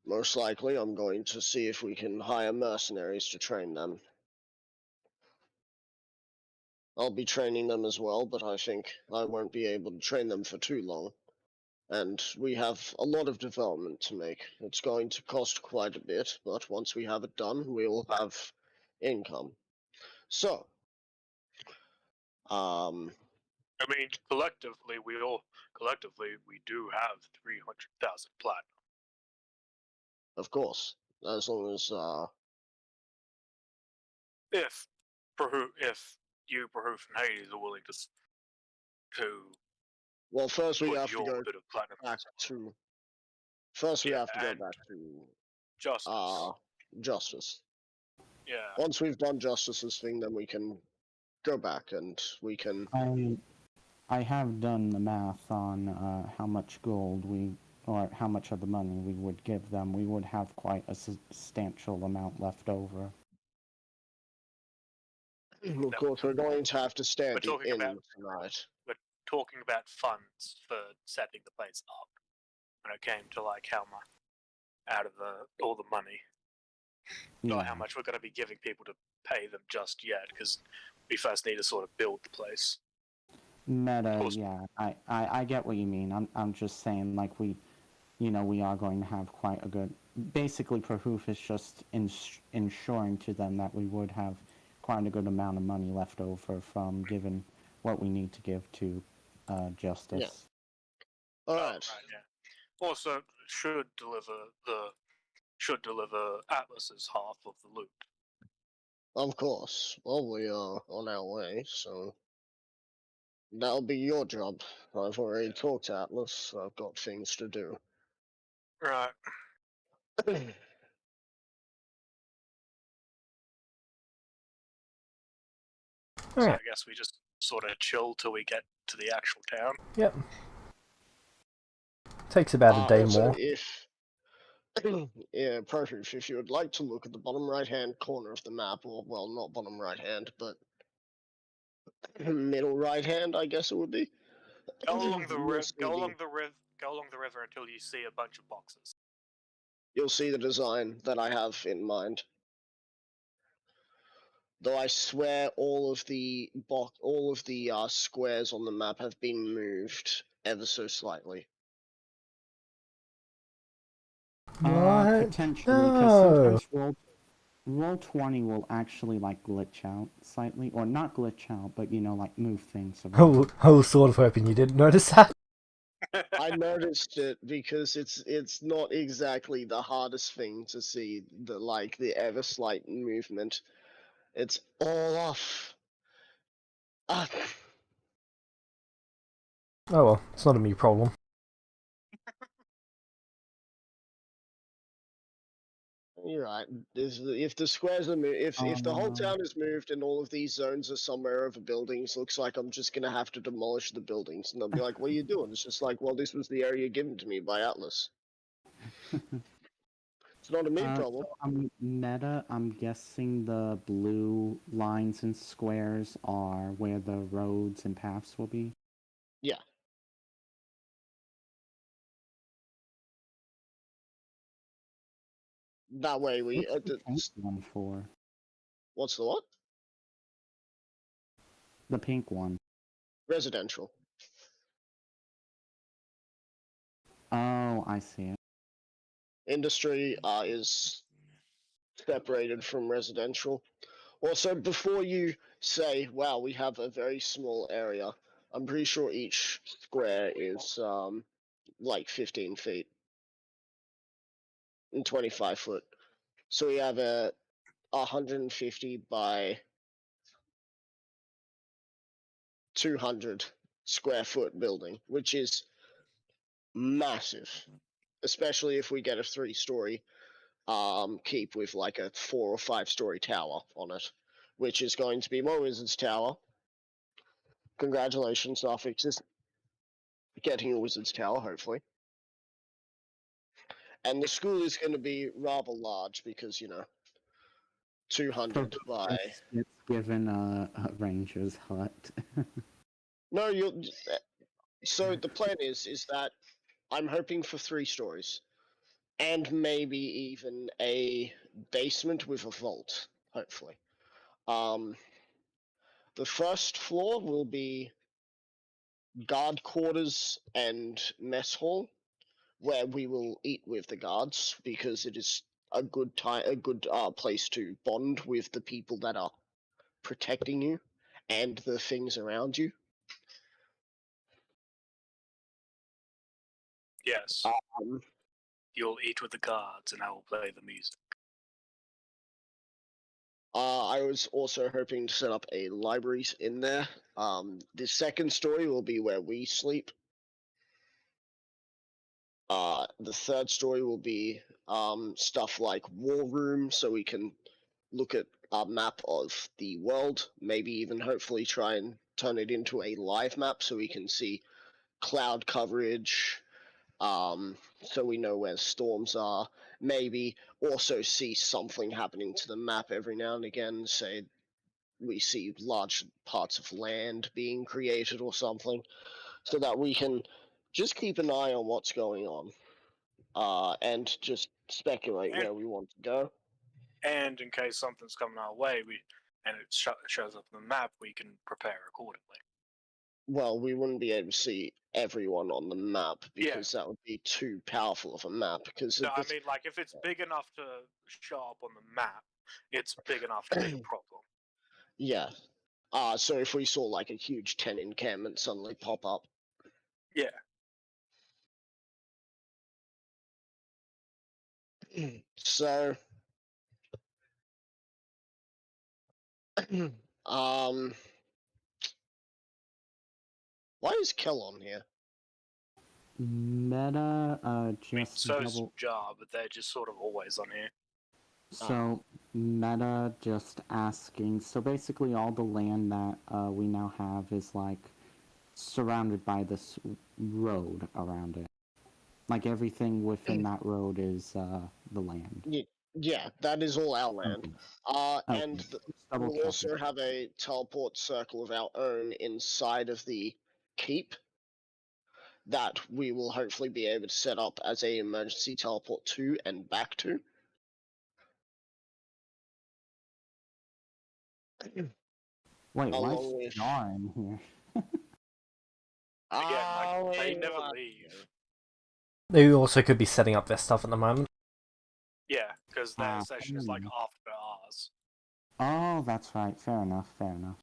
B: most likely, I'm going to see if we can hire mercenaries to train them. I'll be training them as well, but I think I won't be able to train them for too long. And we have a lot of development to make. It's going to cost quite a bit, but once we have it done, we'll have income. So,
C: I mean, collectively, we do have 300,000 platinum.
B: of course, as long as
C: If you, Prahoof, and Hades are willing to
B: well, first we
C: put
B: have to
C: your
B: go
C: bit of platinum
B: back to. First, we
C: Yeah,
B: have to go
C: and
B: back to
C: justice.
B: justice.
C: Yeah.
B: Once we've done justice's thing, then we can go back and we can.
A: I have done the math on how much gold or how much of the money we would give them. We would have quite a substantial amount left over.
B: Of course, we're going to have to stay at the
C: talking
B: inn
C: about-
B: tonight.
C: We're talking about funds for setting the place up. When it came to like how much out of all the money, not how much we're going to be giving people to pay them just yet, because we first need to sort of build the place.
A: Meta, yeah, I get what you mean. I'm just saying, like, we are going to have quite a good. Basically, Prahoof is just ensuring to them that we would have quite a good amount of money left over from given what we need to give to justice.
B: Yeah. All right.
C: Yeah. Also, should deliver Atlas's half of the loot.
B: Of course. Well, we are on our way, so That'll be your job. I've already talked to Atlas, so I've got things to do.
C: Right. So
D: Alright,
C: I guess we just sort of chill till we get to the actual town.
D: yep. Takes about a day
B: also,
D: more.
B: if yeah, perfect. If you would like to look at the bottom right-hand corner of the map, or well, not bottom right-hand, but middle right-hand, I guess it would be.
C: Go along the
B: You'll
C: river.
B: see
C: Go
B: the-
C: along the river. Go along the river until you see a bunch of boxes.
B: You'll see the design that I have in mind. Though I swear all of the squares on the map have been moved ever so slightly.
D: What?
A: Potentially, because sometimes roll 20 will actually like glitch out slightly, or not glitch out, but you know, like move things around.
D: I was sort of hoping you didn't notice that.
B: I noticed it because it's not exactly the hardest thing to see, the ever slight movement. It's all off. Ah,
D: Oh well, it's not a me problem.
B: you're right. If the squares are if the whole town is moved and all of these zones are somewhere over buildings, looks like I'm just gonna have to demolish the buildings. And they'll be like, "What are you doing?" It's just like, "Well, this was the area given to me by Atlas." It's not a me problem.
A: Meta, I'm guessing the blue lines and squares are where the roads and paths will be.
B: Yeah. That way we.
A: What's the pink one for?
B: What's the what?
A: The pink one.
B: Residential.
A: Oh, I see it.
B: Industry is separated from residential. Also, before you say, "Wow, we have a very small area," I'm pretty sure each square is like 15 feet and 25 foot. So we have a 150 by 200 square foot building, which is massive, especially if we get a 3-story keep with like a 4 or 5-story tower on it, which is going to be my wizard's tower. Congratulations, Suffix is getting a wizard's tower, hopefully. And the school is going to be rather large because, 200 by.
A: It's given a ranger's hut.
B: No, you'll. So the plan is that I'm hoping for 3 stories, and maybe even a basement with a vault. Hopefully, the first floor will be guard quarters and mess hall, where we will eat with the guards because it is a good place to bond with the people that are protecting you and the things around you.
C: Yes.
B: Um,
C: You'll eat with the guards, and I will play the music.
B: I was also hoping to set up a library in there. The second story will be where we sleep. The third story will be stuff like war room, so we can look at a map of the world. Maybe even hopefully try and turn it into a live map, so we can see cloud coverage. So we know where storms are. Maybe also see something happening to the map every now and again. Say we see large parts of land being created or something, so that we can just keep an eye on what's going on, and just speculate where we want to go.
C: And in case something's coming our way, and it shows up on the map, we can prepare accordingly.
B: Well, we wouldn't be able to see everyone on the map because that would be too powerful of a map. Because
C: no, I mean, like, if it's big enough to show up on the map, it's big enough to be a problem.
B: Yeah. So if we saw like a huge 10 encampment suddenly pop up.
C: Yeah.
B: So, um, Why is Kel on here?
A: Meta,
C: I mean,
A: just
C: so's
A: double.
C: Jar, but they're just sort of always on here.
A: So, meta just asking. So basically, all the land that we now have is like surrounded by this road around it. Like everything within that road is the land.
B: Yeah, that is all our land.
A: Okay.
B: And
A: Just double
B: we'll
A: checking.
B: also have a teleport circle of our own inside of the keep that we will hopefully be able to set up as a emergency teleport to and back to.
A: Wait, why
B: Along
A: is
B: with
A: Jar in here?
C: Again, like, they
B: wait,
C: never
B: what?
C: leave.
D: They also could be setting up their stuff at the moment.
C: Yeah, because their session is like
A: Hmm.
C: after ours.
A: Oh, that's right. Fair enough. Fair enough.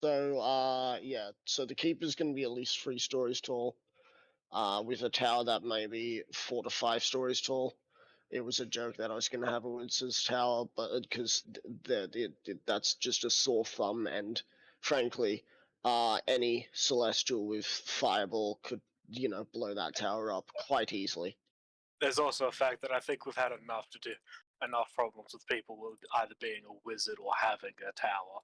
B: So, yeah, so the keep is going to be at least 3 stories tall, with a tower that may be 4 to 5 stories tall. It was a joke that I was going to have a Windsor's tower, but because that's just a sore thumb, and frankly, any celestial with fireball could, blow that tower up quite easily.
C: There's also a fact that I think we've had enough problems with people with either being a wizard or having a tower.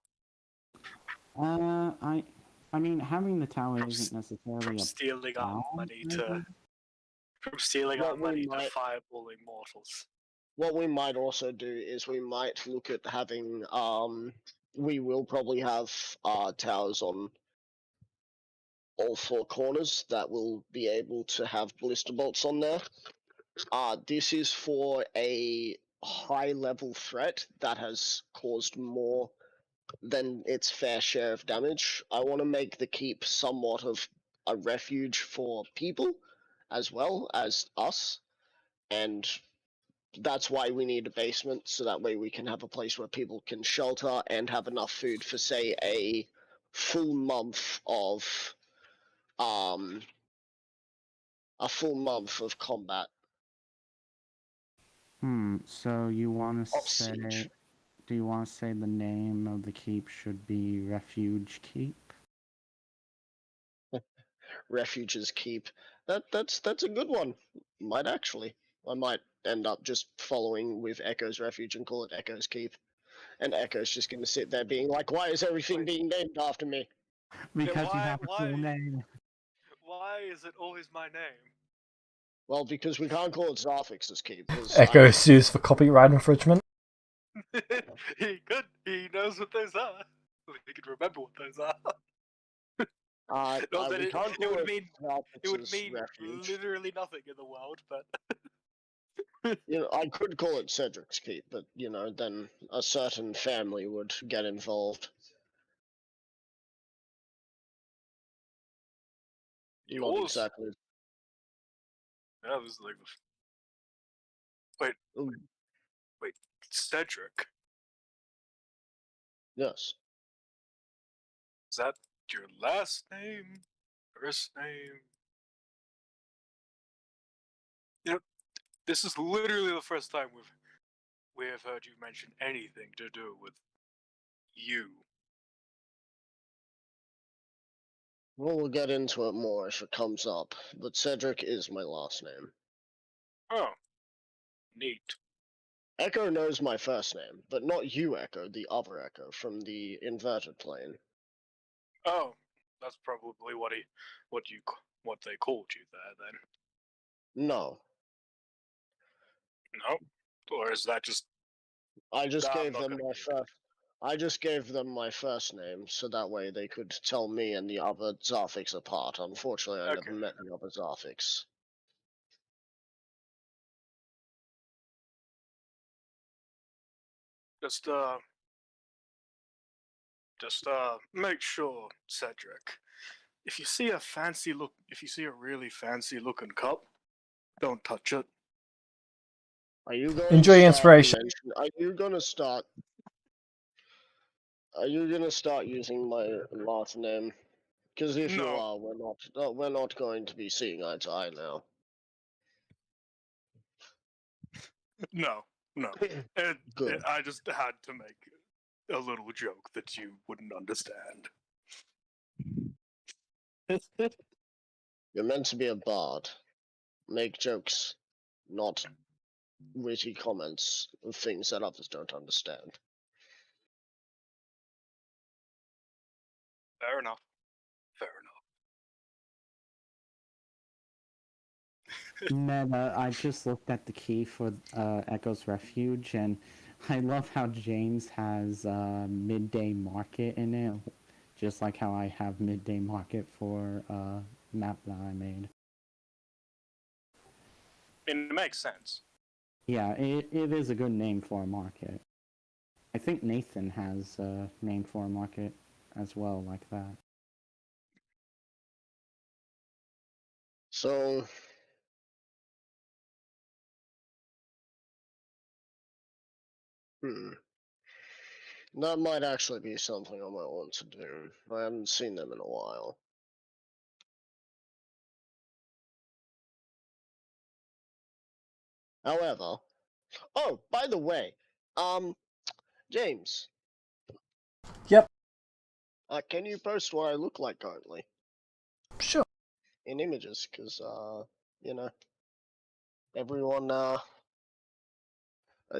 A: I mean, having the tower
C: From
A: isn't necessarily
C: From
A: a
C: stealing our money to
A: problem.
C: fireballing mortals.
B: What we might also do is we might look at having we will probably have towers on all 4 corners that will be able to have blister bolts on there. This is for a high level threat that has caused more than its fair share of damage. I want to make the keep somewhat of a refuge for people as well as us, and that's why we need a basement, so that way we can have a place where people can shelter and have enough food for, say, a full month of um combat.
A: So you want to
B: Of
A: say?
B: siege.
A: Do you want to say the name of the keep should be Refuge Keep?
B: Refuge's keep. That's a good one. Might actually. I might end up just following with Echo's Refuge and call it Echo's Keep. And Echo's just gonna sit there being like, why is everything being named after me?
A: Because you have a cool
C: why
A: name.
C: why is it always my name?
B: Well, because we can't call it Zarfix's Keep.
D: Echo sues for copyright infringement.
C: He knows what those are. He can remember what those are. Not that
B: we can't
C: it
B: call
C: would mean
B: Zarfix's Refuge.
C: literally nothing in the world, but
B: I could call it Cedric's Keep, but then a certain family would get involved. Not
C: yours.
B: exactly.
C: That was like, wait,
B: Ooh,
C: Cedric.
B: yes.
C: Is that your last name? First name? This is literally the first time we have heard you mention anything to do with you.
B: Well, we'll get into it more if it comes up, but Cedric is my last name.
C: Oh, neat.
B: Echo knows my first name, but not you, Echo, the other Echo from the inverted plane.
C: Oh, that's probably what they called you there then.
B: No.
C: No, or is that just?
B: I just
C: Nah, I'm
B: gave
C: not
B: them
C: gonna
B: my
C: give it.
B: I just gave them my first name, so that way they could tell me and the other Zarfix apart. Unfortunately, I never
C: Okay.
B: met the other Zarfix.
C: Just make sure, Cedric. If you see a really fancy looking cup, don't touch it.
B: Are you going
D: Enjoy
B: to
D: your
B: start
D: inspiration.
B: Are you gonna start? Are you gonna start using my last name? Because if you
C: No,
B: are, we're not going to be seeing eye to eye now.
C: no.
B: Good.
C: I just had to make a little joke that you wouldn't understand.
B: You're meant to be a bard. Make jokes, not witty comments of things that others don't understand.
C: Fair enough. Fair enough.
A: Meta, I just looked at the key for Echo's Refuge, and I love how James has Midday Market in it, just like how I have Midday Market for map that I made.
C: It makes sense.
A: Yeah, it is a good name for a market. I think Nathan has a name for a market as well, like that.
B: So, that might actually be something I might want to do. I haven't seen them in a while. However, oh, by the way, James.
D: Yep.
B: Can you post what I look like currently
D: Sure.
B: in images? Because you know, everyone,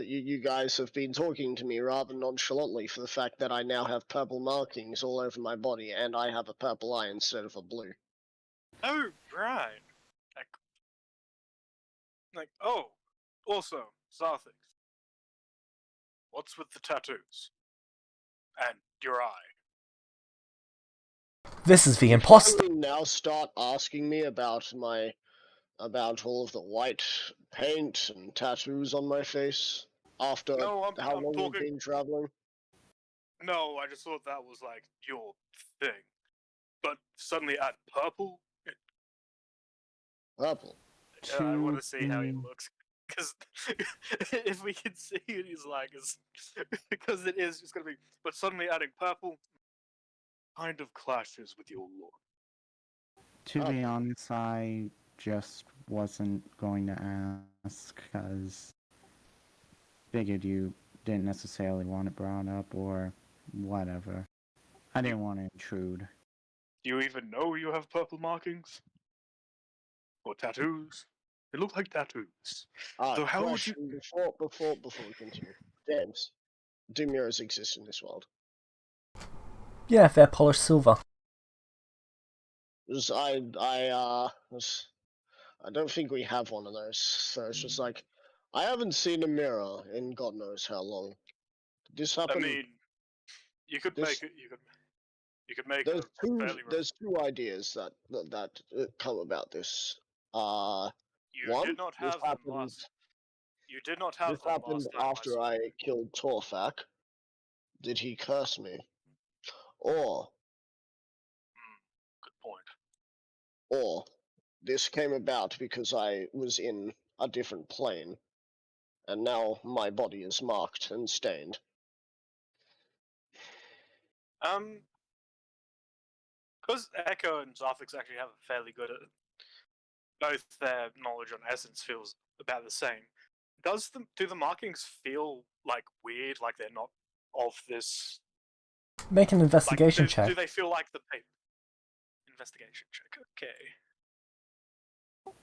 B: you guys have been talking to me rather nonchalantly for the fact that I now have purple markings all over my body, and I have a purple eye instead of a blue.
C: Oh, right. Oh, also, Zarthix. What's with the tattoos? And your eye?
D: This is the
B: You
D: imposter.
B: finally now start asking me about all of the white paint and tattoos on my face after
C: No,
B: how
C: I'm
B: long we've
C: talking.
B: been traveling.
C: No, I just thought that was like your thing. But suddenly add purple?
B: Purple.
C: I want to see how he looks. Because if we can see it, he's like, because it is just going to be. But suddenly adding purple kind of clashes with your lore.
A: To be honest, I just wasn't going to ask, because figured you didn't necessarily want it brought up, or whatever. I didn't want to intrude.
C: Do you even know you have purple markings? Or tattoos? They look like tattoos. So how would you...
B: Question before we continue. James, do mirrors exist in this world?
D: Yeah, they're polished silver.
B: I don't think we have one of those. So it's just like, I haven't seen a mirror in God knows how long. Did this happen?
C: I mean, you could make it. You could make
B: There's
C: a fairly.
B: There's two ideas that come about this.
C: You
B: One,
C: did not
B: this
C: have them
B: happened.
C: last. You did not have
B: This
C: them
B: happened
C: last time I
B: after
C: saw.
B: I killed Torfak. Did he curse me? Or
C: Good point.
B: Or this came about because I was in a different plane, and now my body is marked and stained.
C: Because Echo and Zarthix actually have a fairly good. Both their knowledge on essence feels about the same. Do the markings feel like weird, like they're not of this?
D: Make an investigation
C: like,
D: check.
C: Do they feel like the paper? Investigation check.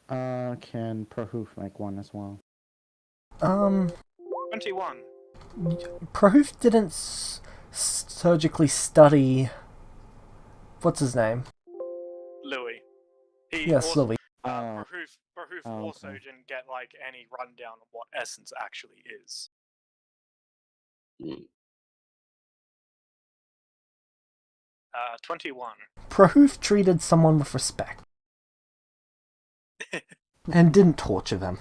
C: Okay.
A: Can Prahoof make one as well?
C: 21.
D: Prahoof didn't surgically study. What's his name?
C: Louis.
D: Yes, Louis.
C: Prahoof also
A: okay.
C: didn't get like any rundown on what essence actually is. 21.
D: Prahoof treated someone with respect. And didn't torture them.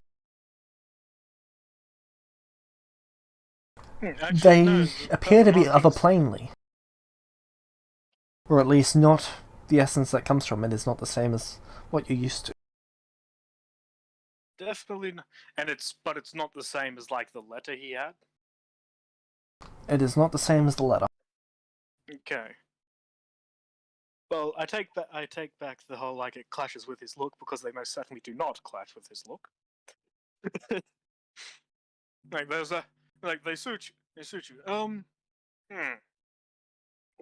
C: Actually,
D: They
C: no,
D: appear to be
C: markings-
D: otherplanely. Or at least not the essence that comes from it is not the same as what you're used to.
C: Definitely, but it's not the same as like the letter he had.
D: It is not the same as the letter.
C: Okay. Well, I take back the whole like it clashes with his look, because they most certainly do not clash with his look. Like they suit you.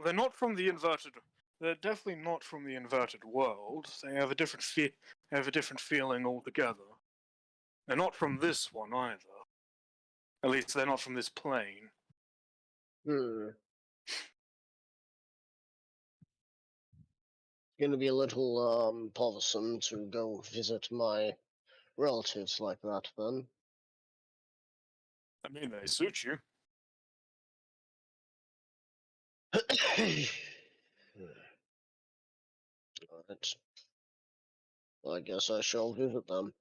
C: They're not from the inverted They're definitely not from the inverted world. They have a different feeling altogether. They're not from this one either. At least they're not from this plane.
B: Gonna be a little bothersome to go visit my relatives like that then.
C: I mean, they suit you.
B: Alright. I guess I shall visit them.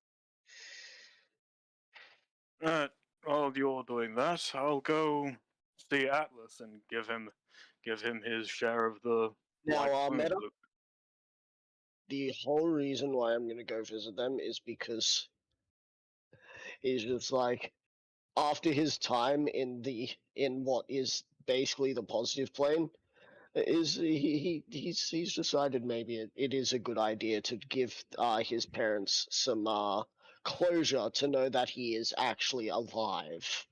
C: While you're doing that, I'll go see Atlas and give him his share of the white
B: Now,
C: plume
B: Meta,
C: loot.
B: the whole reason why I'm gonna go visit them is because he's just like, after his time in what is basically the positive plane, is he's decided maybe it is a good idea to give his parents some closure to know that he is actually alive.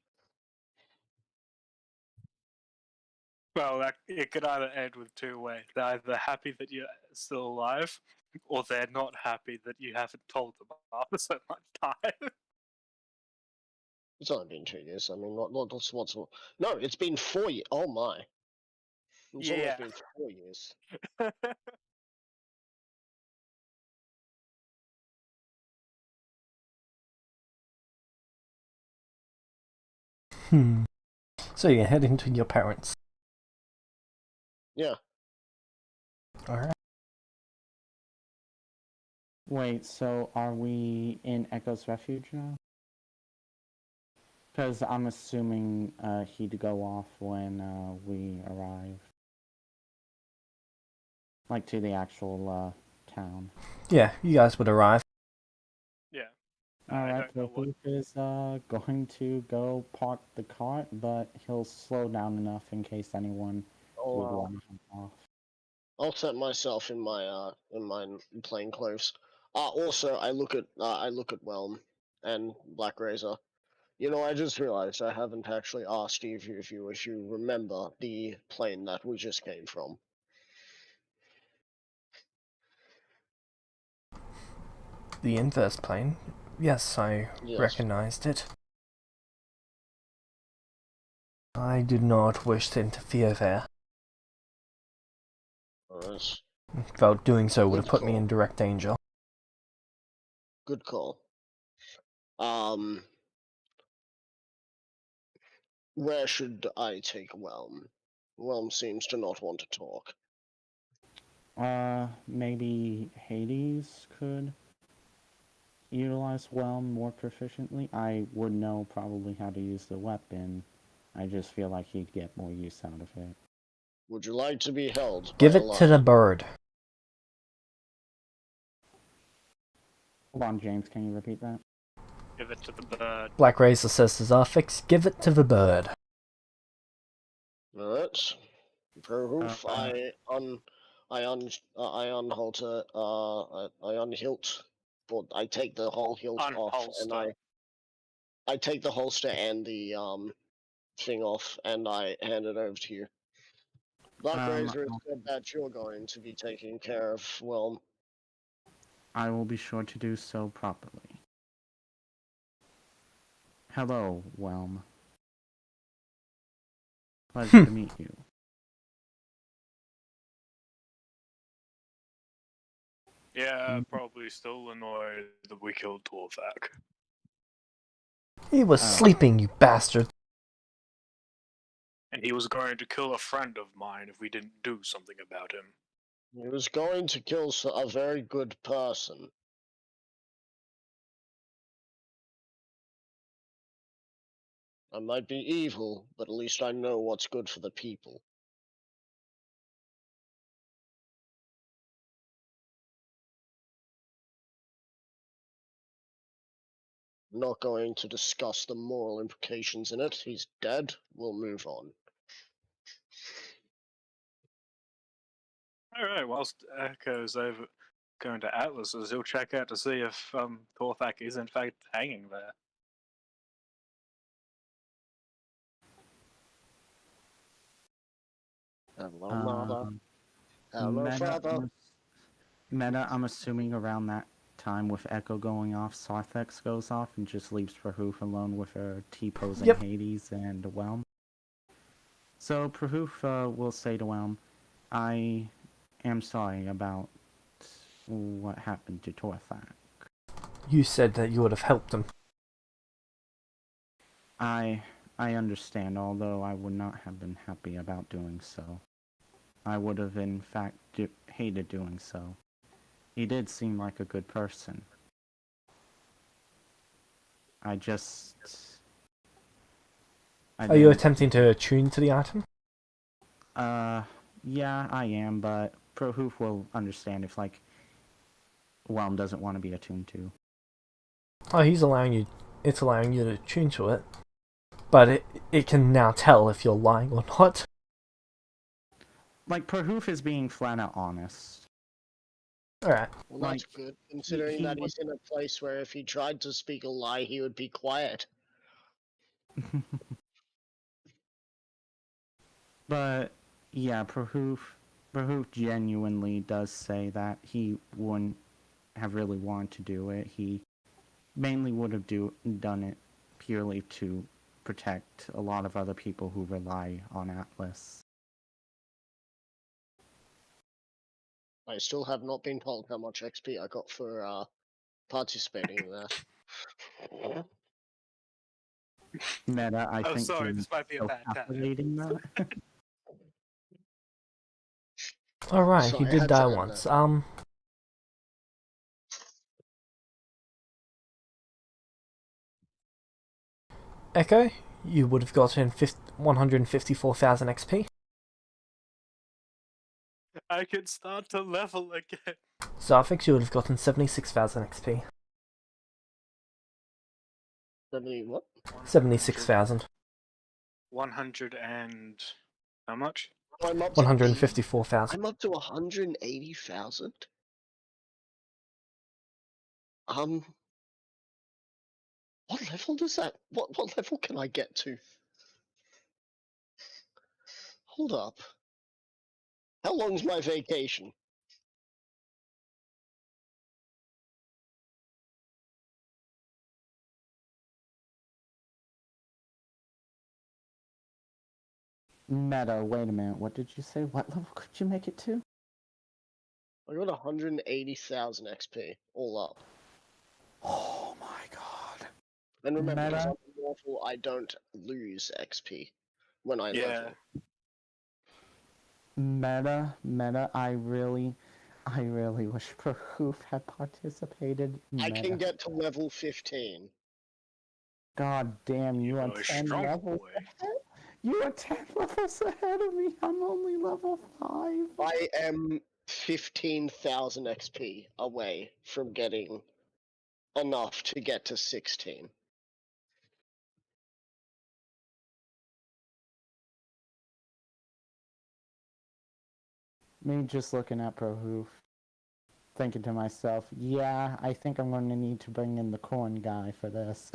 C: Well, it could either end with two ways. They're either happy that you're still alive, or they're not happy that you haven't told them after so much time.
B: It's only been 2 years. I mean, what's no? It's been 4 years. Oh my! It's
C: Yeah.
B: almost been 4 years.
D: So you're heading to your parents.
B: Yeah.
D: Alright.
A: Wait, so are we in Echo's Refuge now? Because I'm assuming he'd go off when we arrive. Like, to the actual town.
D: Yeah, you guys would arrive.
C: Yeah.
A: Alright,
C: don't know
A: Proof is going to go park the cart, but he'll slow down enough in case anyone would want to hop off.
B: I'll set myself in my plain clothes. Also, I look at Whelm and Black Razor. You know, I just realized I haven't actually asked you if you remember the plane that we just came from.
D: The inverse plane. Yes, I
B: Yes.
D: recognized it. I did not wish to interfere there.
B: Alright.
D: Felt doing so would have
B: Good
D: put me
B: call.
D: in direct danger.
B: Good call. Where should I take Whelm? Whelm seems to not want to talk.
A: Maybe Hades could utilize Whelm more proficiently. I would know probably how to use the weapon. I just feel like he'd get more use out of it.
B: Would you like to be held
D: Give
B: by a
D: it to the
B: lion?
D: bird.
A: Hold on, James, can you repeat that?
C: Give it to the bird.
D: Black Razor says to Zarfix, give it to the bird.
B: Alright. Proof, I unhilt, but I take the whole hilt off, and
C: Unholster.
B: I take the holster and the thing off, and I hand it over to you. Black Razor has said that you're going to be taking care of Whelm.
A: I will be sure to do so properly. Hello, Whelm. Pleasure to meet you.
C: Yeah, probably still annoyed that we killed Torthak.
D: He was sleeping, you bastard.
C: And he was going to kill a friend of mine if we didn't do something about him.
B: He was going to kill a very good person. I might be evil, but at least I know what's good for the people. I'm not going to discuss the moral implications in it. He's dead. We'll move on.
C: Alright, whilst Echo's over going to Atlas's, he'll check out to see if Torthak is in fact hanging there.
B: Hello, mother. Hello,
A: Meta,
B: father.
A: I'm assuming around that time with Echo going off, Sarthex goes off and just leaves Prahoof alone with her T-posing
D: Yep.
A: Hades and Whelm. So Prahoof will say to Whelm, I am sorry about what happened to Torthak.
D: You said that you would have helped them.
A: I understand, although I would not have been happy about doing so. I would have, in fact, hated doing so. He did seem like a good person. I just...
D: Are you attempting to attune to the item?
A: Yeah, I am, but Prahoof will understand if, like, Whelm doesn't want to be attuned to.
D: Oh, it's allowing you to attune to it. But it can now tell if you're lying or not.
A: Like, Prahoof is being flat out honest.
D: Alright.
B: Well, that's
A: Like,
B: good, considering
A: he
B: that he's in a place where if he tried to speak a lie, he would be quiet.
A: But, yeah, Prahoof genuinely does say that he wouldn't have really wanted to do it. He mainly would have done it purely to protect a lot of other people who rely on Atlas.
B: I still have not been told how much XP I got for participating in that.
A: Meta, I
C: Oh,
A: think
C: sorry,
A: you're
C: this might be a
A: still
C: bad time.
A: calculating that.
D: Alright, he
B: Sorry, I
D: did
B: had
D: die
B: to add
D: once.
B: that.
D: Echo, you would have gotten 154,000 XP.
C: I can start to level again.
D: Zarfix, you would have gotten 76,000 XP.
B: 70 what?
D: 76,000.
C: 100 and... how much?
B: I'm up to
D: 154,000.
B: I'm up to 180,000. What level does that? What level can I get to? Hold up. How long's my vacation?
A: Meta, wait a minute, what did you say? What level could you make it to?
B: I got 180,000 XP all up.
A: Oh my god.
B: And remember, because
A: Meta?
B: I'm mortal, I don't lose XP when I
C: Yeah.
B: level.
A: Meta, I really wish Prahoof had participated.
B: I
A: Meta.
B: can get to level 15.
A: God damn, you are
C: You're a
A: 10
C: strong
A: levels
C: boy.
A: ahead? You are 10 levels ahead of me. I'm only level 5.
B: I am 15,000 XP away from getting enough to get to 16.
A: Me just looking at Prahoof, thinking to myself, yeah, I think I'm going to need to bring in the corn guy for this.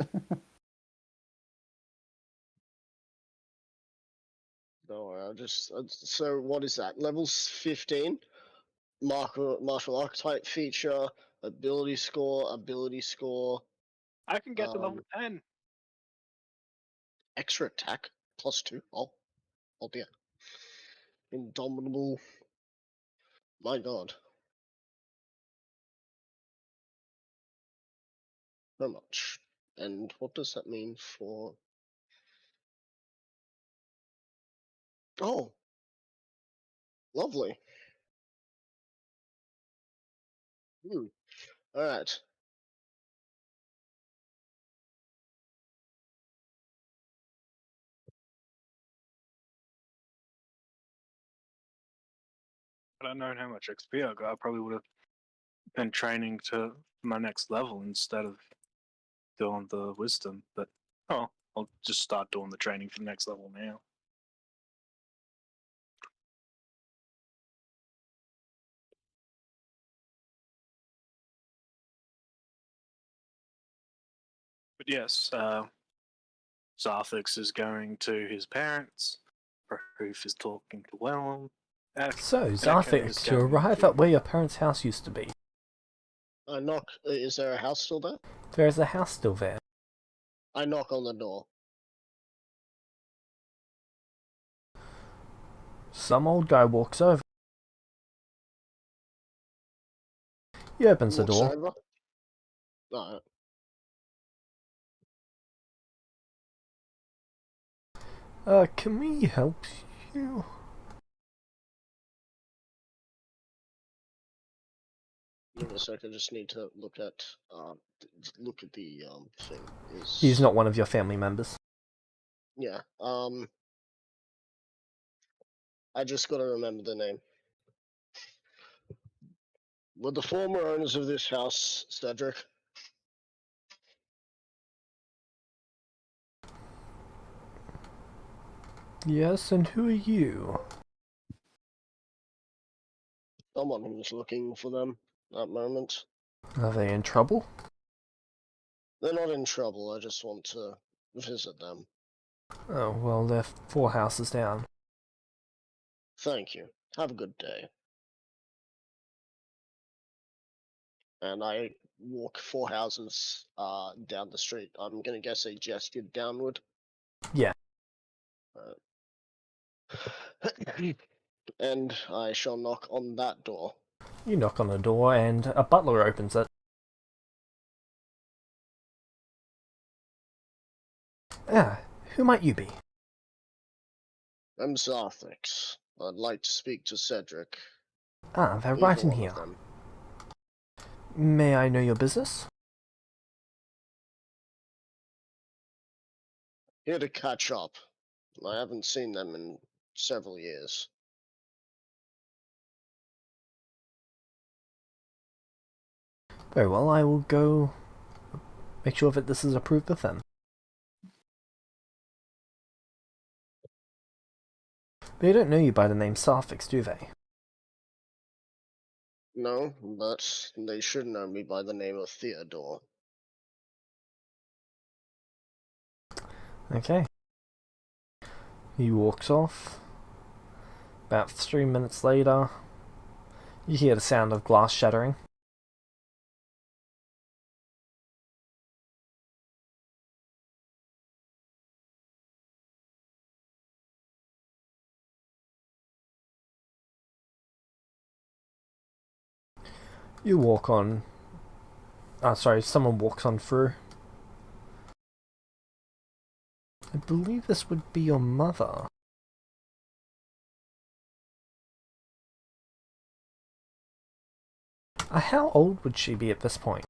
B: No, I'll just. So, what is that? Levels 15? Martial archetype feature, ability score,
C: I can get to level
B: um,
C: 10.
B: extra attack, +2. Oh dear. Indomitable. My god. How much? And what does that mean for. Oh! Lovely. Alright.
C: I don't know how much XP I got. I probably would have been training to my next level instead of doing the wisdom. But, oh, I'll just start doing the training for the next level now. But yes, Zarthix is going to his parents. Proof is talking to Whelm.
D: So,
C: Echo's
D: Zarthix, you
C: going
D: arrive
C: to-
D: at where your parents' house used to be.
B: I knock. Is there a house still there?
D: There is a house still there.
B: I knock on the door.
D: Some old guy walks over. He opens the
B: Walks
D: door.
B: over. No.
D: Can we help you?
B: Give me a sec. I just need to look at the thing.
D: He's not one of your family members.
B: Yeah. I just gotta remember the name. Were the former owners of this house Cedric?
D: Yes, and who are you?
B: Someone who's looking for them at that moment.
D: Are they in trouble?
B: They're not in trouble. I just want to visit them.
D: Oh, well, they're 4 houses down.
B: Thank you. Have a good day. And I walk 4 houses down the street. I'm gonna guess they gestured downward.
D: Yeah.
B: And I shall knock on that door.
D: You knock on the door and a butler opens it. Ah, who might you be?
B: I'm Zarthix. I'd like to speak to Cedric.
D: Ah, they're
B: Either
D: right in
B: one of
D: here.
B: them.
D: May I know your business?
B: Here to catch up. I haven't seen them in several years.
D: Very well, I will go make sure that this is approved of them. They don't know you by the name Sarfix, do they?
B: No, but they should know me by the name of Theodore.
D: Okay. He walks off. About 3 minutes later, you hear the sound of glass shattering. You walk on. Someone walks on through. I believe this would be your mother. How old would she be at this point?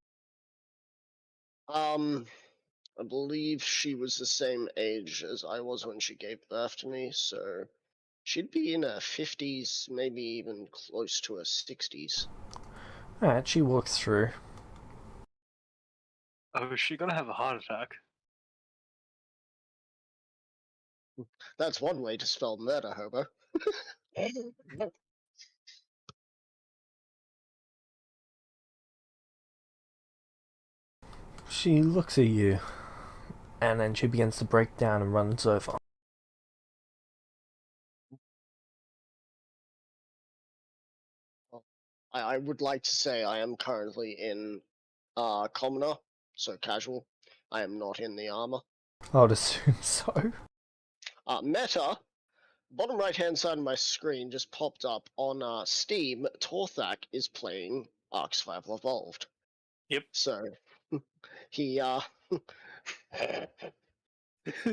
B: I believe she was the same age as I was when she gave birth to me, so she'd be in her 50s, maybe even close to her 60s.
D: Alright, she walks through.
E: Oh, is she gonna have a heart attack?
B: That's one way to spell murder, hobo.
D: She looks at you, and then she begins to break down and runs over.
B: I would like to say I am currently in commoner, so casual. I am not in the armor.
D: I would assume so.
B: Meta, bottom right hand side of my screen just popped up on Steam. Torthak is playing Arc Survival Evolved.
C: Yep.
B: So he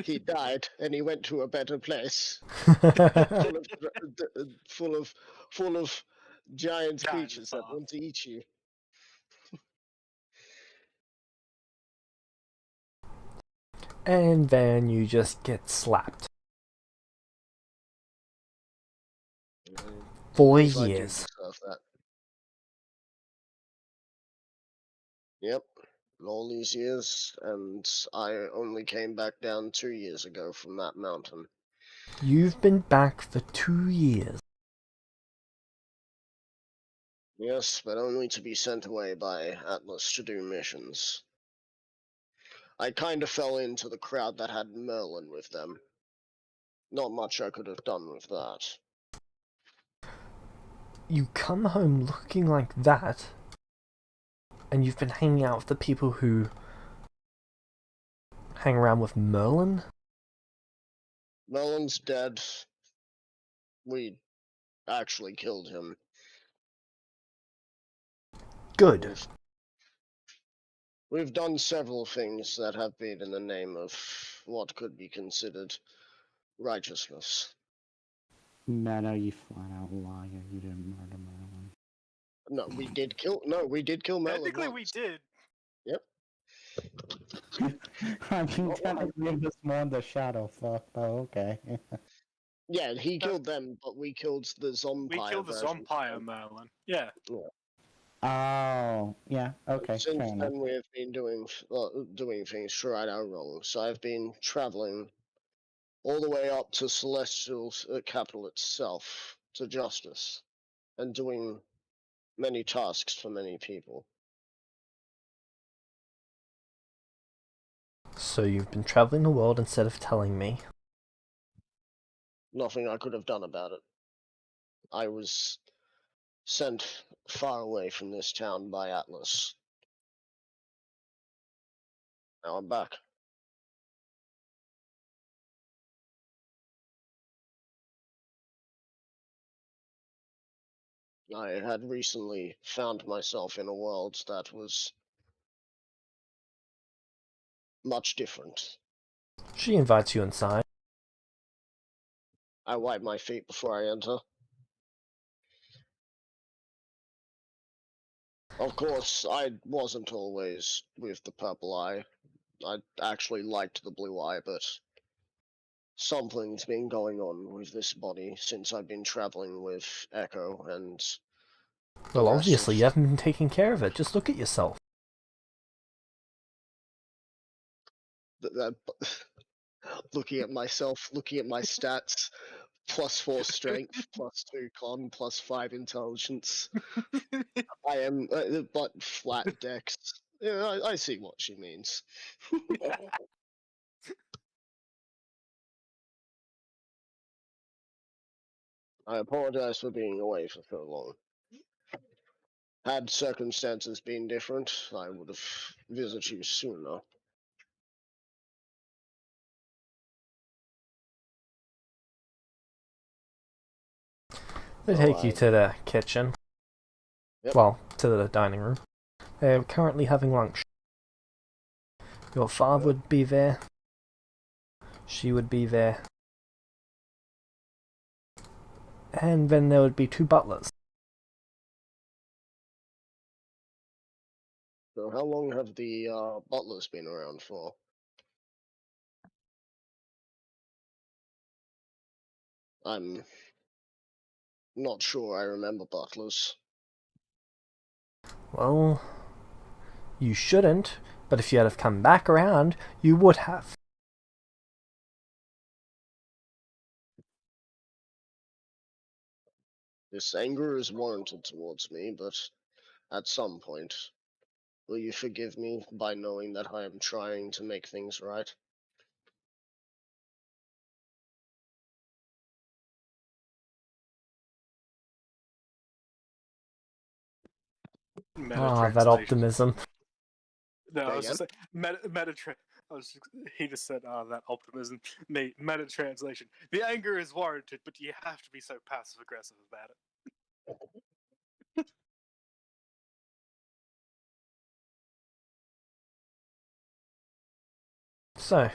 B: he died and he went to a better place, full of giant creatures that want to eat you.
D: And then you just get slapped. 4
B: If I do
D: years.
B: deserve that. Yep, all these years, and I only came back down 2 years ago from that mountain.
D: You've been back for 2 years.
B: Yes, but only to be sent away by Atlas to do missions. I kinda fell into the crowd that had Merlin with them. Not much I could have done with that.
D: you come home looking like that, and you've been hanging out with the people who hang around with Merlin?
B: Merlin's dead. We actually killed him.
D: Good.
B: We've done several things that have been in the name of what could be considered righteousness.
A: Meta, you flat out liar. You didn't murder Merlin.
B: No, we did kill. No, we did kill Merlin.
C: Technically, we
B: once.
C: did.
B: Yep.
A: I mean,
B: Not
A: technically it was more the shadow fuck, but okay.
B: Yeah, he
C: No.
B: killed them, but we killed the zombie.
C: We killed the Zompire Merlin. Yeah.
A: Oh, yeah, okay,
B: Since
A: fair enough.
B: then, we have been doing things to right our wrongs. So I've been traveling all the way up to Celestial's capital itself, to Justice, and doing many tasks for many people.
D: So you've been traveling the world instead of telling me.
B: Nothing I could have done about it. I was sent far away from this town by Atlas. Now I'm back. I had recently found myself in a world that was much different.
D: She invites you inside.
B: I wipe my feet before I enter. Of course, I wasn't always with the purple eye. I actually liked the blue eye, but something's been going on with this body since I've been traveling with Echo and
D: Well,
B: the rest
D: obviously
B: of
D: you haven't been taking care of it. Just look at yourself.
B: looking at myself, looking at my stats, +4 strength, +2 con, +5 intelligence. I am, but flat dex. Yeah, I see what she means. I apologize for being away for so long. Had circumstances been different, I would have visited you sooner.
D: They take you to the kitchen.
B: Yep.
D: Well, to the dining room. They're currently having lunch. Your father would be there. She would be there. And then there would be 2 butlers.
B: So how long have the butlers been around for? I'm not sure I remember butlers.
D: Well, you shouldn't, but if you had have come back around, you would have.
B: This anger is warranted towards me, but at some point, will you forgive me by knowing that I am trying to make things right?
C: Meta
D: Ah, that
C: translation.
D: optimism.
C: No,
B: Say
C: I was just
B: again?
C: saying, he just said, that optimism. Meta translation. The anger is warranted, but you have to be so passive aggressive about it.
D: So,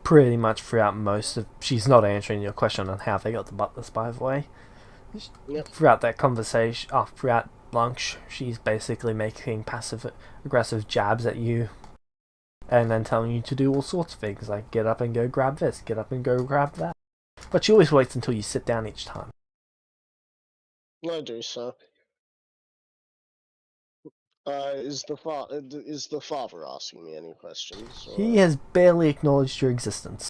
D: pretty much throughout most of... She's not answering your question on how they got the butlers, by the way.
B: Yep.
D: Throughout that conversation, throughout lunch, she's basically making passive-aggressive jabs at you. And then telling you to do all sorts of things, like get up and go grab this, get up and go grab that. But she always waits until you sit down each time.
B: I do so. Is the father asking me any questions? Or...
D: He has barely acknowledged your existence.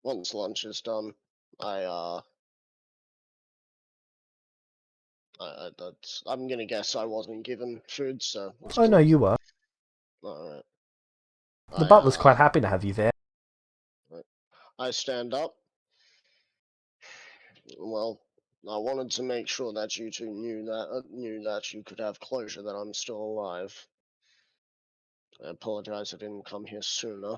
B: Once lunch is done, I I'm gonna guess I wasn't given food, so.
D: Oh no, you were.
B: Alright.
D: The butler's quite happy to have you there.
B: I stand up. Well, I wanted to make sure that you two knew that you could have closure that I'm still alive. I apologize I didn't come here sooner.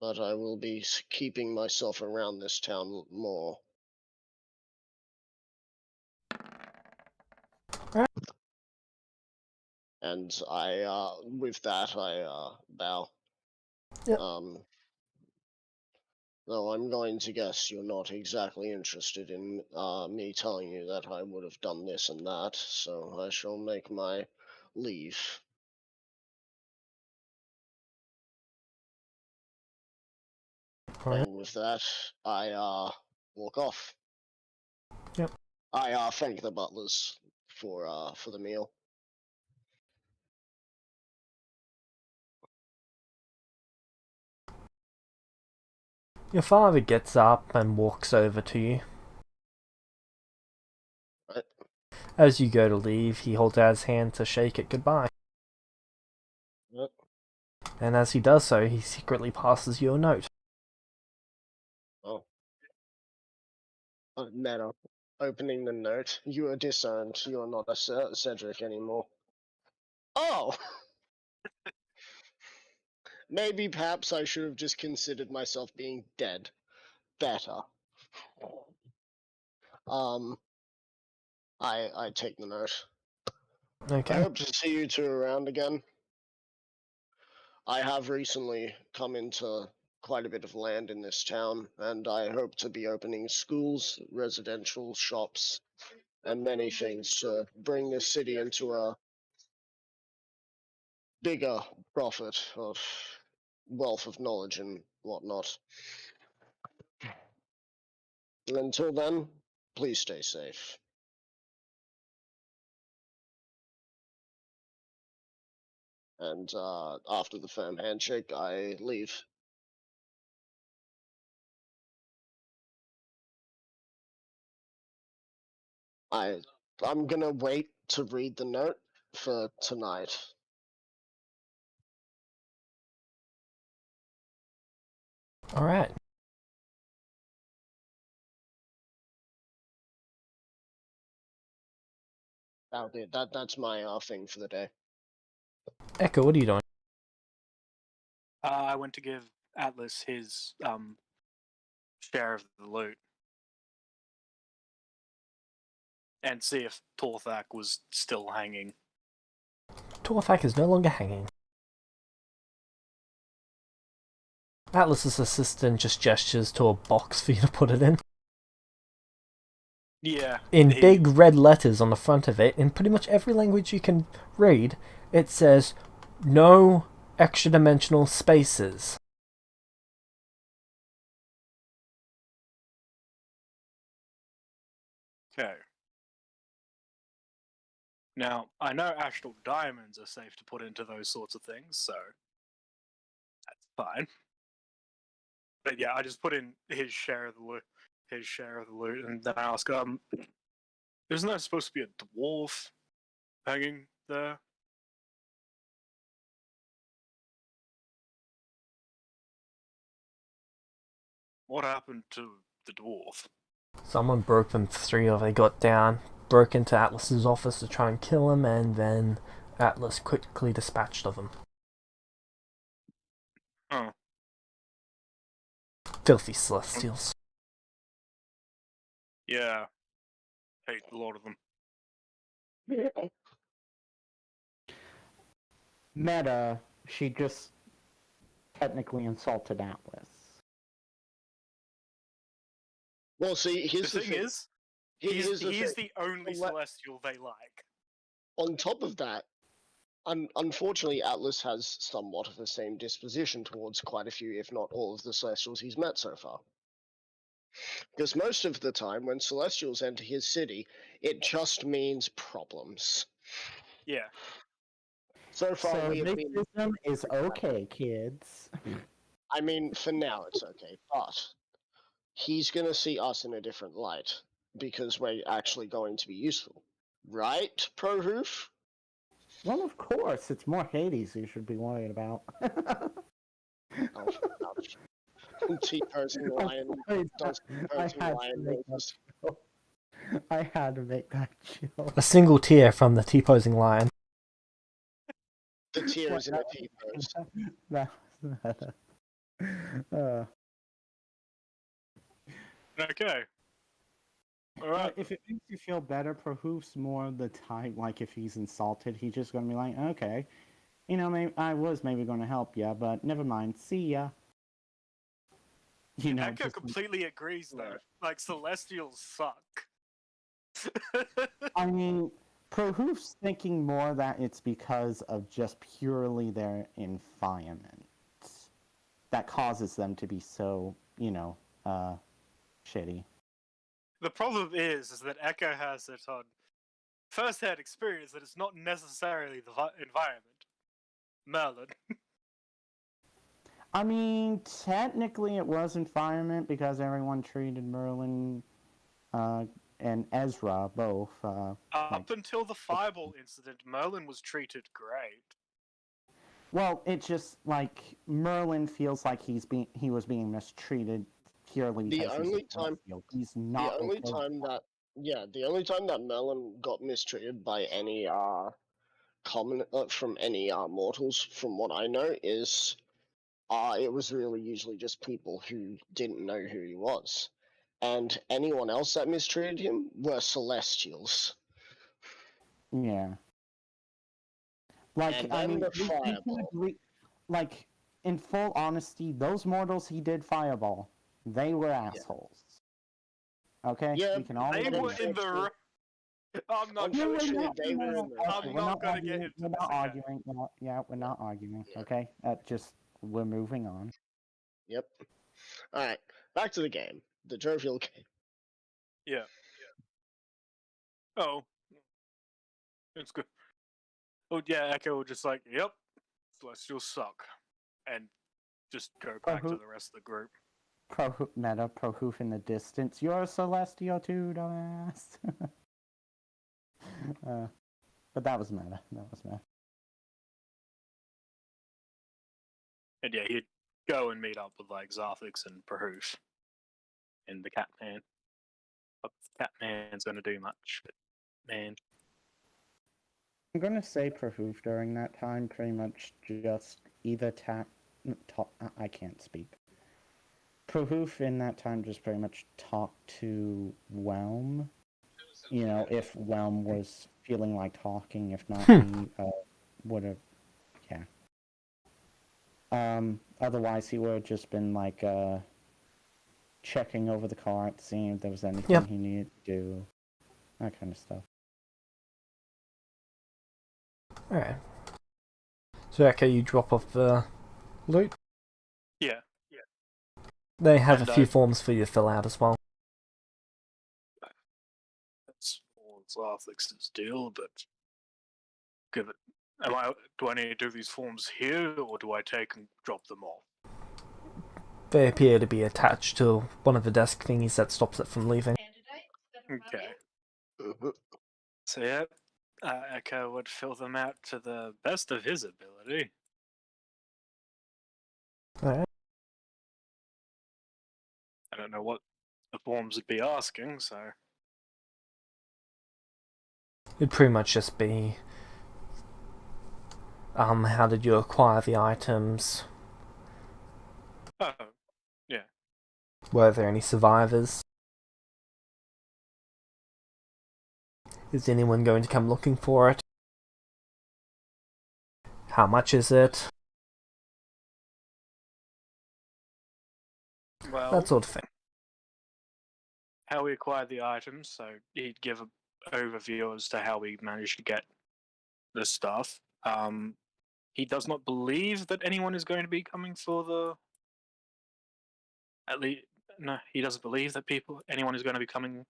B: But I will be keeping myself around this town more.
D: Right.
B: And with that, I bow.
D: Yep.
B: Though I'm going to guess you're not exactly interested in me telling you that I would have done this and that, so I shall make my leave.
D: Alright.
B: And with that, I walk off.
D: Yep.
B: I thank the butlers for the meal.
D: Your father gets up and walks over to you.
B: Right.
D: As you go to leave, he holds out his hand to shake it goodbye.
B: Yep.
D: And as he does so, he secretly passes you a note.
B: Oh. Meta. Opening the note. You are disowned. You are not a Cedric anymore. Oh! Maybe perhaps I should have just considered myself being dead. Better. I take the note.
D: Okay.
B: I hope to see you two around again. I have recently come into quite a bit of land in this town, and I hope to be opening schools, residential shops, and many things to bring this city into a bigger profit of wealth of knowledge and whatnot. Until then, please stay safe. And after the firm handshake, I leave. I'm gonna wait to read the note for tonight.
D: Alright.
B: That'll be it. That's my thing for the day.
D: Echo, what are you doing?
C: I went to give Atlas his share of the loot and see if Torthak was still hanging.
D: Torthak is no longer hanging. Atlas's assistant just gestures to a box for you to put it in.
C: Yeah.
D: In big red letters on the front of it, in pretty much every language you can read, it says, "No extra-dimensional spaces."
C: Okay. Now, I know astral diamonds are safe to put into those sorts of things, so that's fine. But yeah, I just put in his share of the loot, and then I ask, isn't there supposed to be a dwarf hanging there? What happened to the dwarf?
D: Someone broke them through, or they got down, broke into Atlas's office to try and kill him, and then Atlas quickly dispatched of them.
C: Oh.
D: Filthy Celestials.
C: Yeah. Hate a lot of them.
A: Meta, she just technically insulted Atlas.
B: Well, see, here's
C: The thing is, he's the only
B: Well,
C: celestial they like.
B: on top of that, unfortunately, Atlas has somewhat of the same disposition towards quite a few, if not all, of the Celestials he's met so far. Because most of the time, when Celestials enter his city, it just means problems.
C: Yeah.
B: So far,
A: So
B: we have been.
A: racism is okay, kids.
B: I mean, for now, it's okay, but he's going to see us in a different light because we're actually going to be useful. Right, Prohoof?
A: Well, of course, it's more Hades you should be worried about.
B: Oh, ouch. T-posing lion. Does
A: I
B: T-posing
A: had to
B: lion
A: make that
B: noises.
A: chill. I had to make that chill.
D: A single tear from the T-posing lion.
B: The tear is in a T-pose.
A: That was meta.
C: Okay.
A: But
C: Alright.
A: if it makes you feel better, Prohoof's more of the type, like if he's insulted, he's just gonna be like, okay, you know, maybe I was maybe gonna help ya, but never mind, see ya. You know,
C: Echo
A: just,
C: completely agrees though.
B: Right.
C: Like Celestials suck.
A: I mean, Prohoof's thinking more that it's because of just purely their environment that causes them to be so, you know, shitty.
C: The problem is that Echo has it on first-hand experience that it's not necessarily the environment. Merlin.
A: I mean, technically it was environment because everyone treated Merlin and Ezra both.
C: Up until the Fireball incident, Merlin was treated great.
A: Well, it's just like Merlin feels like he was being mistreated purely
B: The
A: because
B: only
A: he's a
B: time-
A: Celestial. He's not.
B: The only
A: okay
B: time
A: with
B: that, yeah, the only time that Merlin got mistreated by any common from any mortals, from what I know, is it was really usually just people who didn't know who he was, and anyone else that mistreated him were Celestials.
A: Yeah. Like,
B: And
A: I
B: then
A: mean,
B: the
A: we can
B: Fireball.
A: agree. Like, in full honesty, those mortals he did Fireball, they were assholes. Okay?
B: Yeah,
A: We can all
C: They
A: agree.
C: were in the. I'm not
A: No,
C: gonna
A: we're
C: get
A: not,
C: into
B: they
C: this.
B: were in the-
C: I'm not gonna get into
A: we're
C: this.
A: not
C: again.
A: arguing. Yeah, we're not arguing.
B: Yeah.
A: Okay, just we're moving on.
B: Yep. All right, back to the game, the jovial game.
C: Yeah. Oh. It's good. Oh yeah, Echo will just like, yep, Celestials suck. And just go back to the rest of the group.
A: Prohoof in the distance. You're a Celestial too, dumbass. But that was meta.
C: And yeah, he'd go and meet up with like Zarthix and Prahoof in the Catman. But the Catman's gonna do much, but man.
A: I'm gonna say Prahoof during that time pretty much just either I can't speak. Prahoof in that time just pretty much talked to Whelm. You know, if Whelm was feeling like talking, if not, he would have, yeah. Otherwise, he would have just been like checking over the cart, seeing if there was anything he needed to do, that kind of stuff.
D: Alright. So, Echo, you drop off the loot.
C: Yeah.
D: They have
C: And
D: a few forms for you to fill out as well.
C: That's all Zarthix's deal, but give it. Do I need to do these forms here, or do I take and drop them off?
D: They appear to be attached to one of the desk thingies that stops it from leaving.
C: Okay. So yeah, Echo would fill them out to the best of his ability.
D: Alright.
C: I don't know what the forms would be asking, so
D: It'd pretty much just be how did you acquire the items?
C: oh, yeah.
D: Were there any survivors? Is anyone going to come looking for it? How much is it?
C: Well,
D: That sort of thing.
C: how we acquired the items, so he'd give an overview as to how we managed to get the stuff. He does not believe that anyone is going to be coming for the. At least, no, he doesn't believe that anyone is going to be coming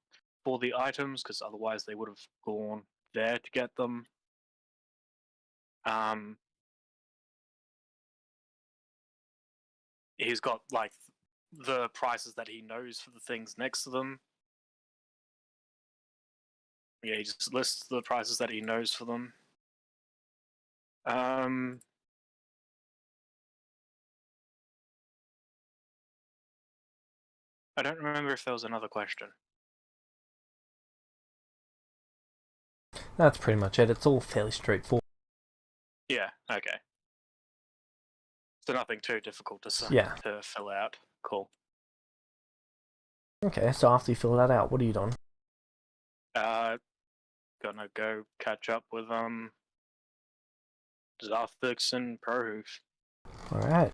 C: for the items, because otherwise they would have gone there to get them. He's got like the prices that he knows for the things next to them. Yeah, he just lists the prices that he knows for them. I don't remember if there was another question.
D: That's pretty much it. It's all fairly straightforward.
C: Yeah, okay. So nothing too difficult to fill out. Cool.
D: Okay, so after you fill that out, what are you doing?
C: Gonna go catch up with Zarthix and Prohoof.
D: Alright.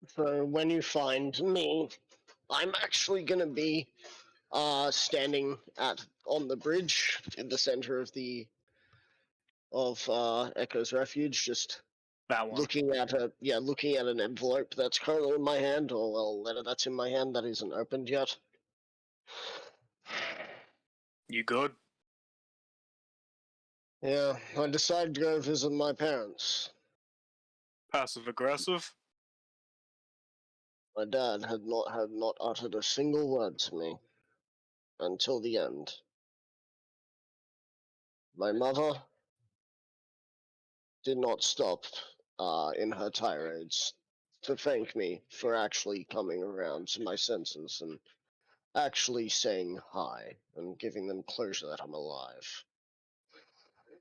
B: So when you find me, I'm actually gonna be standing on the bridge in the center of Echo's Refuge, just
C: That one.
B: looking at an envelope that's currently in my hand, or a letter that's in my hand that isn't opened yet.
C: You good?
B: Yeah, I decided to go visit my parents.
C: Passive aggressive?
B: My dad had not uttered a single word to me until the end. My mother did not stop in her tirades to thank me for actually coming around to my senses and actually saying hi and giving them closure that I'm alive.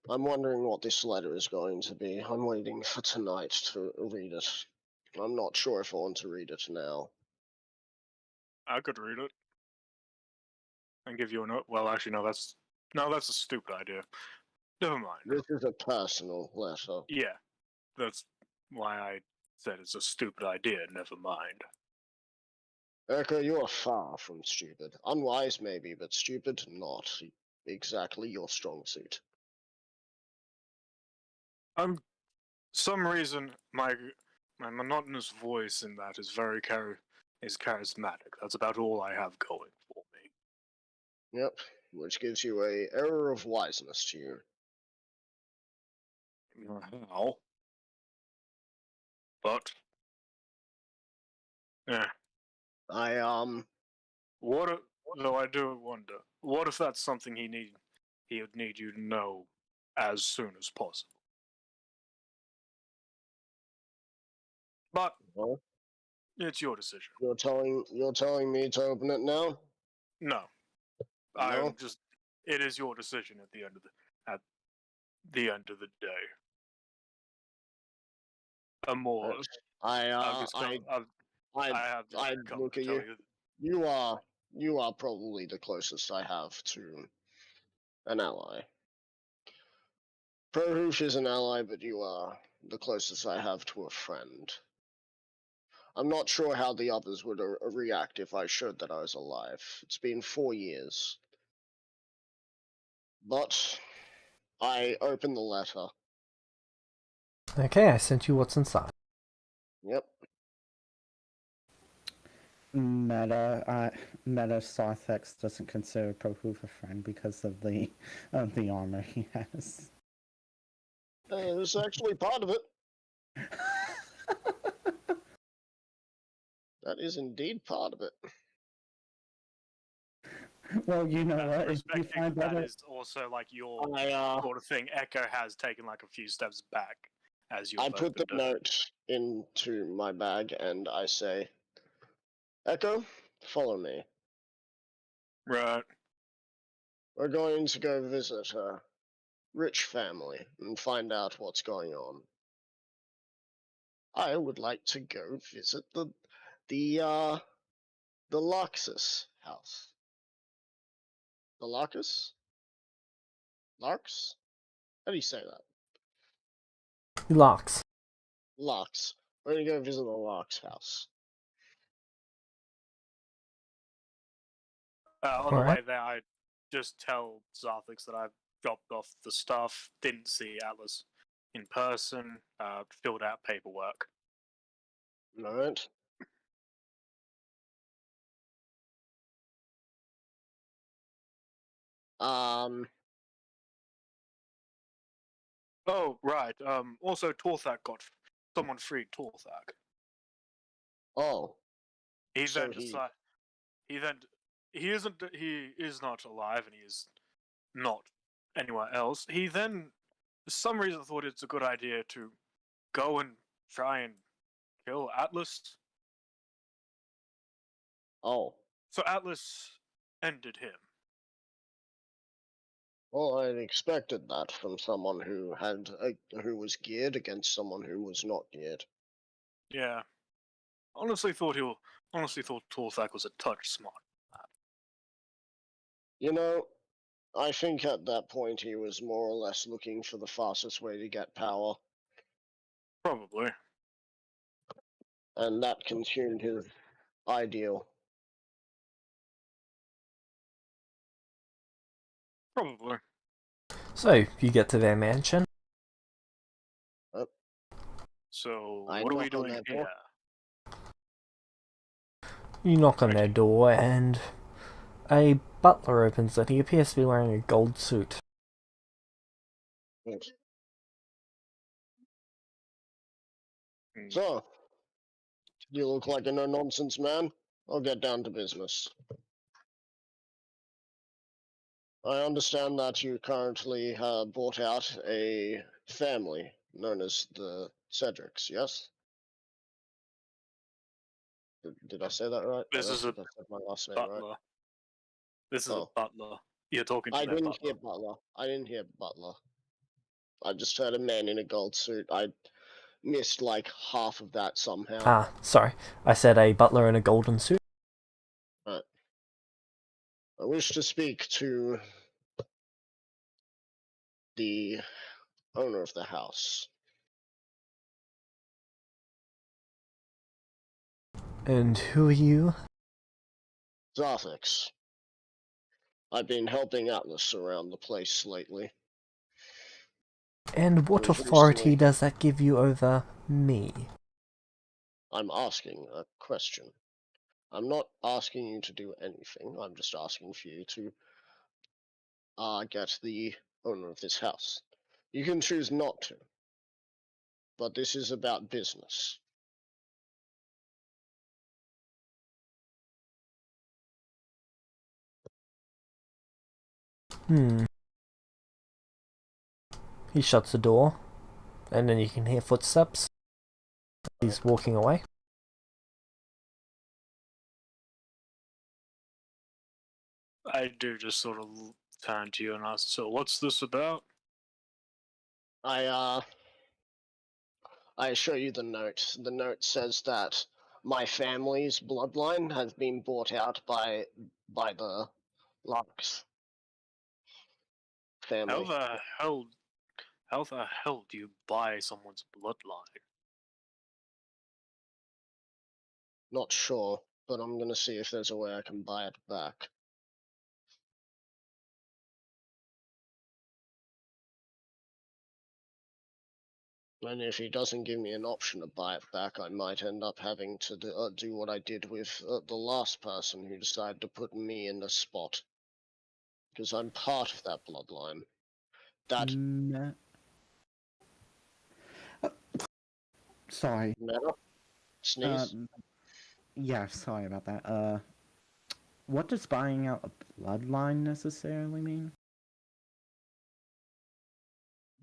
B: I'm wondering what this letter is going to be. I'm waiting for tonight to read it. I'm not sure if I want to read it now.
C: I could read it. And give you a note. Well, actually, no, that's a stupid idea. Never mind.
B: This is a personal letter.
C: Yeah, that's why I said it's a stupid idea. Never mind.
B: Echo, you are far from stupid. Unwise, maybe, but stupid, not exactly your strong suit.
C: Some reason my monotonous voice in that is very charismatic. That's about all I have going for me.
B: Yep, which gives you a error of wiseness to you.
C: How? But yeah. Though I do wonder, what if that's something he would need you to know as soon as possible? But
B: Well,
C: it's your decision.
B: you're telling me to open it now?
C: No,
B: No?
C: it is your decision at the end of the day. I
B: look at you. You are probably the closest I have to an ally. Prohoosh is an ally, but you are the closest I have to a friend. I'm not sure how the others would react if I showed that I was alive. It's been 4 years. But I opened the letter.
D: Okay, I sent you what's inside.
B: Yep.
A: Meta Sarthex doesn't consider Prohoof a friend because of the armor he has.
B: It's actually part of it. That is indeed part of it.
A: Well, you know what? If you find
C: that
A: out
C: is also like your sort of thing. Echo has taken like a few steps back as you.
B: I put the note into my bag and I say, Echo, follow me.
C: Right.
B: We're going to go visit a rich family and find out what's going on. I would like to go visit the Larxus house. The Larcus? Larx? How do you say that?
D: Locks.
B: Larx. We're gonna go visit the Larx house.
C: On the way there, I just tell Zarthix that I've dropped off the stuff, didn't see Atlas in person, filled out paperwork.
B: Alright.
C: Oh, right. Also, someone freed Torthak.
B: Oh.
C: He
B: So
C: then
B: he-
C: decide. He then he isn't. He is not alive, and he is not anywhere else. He then, for some reason, thought it's a good idea to go and try and kill Atlas.
B: Oh,
C: So Atlas ended him.
B: well, I expected that from someone who who was geared against someone who was not geared.
C: Yeah. Honestly thought Torthak was a touch smart.
B: You know, I think at that point he was more or less looking for the fastest way to get power,
C: Probably.
B: and that consumed his ideal.
C: Probably.
D: So, you get to their mansion.
C: So
B: I
C: what are we
B: knock on
C: doing
B: that
C: here?
B: door.
D: You knock on their door, and a butler opens it. He appears to be wearing a gold suit.
B: Yes.
C: Hmm.
B: So, you look like a no-nonsense man. I'll get down to business. I understand that you currently have bought out a family known as the Cedrics, yes? Did I say that right? I
C: This
B: don't
C: is a
B: think I said my last name right.
C: butler. This is
B: Oh.
C: a butler. You're talking to
B: I
C: their
B: didn't
C: butler.
B: hear butler. I didn't hear butler. I just heard a man in a gold suit. I missed like half of that somehow.
D: Ah, sorry. I said a butler in a golden suit.
B: Right. I wish to speak to the owner of the house.
D: And who are you?
B: Zarthix. I've been helping Atlas around the place lately.
D: And what
B: was
D: authority
B: recently-
D: does that give you over me?
B: I'm asking a question. I'm not asking you to do anything. I'm just asking for you to get the owner of this house. You can choose not to, but this is about business.
D: He shuts the door, and then you can hear footsteps. He's walking away.
C: I do just sort of turn to you and ask, so what's this about?
B: I show you the note. The note says that my family's bloodline has been bought out by the Lux
C: How
B: family.
C: the hell do you buy someone's bloodline?
B: Not sure, but I'm gonna see if there's a way I can buy it back. And if he doesn't give me an option to buy it back, I might end up having to do what I did with the last person who decided to put me in the spot. Because I'm part of that bloodline. That
A: No. Sorry.
B: matter? Sneeze?
A: Yeah, sorry about that. What does buying out a bloodline necessarily mean?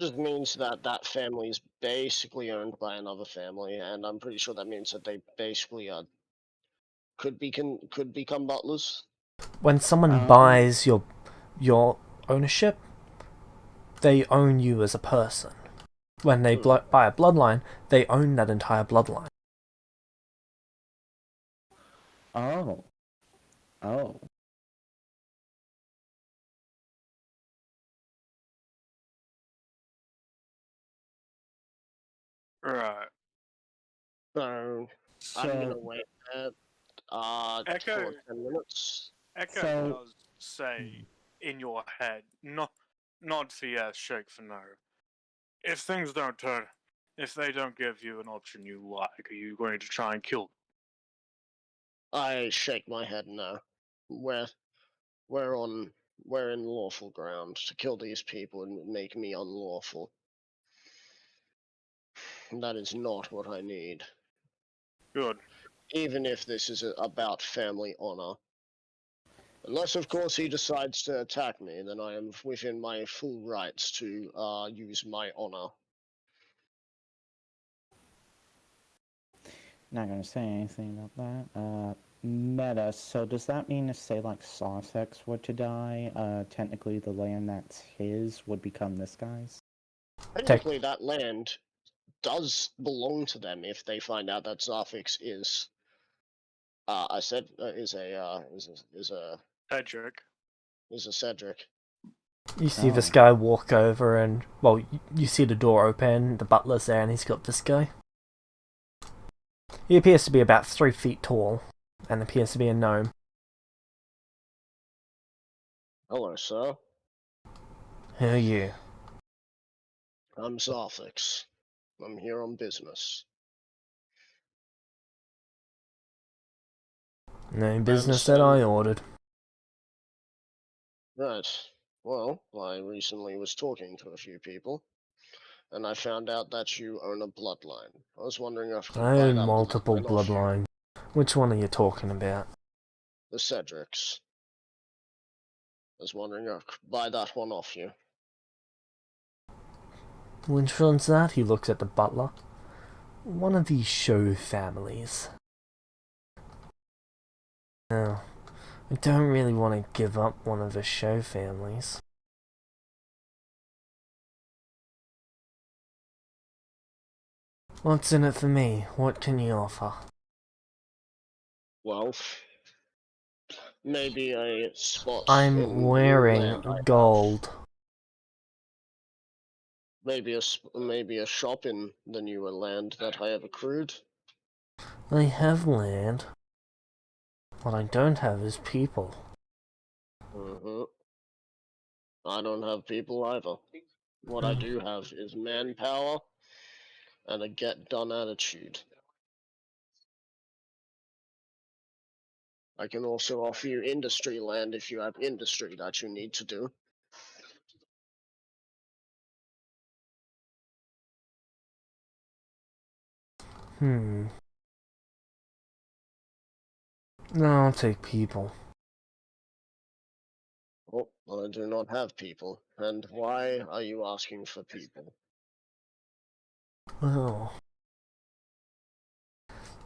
B: Just means that that family is basically owned by another family, and I'm pretty sure that means that they basically could become butlers.
D: When someone
A: Um,
D: buys your ownership, they own you as a person. When they buy a bloodline, they own that entire bloodline.
A: Oh. Oh.
C: Right.
B: So I'm gonna wait there
C: Echo-
B: for 10 minutes.
C: Echo
A: So-
C: does say in your head, nod for yes, shake for no. If things don't turn, if they don't give you an option you like, are you going to try and kill them?
B: I shake my head no. We're in lawful ground. To kill these people would make me unlawful. That is not what I need.
C: Good.
B: even if this is about family honor. Unless, of course, he decides to attack me, then I am within my full rights to use my honor.
A: Not gonna say anything about that. Meta, so does that mean if, say, like, Sarthex were to die, technically the land that's his would become this guy's?
B: Technically, that land does belong to them if they find out that Zarfix is is a
C: Edric.
B: Cedric.
D: You see this
A: Oh.
D: guy walk over and, well, you see the door open, the butler's there, and he's got this guy. He appears to be about 3 feet tall, and appears to be a gnome.
B: Hello, sir.
D: Who are you?
B: I'm Zarfix. I'm here on business.
D: No business that I ordered.
B: Right. Well, I recently was talking to a few people, and I found out that you own a bloodline. I was wondering if I could
D: I
B: buy
D: own
B: that
D: multiple
B: bloodline off you.
D: bloodlines. Which one are you talking about?
B: The Cedrics. I was wondering if I could buy that one off you.
D: Which one's that? He looks at the butler. One of these show families. No, I don't really want to give up one of the show families. What's in it for me? What can you offer?
B: Well, maybe a spot
D: I'm
B: in the
D: wearing
B: land I have.
D: gold.
B: Maybe a shop in the newer land that I have accrued.
D: I have land. What I don't have is people.
B: I don't have people either. What I do have is manpower and a get-done attitude. I can also offer you industry land if you have industry that you need to do.
D: No, I'll take people.
B: Oh, well, I do not have people. And why are you asking for people?
D: Well,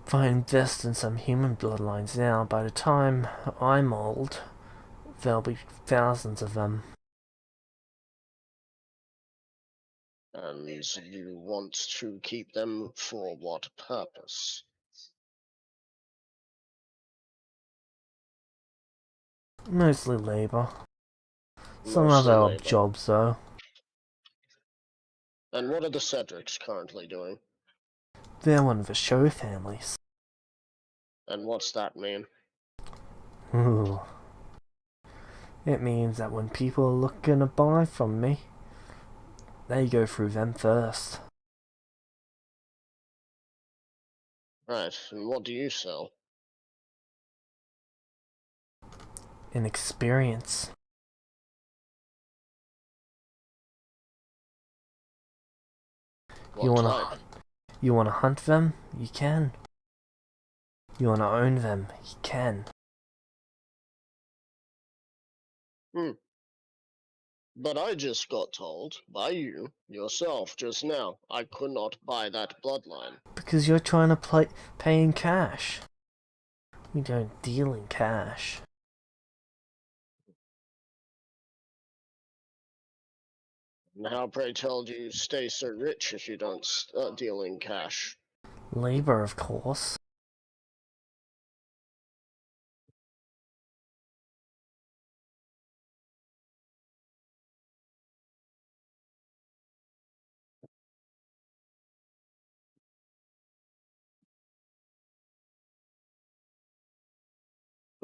D: if I invest in some human bloodlines now, by the time I'm old, there'll be thousands of them.
B: And you want to keep them for what purpose?
D: Mostly labor. Some
B: Mostly
D: other
B: labor.
D: jobs, though.
B: And what are the Cedrics currently doing?
D: They're one of the show families.
B: And what's that mean?
D: Ooh. It means that when people are looking to buy from me, they go through them first.
B: Right, and what do you sell?
D: Inexperience.
B: What type?
D: You wanna hunt them? You can. You wanna own them? You can.
B: But I just got told by you yourself just now I could not buy that bloodline.
D: Because you're trying to pay in cash. We don't deal in cash.
B: And how, pray tell, do you stay so rich if you don't deal in cash?
D: Labor, of course.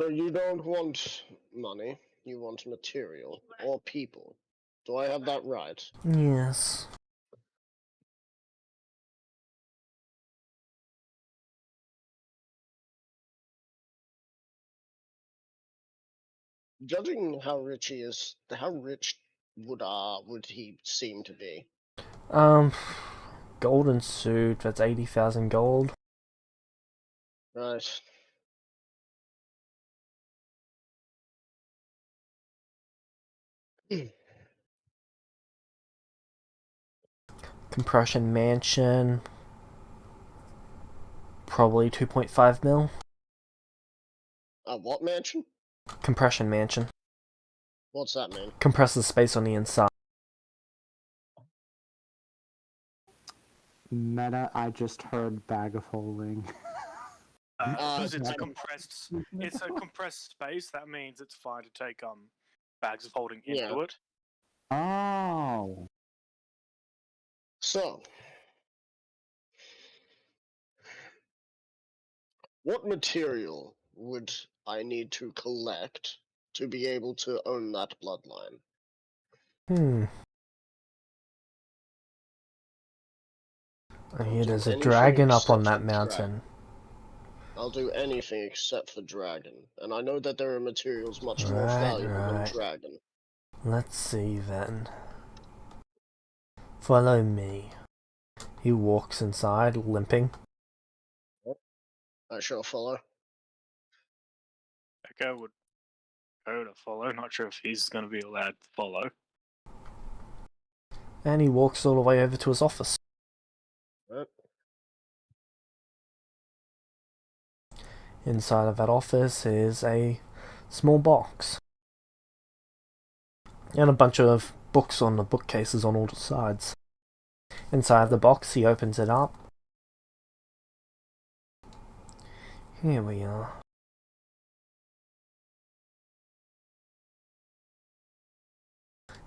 B: So you don't want money, you want material or people. Do I have that right?
D: Yes.
B: Judging how rich he is, how rich would he seem to be?
D: Golden suit, that's 80,000 gold.
B: Right.
D: Compression mansion. Probably 2.5 mil.
B: What mansion?
D: Compression mansion.
B: What's that mean?
D: Compresses space on the inside.
A: Meta, I just heard bag of holding.
C: Because it's a
B: I-
C: compressed space. That means it's fine to take bags of holding
B: Yeah.
C: into it.
A: Oh.
B: So, what material would I need to collect to be able to own that bloodline?
D: I hear
B: Do
D: there's a
B: anything
D: dragon up on
B: except
D: that
B: for
D: mountain.
B: I'll do anything except for dragon, and I know that there are materials much more
D: Right,
B: valuable than
D: right.
B: dragon.
D: Let's see then. Follow me. He walks inside, limping.
B: I shall follow.
C: Echo would go to follow. Not sure if he's going to be allowed to follow.
D: And he walks all the way over to his office.
B: Right.
D: Inside of that office is a small box. And a bunch of books on the bookcases on all the sides. Inside the box, he opens it up. Here we are.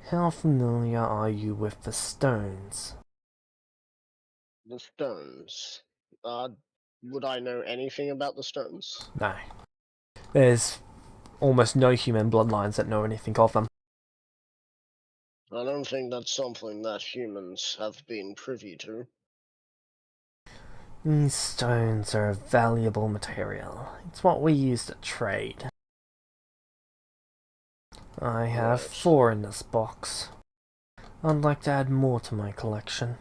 D: How familiar are you with the stones?
B: The stones. Would I know anything about the stones?
D: No. There's almost no human bloodlines that know anything of them.
B: I don't think that's something that humans have been privy to.
D: These stones are a valuable material. It's what we use to trade. I have
B: Right.
D: 4 in this box. I'd like to add more to my collection.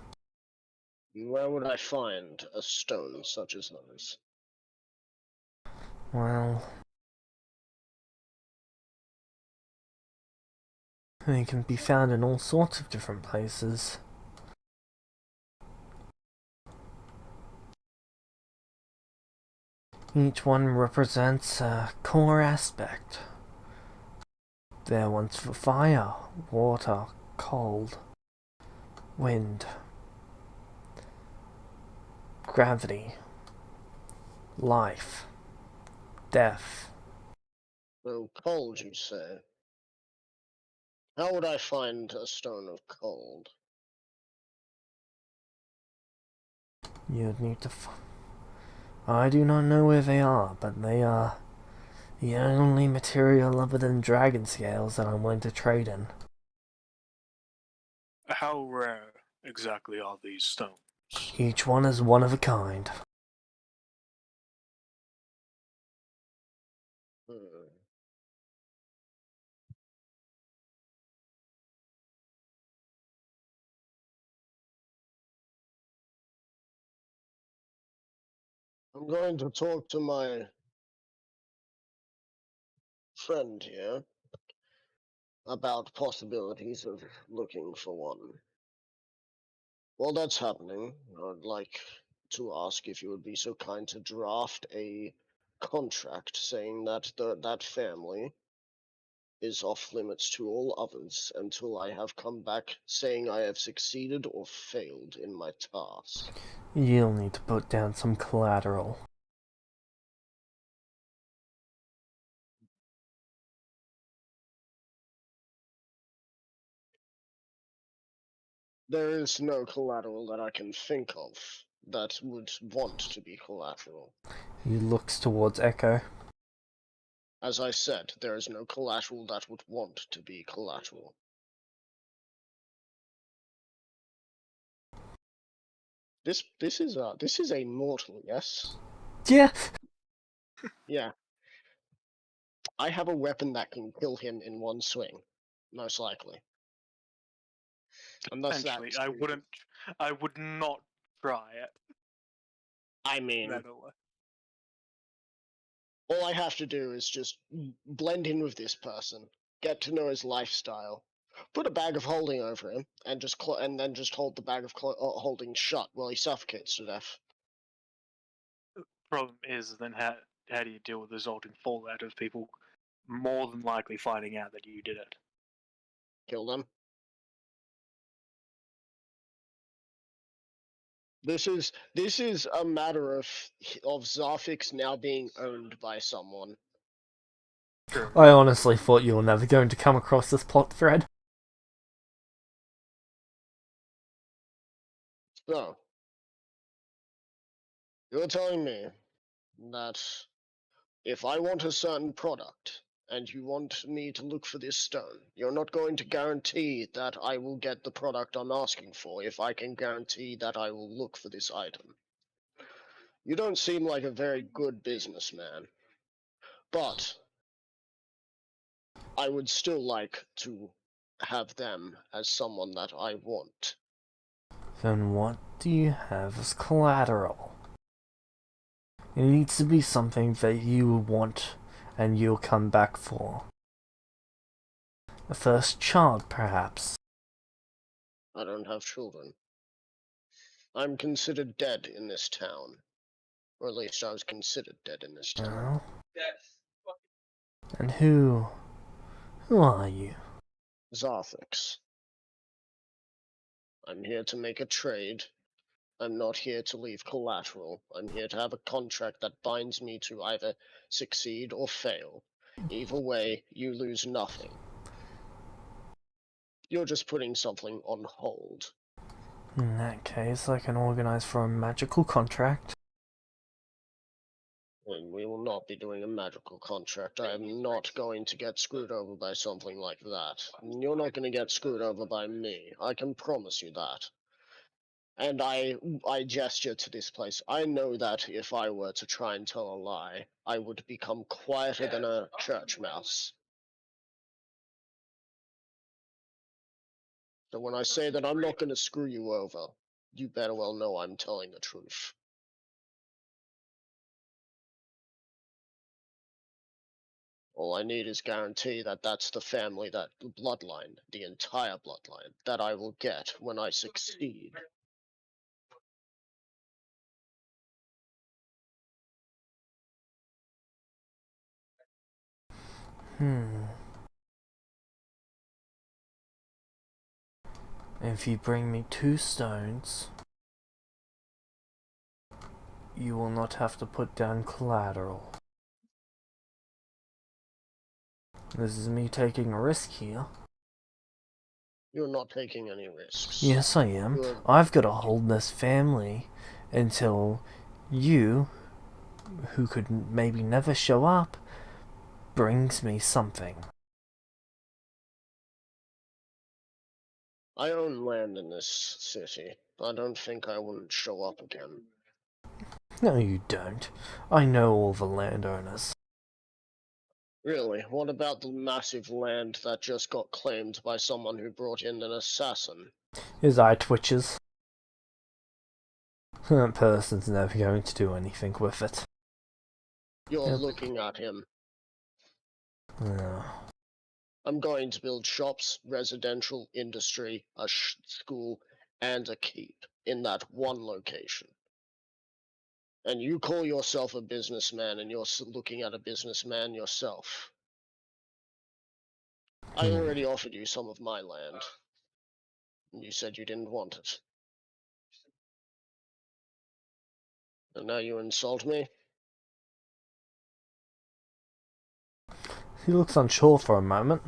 B: Where would I find a stone such as those?
D: Well, they can be found in all sorts of different places. Each one represents a core aspect. They're ones for fire, water, cold, wind, gravity, life, death.
B: So cold, you say? How would I find a stone of cold?
D: You'd need to I do not know where they are, but they are the only material other than dragon scales that I'm willing to trade in.
C: How rare exactly are these stones?
D: Each one is one of a kind.
B: Hmm. I'm going to talk to my friend here about possibilities of looking for one. While that's happening, I'd like to ask if you would be so kind to draft a contract saying that that family is off limits to all others until I have come back saying I have succeeded or failed in my task.
D: You'll need to put down some collateral.
B: There is no collateral that I can think of that would want to be collateral.
D: He looks towards Echo.
B: As I said, there is no collateral that would want to be collateral. This is a mortal, yes?
D: Yeah.
B: Yeah. I have a weapon that can kill him in one swing, most likely. Unless
C: Potentially,
B: that's
C: I would not try it.
B: I mean,
C: Metal.
B: All I have to do is just blend in with this person, get to know his lifestyle, put a bag of holding over him, and then just hold the bag of holding shut while he suffocates to death.
E: Problem is, then how do you deal with the resulting fallout of people more than likely finding out that you did it?
B: Kill them. This is a matter of Zarfix now being owned by someone.
E: True.
D: I honestly thought you were never going to come across this plot thread.
B: So, you're telling me that if I want a certain product and you want me to look for this stone, you're not going to guarantee that I will get the product I'm asking for if I can guarantee that I will look for this item. You don't seem like a very good businessman, but I would still like to have them as someone that I want.
D: Then what do you have as collateral? It needs to be something that you want and you'll come back for. The first child, perhaps.
B: I don't have children. I'm considered dead in this town. Or at least I was considered dead in this town.
D: Oh. And who are you?
B: Zarthix. I'm here to make a trade. I'm not here to leave collateral. I'm here to have a contract that binds me to either succeed or fail. Either way, you lose nothing. You're just putting something on hold.
D: In that case, I can organize for a magical contract.
B: And we will not be doing a magical contract. I am not going to get screwed over by something like that. You're not going to get screwed over by me. I can promise you that. And I gesture to this place. I know that if I were to try and tell a lie, I would become quieter than a church mouse. So when I say that I'm not going to screw you over, you better well know I'm telling the truth. All I need is guarantee that that's the family, that bloodline, the entire bloodline, that I will get when I succeed.
D: If you bring me 2 stones, you will not have to put down collateral. This is me taking a risk here.
B: You're not taking any risks.
D: Yes, I am. I've got to hold this family until you, who could maybe never show up, brings me something.
B: I own land in this city. I don't think I wouldn't show up again.
D: No, you don't. I know all the landowners.
B: Really? What about the massive land that just got claimed by someone who brought in an assassin?
D: His eye twitches. That person's never going to do anything with it.
B: You're
D: Yep.
B: looking at him.
D: No.
B: I'm going to build shops, residential, industry, a school, and a keep in that one location. And you call yourself a businessman, and you're looking at a businessman yourself. I already offered you some of my land. And you said you didn't want it. And now you insult me?
D: He looks unsure for a moment.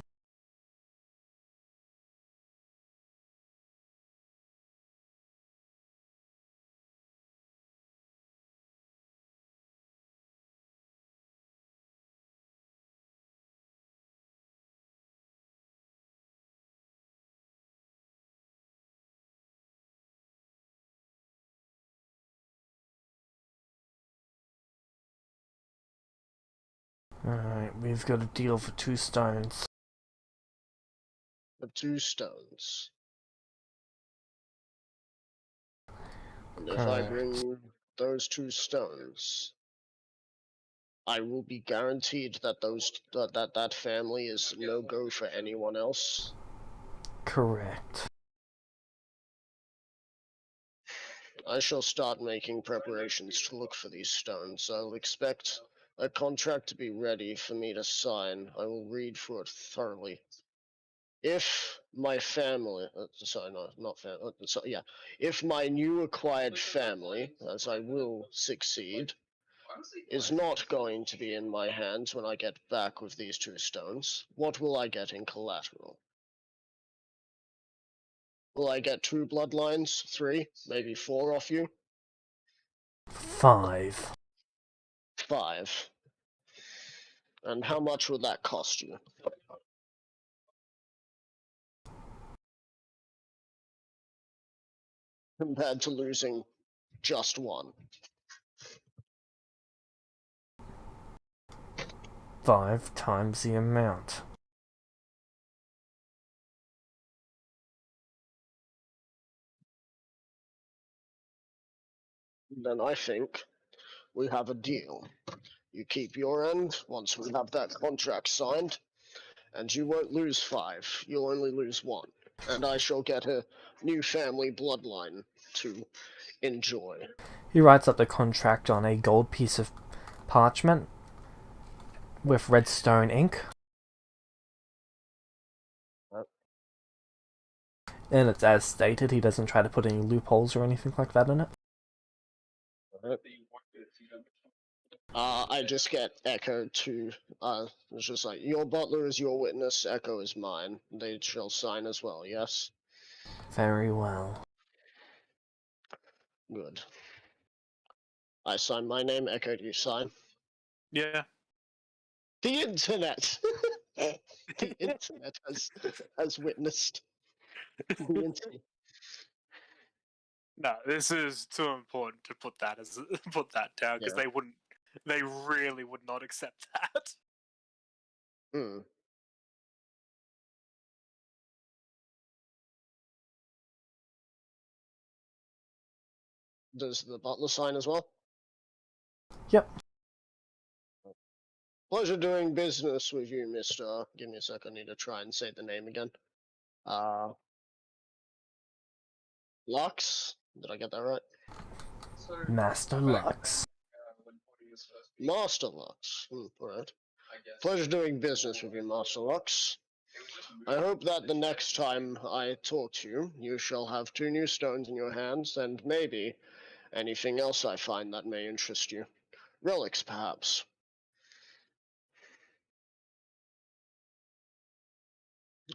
D: Alright, we've got a deal for 2 stones.
B: For 2 stones. And if I
D: Correct.
B: bring those 2 stones, I will be guaranteed that that family is no go for anyone else.
D: Correct.
B: I shall start making preparations to look for these stones. I'll expect a contract to be ready for me to sign. I will read through it thoroughly. If my family, sorry, no, not family, yeah, if my new acquired family, as I will succeed, is not going to be in my hands when I get back with these 2 stones, what will I get in collateral? Will I get 2 bloodlines, 3, maybe 4 off you?
D: 5.
B: 5. And how much will that cost you? Compared to losing just 1.
D: 5 times the amount.
B: Then I think we have a deal. You keep your end once we have that contract signed, and you won't lose 5. You'll only lose 1. And I shall get a new family bloodline to enjoy.
D: He writes up the contract on a gold piece of parchment with redstone ink. And it's as stated, he doesn't try to put any loopholes or anything like that in it.
B: I just get Echo to, it's just like, your butler is your witness, Echo is mine. They shall sign as well, yes?
D: Very well.
B: Good. I sign my name, Echo, do you sign?
C: Yeah.
B: The internet! The internet has witnessed the internet.
C: No, this is too important to put that down because
B: Yeah.
C: they really would not accept that.
B: Hmm. Does the butler sign as well?
D: Yep.
B: Pleasure doing business with you, Mr. Give me a sec, I need to try and say the name again. Lux? Did I get that right?
D: Master Lux.
B: Master Lux. Alright. Pleasure doing business with you, Master Lux. I hope that the next time I talk to you, you shall have 2 new stones in your hands, and maybe anything else I find that may interest you. Relics, perhaps.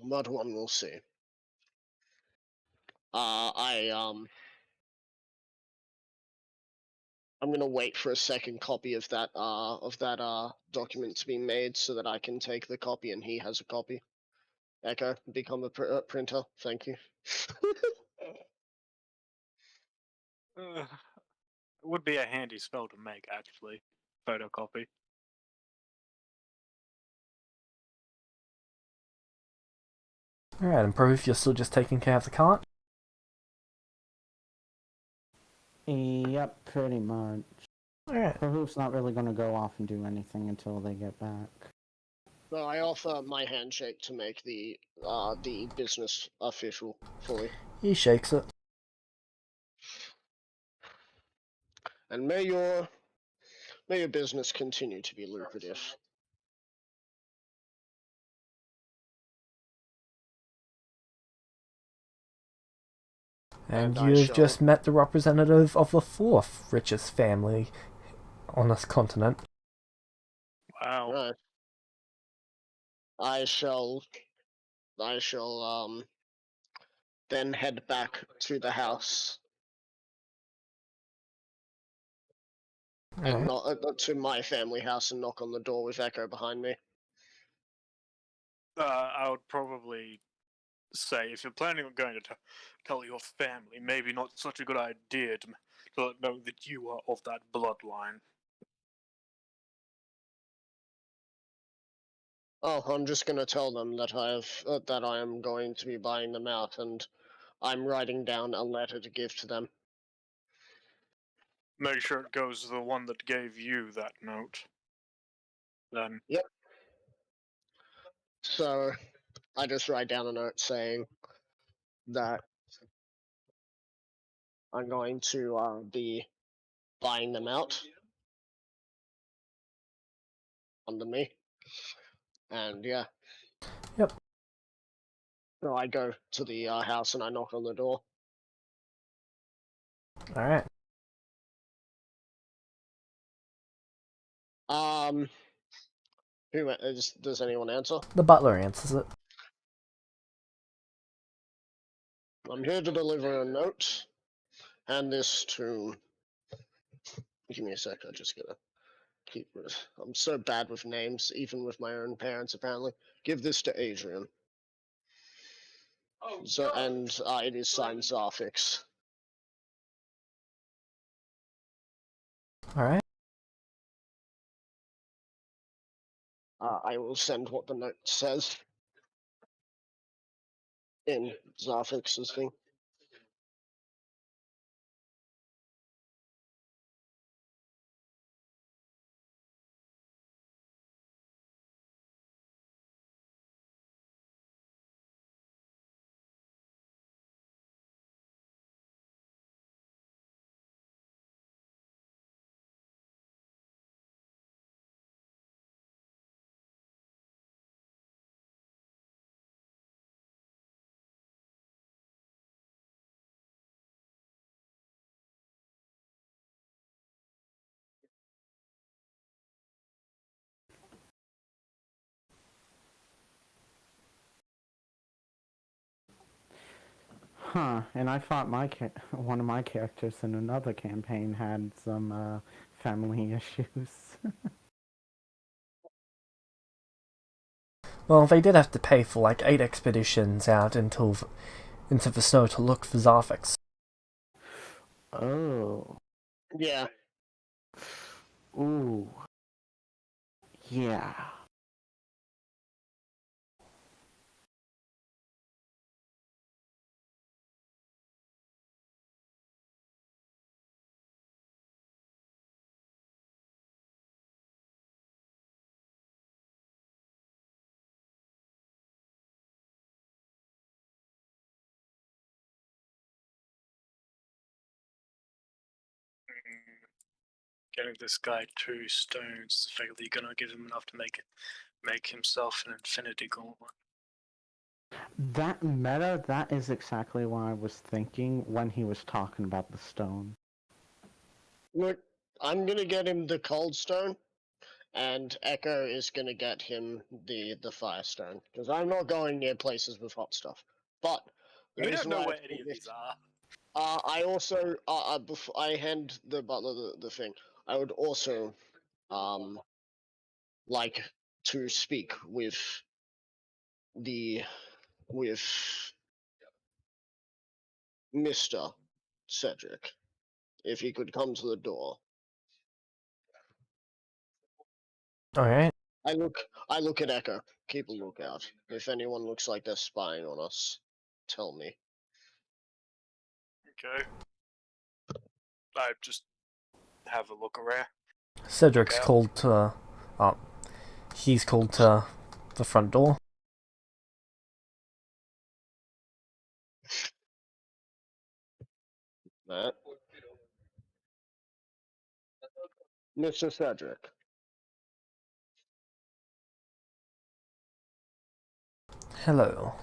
B: But one will see. I'm gonna wait for a second copy of that document to be made so that I can take the copy and he has a copy. Echo, become a printer. Thank you.
C: It would be a handy spell to make, actually. Photocopy.
D: Alright, and proof you're still just taking care of the cart?
A: Yep, pretty much.
D: Alright.
A: Proof's not really going to go off and do anything until they get back.
B: So I offer my handshake to make the business official fully.
D: He shakes it.
B: And may your business continue to be lucrative.
D: And
B: I
D: you've
B: shall-
D: just met the representative of the 4th richest family on this continent.
C: Wow.
B: Right. I shall then head back to the house and
D: Alright.
B: not to my family house and knock on the door with Echo behind me.
C: I would probably say if you're planning on going to tell your family, maybe not such a good idea to let them know that you are of that bloodline.
B: Oh, I'm just gonna tell them that I am going to be buying them out, and I'm writing down a letter to give to them.
C: Make sure it goes to the one that gave you that note. then.
B: So I just write down a note saying that I'm going to be buying them out under me. And yeah.
D: Yep.
B: So I go to the house and I knock on the door.
D: Alright.
B: Does anyone answer?
D: The butler answers it.
B: I'm here to deliver a note. Hand this to. Give me a sec. I just gotta keep. I'm so bad with names, even with my own parents. Apparently, give this to Adrian. So and it is signed Zarfix.
D: Alright.
B: I will send what the note says in Zarfix's thing.
A: Huh, and I thought one of my characters in another campaign had some family issues.
D: Well, they did have to pay for like 8 expeditions out into the snow to look for Zarfix.
A: Oh.
B: Yeah.
A: Ooh. Yeah.
C: Getting this guy 2 stones, the fact that you're gonna give him enough to make himself an infinity gauntlet.
A: That is exactly what I was thinking when he was talking about the stone.
B: Look, I'm gonna get him the cold stone, and Echo is gonna get him the firestone, because I'm not going near places with hot stuff. But the
C: We don't
B: reason
C: know
B: why
C: where any of these are.
B: I also before I hand the butler the thing, I would also like to speak with Mr. Cedric, if he could come to the door.
D: Alright.
B: I look at Echo. Keep a lookout. If anyone looks like they're spying on us, tell me.
C: Okay. I just have a look around.
D: Cedric's
C: Okay.
D: called to. He's called to the front door.
B: That. Mr. Cedric.
D: Hello.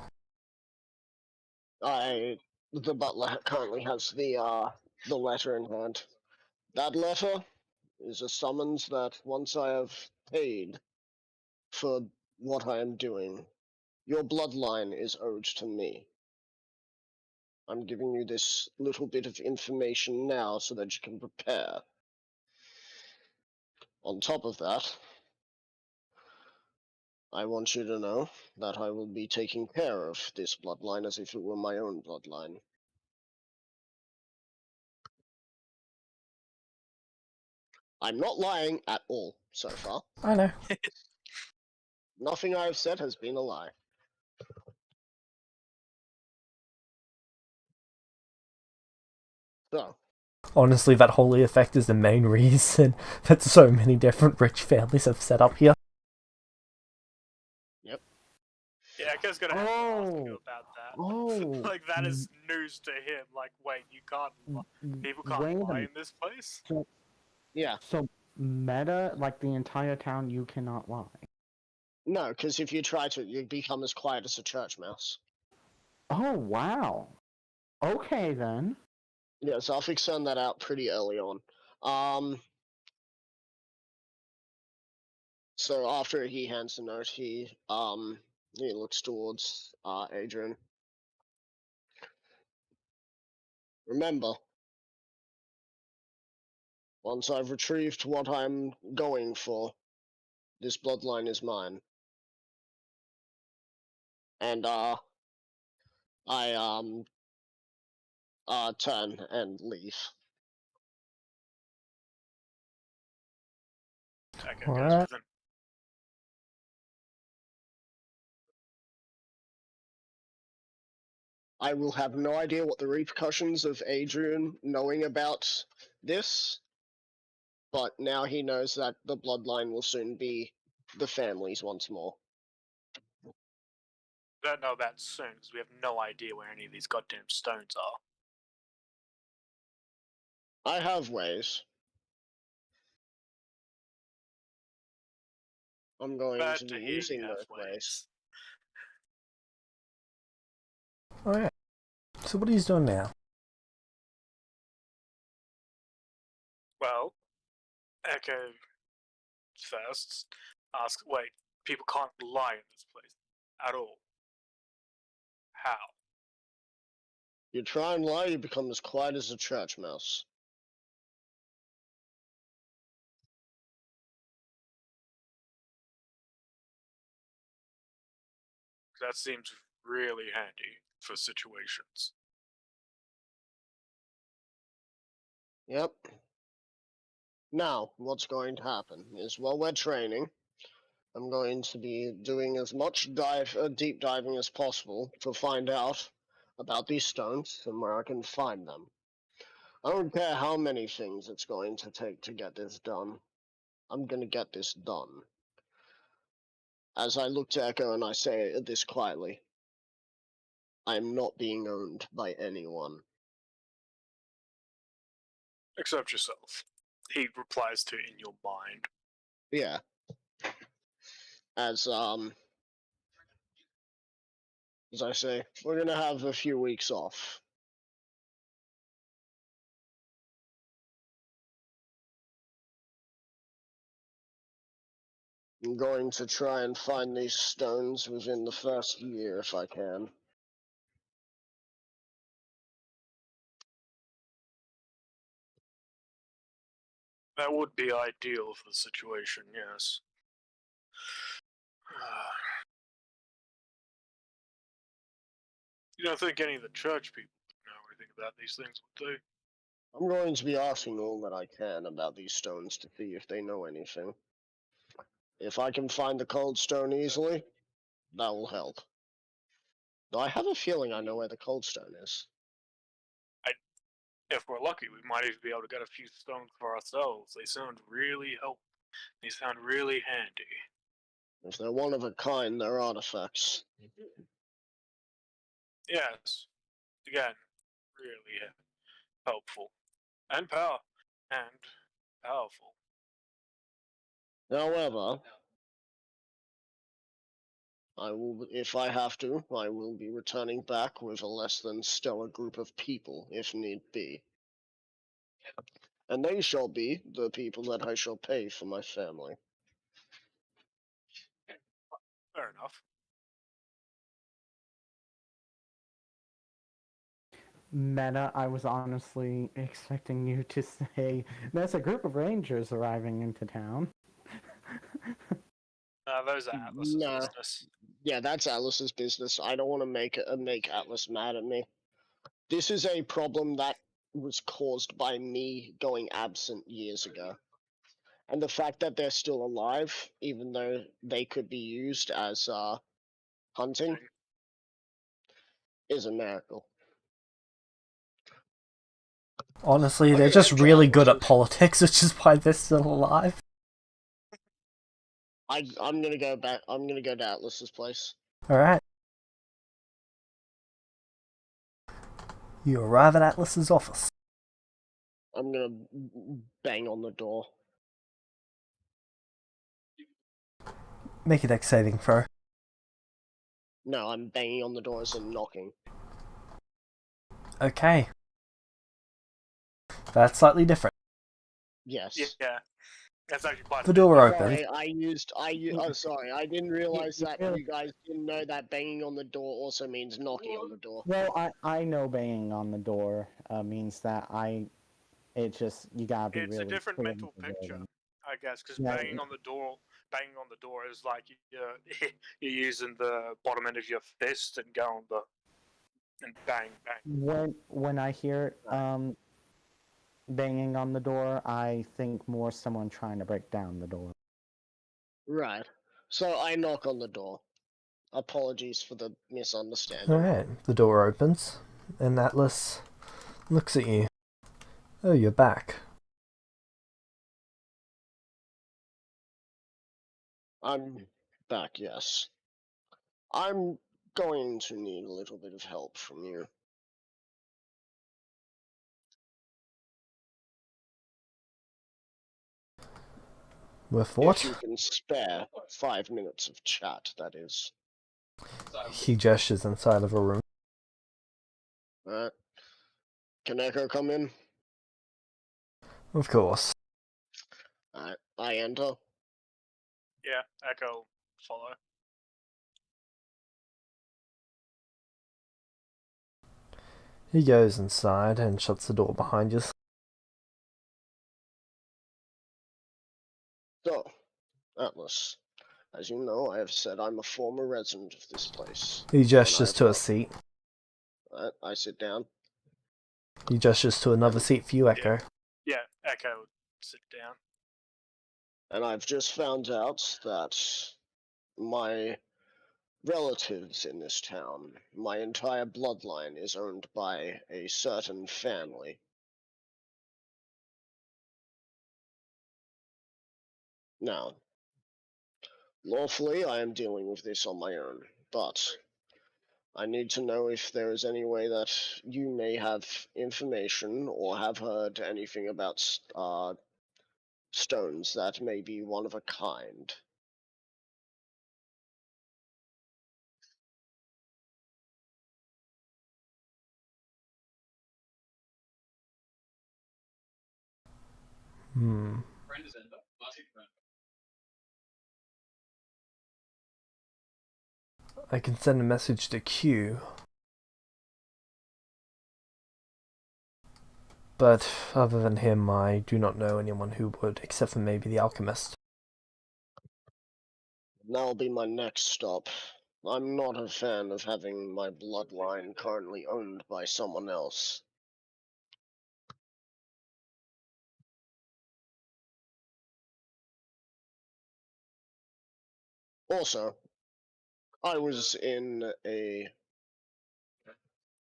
B: The butler currently has the letter in hand. That letter is a summons that once I have paid for what I am doing, your bloodline is owed to me. I'm giving you this little bit of information now so that you can prepare. On top of that, I want you to know that I will be taking care of this bloodline as if it were my own bloodline. I'm not lying at all so far.
D: I know.
B: Nothing I have said has been a lie. So,
D: Honestly, that holy effect is the main reason that so many different rich families have set up here.
C: Yeah, Echo's gonna have to ask you
A: Oh.
C: about that.
A: Oh.
C: Like, that is news to him. Like, wait, you can't. People can't
A: Wait a
C: lie in
A: minute.
C: this place?
B: Yeah.
A: So meta, like the entire town, you cannot lie.
B: No, because if you try to, you become as quiet as a church mouse.
A: Oh wow. Okay then.
B: Yeah, Zalfix found that out pretty early on. So after he hands the note, he looks towards Adrian. Remember, once I've retrieved what I'm going for, this bloodline is mine. And I turn and leave.
C: Echo
D: All
C: goes
D: right.
C: with him.
B: I will have no idea what the repercussions of Adrian knowing about this, but now he knows that the bloodline will soon be the family's once more.
C: Don't know about soon, because we have no idea where any of these goddamn stones are.
B: I have ways. have I'm going
C: Glad
B: to
C: to
B: be
C: hear
B: using
C: you have
B: those ways.
D: All right. So what are you doing now?
C: Well, Echo first asks, wait, people can't lie in this place at all. How?
B: You try and lie, you become as quiet as a church mouse.
C: That seems really handy for situations.
B: Yep. Now, what's going to happen is while we're training, I'm going to be doing as much deep diving as possible to find out about these stones and where I can find them. I don't care how many things it's going to take to get this done. I'm going to get this done. As I look to Echo and I say this quietly, I am not being owned by anyone.
C: Except yourself. He replies to in your mind.
B: Yeah. As I say, we're gonna have a few weeks off. I'm going to try and find these stones within the first year if I can.
C: That would be ideal for the situation, yes. You don't think any of the church people know anything about these things, would they?
B: I'm going to be asking all that I can about these stones to see if they know anything. If I can find the cold stone easily, that will help. Though I have a feeling I know where the cold stone is.
C: If we're lucky, we might even be able to get a few stones for ourselves. They sound really helpful. They sound really handy.
B: If they're one of a kind, they're artifacts.
C: Yes. Again, really helpful. And powerful.
B: However, I will, if I have to, I will be returning back with a less than stellar group of people, if need be. And they shall be the people that I shall pay for my family.
C: Fair enough.
A: Meta, I was honestly expecting you to say, there's a group of rangers arriving into town.
C: Those are Atlas's
B: Nah.
C: business.
B: Yeah, that's Atlas's business. I don't want to make Atlas mad at me. This is a problem that was caused by me going absent years ago. And the fact that they're still alive, even though they could be used as hunting, is a miracle.
D: Honestly,
B: Okay,
D: they're just
B: head to
D: really good at
B: Atlas's.
D: politics, which is why they're still alive.
B: I'm gonna go back. I'm gonna go to Atlas's place.
D: All right. You arrive at Atlas's office.
B: I'm gonna bang on the door.
D: Make a dex saving throw.
B: No, I'm banging on the door as in knocking.
D: Okay. That's slightly different.
B: Yes.
C: Yeah, that's actually quite.
D: The
C: a bit
D: door
C: different.
D: opens.
B: Oh, sorry, I didn't realize that you guys didn't know that banging on the door also means knocking on the door.
A: Well, I know banging on the door means that you gotta be
C: It's
A: really
C: a different
A: clear
C: mental
A: with the
C: picture,
A: wording.
C: I guess, because
A: Yeah.
C: banging on the door is like you're using the bottom end of your fist and going and bang bang.
A: When I hear banging on the door, I think more someone trying to break down the door.
B: Right. So I knock on the door. Apologies for the misunderstanding.
D: Alright, the door opens, and Atlas looks at you. Oh, you're back.
B: I'm back, yes. I'm going to need a little bit of help from you.
D: With
B: If
D: what?
B: you can spare 5 minutes of chat, that is.
D: He gestures inside of a room.
B: Alright. Can Echo come in?
D: Of course.
B: Alright, I enter.
C: Yeah, Echo follow.
D: He goes inside and shuts the door behind you.
B: So, Atlas, as you know, I have said I'm a former resident of this place.
D: He gestures
B: And
D: to a seat.
B: I sit down.
D: He gestures to another seat for you, Echo.
C: Yeah, Echo sit down.
B: And I've just found out that my relatives in this town, my entire bloodline is owned by a certain family. Now, lawfully, I am dealing with this on my own, but I need to know if there is any way that you may have information or have heard anything about stones that may be one of a kind.
D: I can send a message to Q. But other than him, I do not know anyone who would, except for maybe the alchemist.
B: That'll be my next stop. I'm not a fan of having my bloodline currently owned by someone else. Also, I was in a...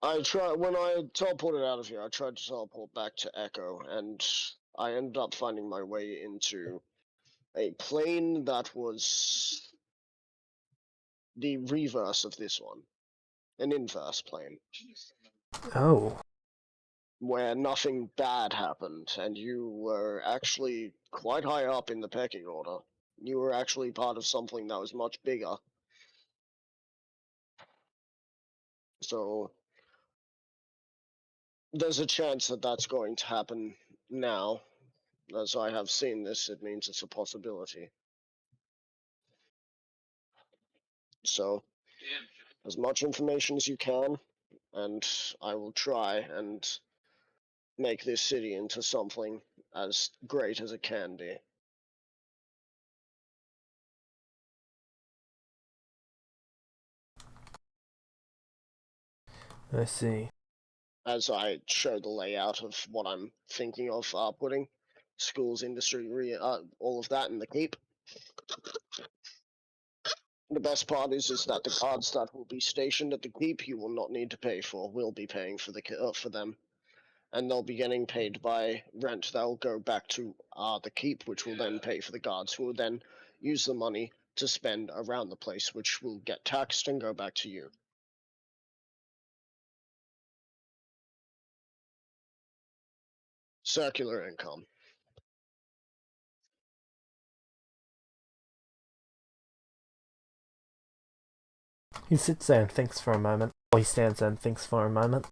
B: when I teleported out of here, I tried to teleport back to Echo, and I ended up finding my way into a plane that was the reverse of this one. An inverse plane.
D: Oh.
B: Where nothing bad happened, and you were actually quite high up in the pecking order. You were actually part of something that was much bigger. So, there's a chance that that's going to happen now. As I have seen this, it means it's a possibility. So, as much information as you can, and I will try and make this city into something as great as it can be.
D: I see.
B: As I show the layout of what I'm thinking of putting, schools, industry, all of that in the keep. The best part is that the guards that will be stationed at the keep, you will not need to pay for. We'll be paying for for them, and they'll be getting paid by rent that will go back to the keep, which will then pay for the guards, who will then use the money to spend around the place, which will get taxed and go back to you. circular income.
D: He sits there and thinks for a moment. Or he stands there and thinks for a moment.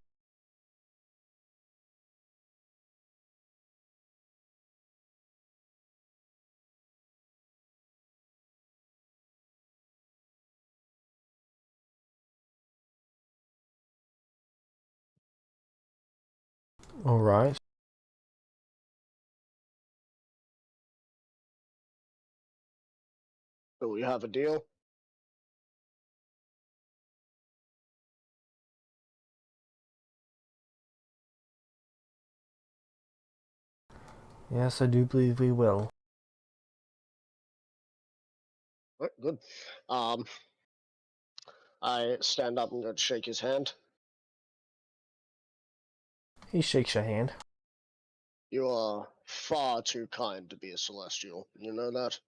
D: Alright.
B: Do we have a deal?
D: Yes, I do believe we will.
B: Right, good. I stand up and go to shake his hand.
D: He shakes your hand.
B: You are far too kind to be a Celestial. You know that?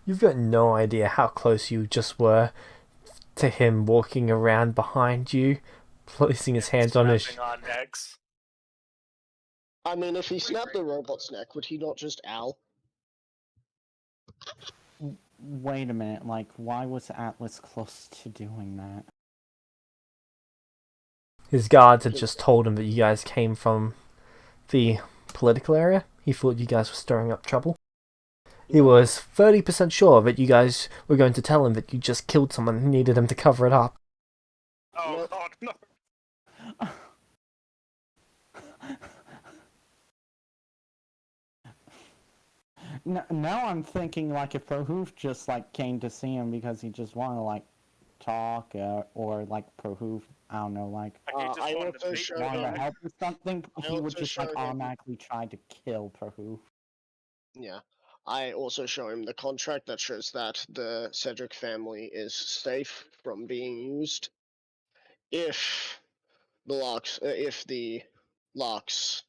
D: You've got no idea how close you just were to him walking around behind you, placing his hands on his...
C: Snapping our necks.
B: I mean, if he snapped the robot's neck, would he not just owl?
A: Wait a minute, like, why was Atlas close to doing that?
D: His guards had just told him that you guys came from the political area. He thought you guys were stirring up trouble. He was 30% sure that you guys were going to tell him that you just killed someone and needed him to cover it up.
C: Oh
B: Nope.
C: god, no.
A: Now I'm thinking, like, if Prohoof just, like, came to see him because he just wanted to, like, talk, or like, Prohoof, I don't know, like,
C: Like, he just
B: I
C: wanted
B: also
C: to meet
B: showed
C: you.
A: wanted to
B: him-
A: help with something,
B: I
A: he would
B: also
A: just, like,
B: showed him-
A: automatically try to kill Prohoof.
B: Yeah. I also show him the contract that shows that the Cedric family is safe from being used. If the Locks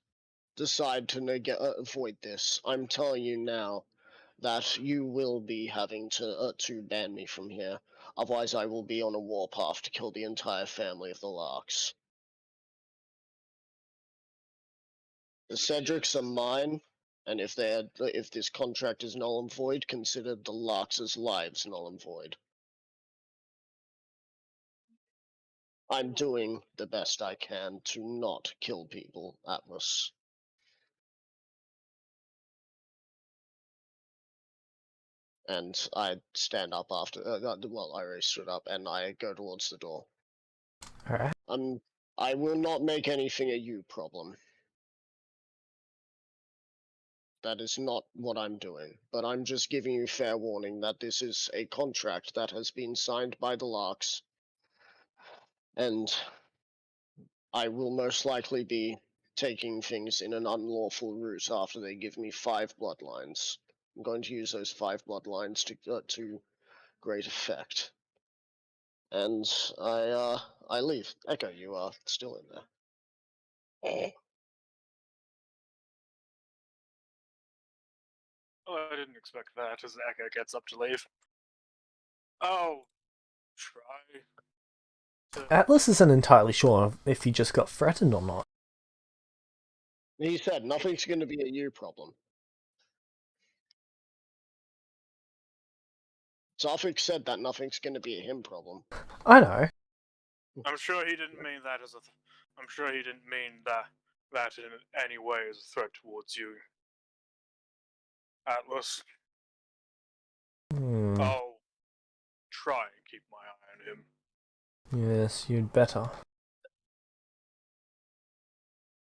B: decide to avoid this, I'm telling you now that you will be having to ban me from here. Otherwise, I will be on a warpath to kill the entire family of the Larks. The Cedrics are mine, and if this contract is null and void, consider the Larks' lives null and void. I'm doing the best I can to not kill people, Atlas. And I stand up after. Well, I already stood up, and I go towards the door.
D: Alright.
B: I will not make anything a you problem. That is not what I'm doing. But I'm just giving you fair warning that this is a contract that has been signed by the Larks, and I will most likely be taking things in an unlawful route after they give me 5 bloodlines. I'm going to use those 5 bloodlines to great effect. And I leave. Echo, you are still in there.
C: Oh, I didn't expect that as Echo gets up to leave. Oh, try.
D: Atlas isn't entirely sure if he just got threatened or not.
B: He said nothing's going to be a you problem. Safik said that nothing's going to be a him problem.
D: I know.
C: I'm sure he didn't mean that as a. I'm sure he didn't mean that in any way as a threat towards you, Atlas.
D: Hmm.
C: I'll try and keep my eye on him.
D: Yes, you'd better.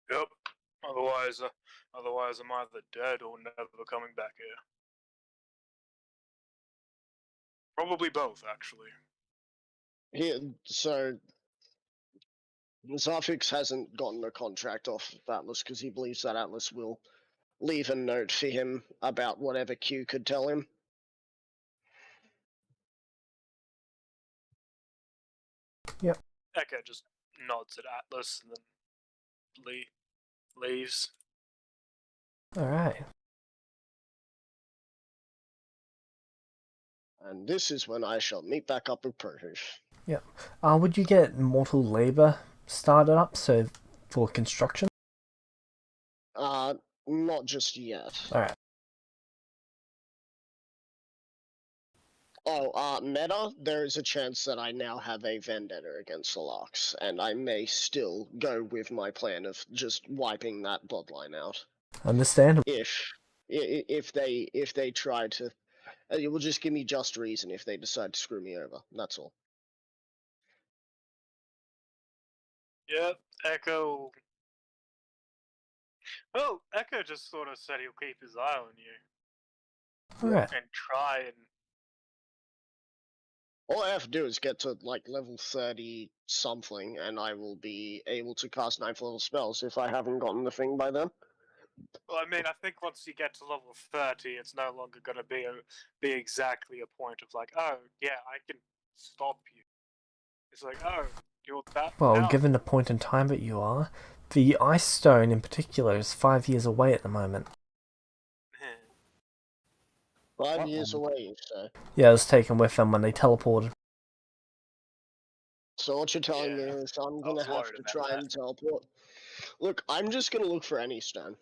C: Yep. Otherwise I'm either dead or never coming back here. Probably both, actually.
B: So Zafix hasn't gotten a contract off Atlas because he believes that Atlas will leave a note for him about whatever Q could tell him.
C: Echo just nods at Atlas and then leaves.
D: Alright.
B: And this is when I shall meet back up with Prohoof.
D: Would you get mortal labor started up for construction?
B: Not just yet.
D: Alright.
B: Oh, meta, there is a chance that I now have a vendetta against the Locks, and I may still go with my plan of just wiping that bloodline out.
D: Understandable.
B: If they try to, it will just give me just reason if they decide to screw me over. That's all.
C: Yep, Echo. Well, Echo just sort of said he'll keep his eye on you
D: Alright.
C: and try and.
B: All I have to do is get to like level 30 something, and I will be able to cast 9th level spells if I haven't gotten the thing by then.
C: Well, I mean, I think once you get to level 30, it's no longer going to be exactly a point of like, oh yeah, I can stop you. It's like, oh, you're that.
D: Well,
C: powerful.
D: given the point in time that you are, the Ice Stone in particular is 5 years away at the moment.
B: 5
A: What
B: years
A: one?
B: away, you say.
D: Yeah, it was taken with them when they teleported.
B: So what you're telling me
C: Yeah,
B: is I'm
C: I
B: gonna
C: was
B: have
C: worried
B: to
C: about
B: try
C: that.
B: and teleport. Look, I'm just gonna look for any stone.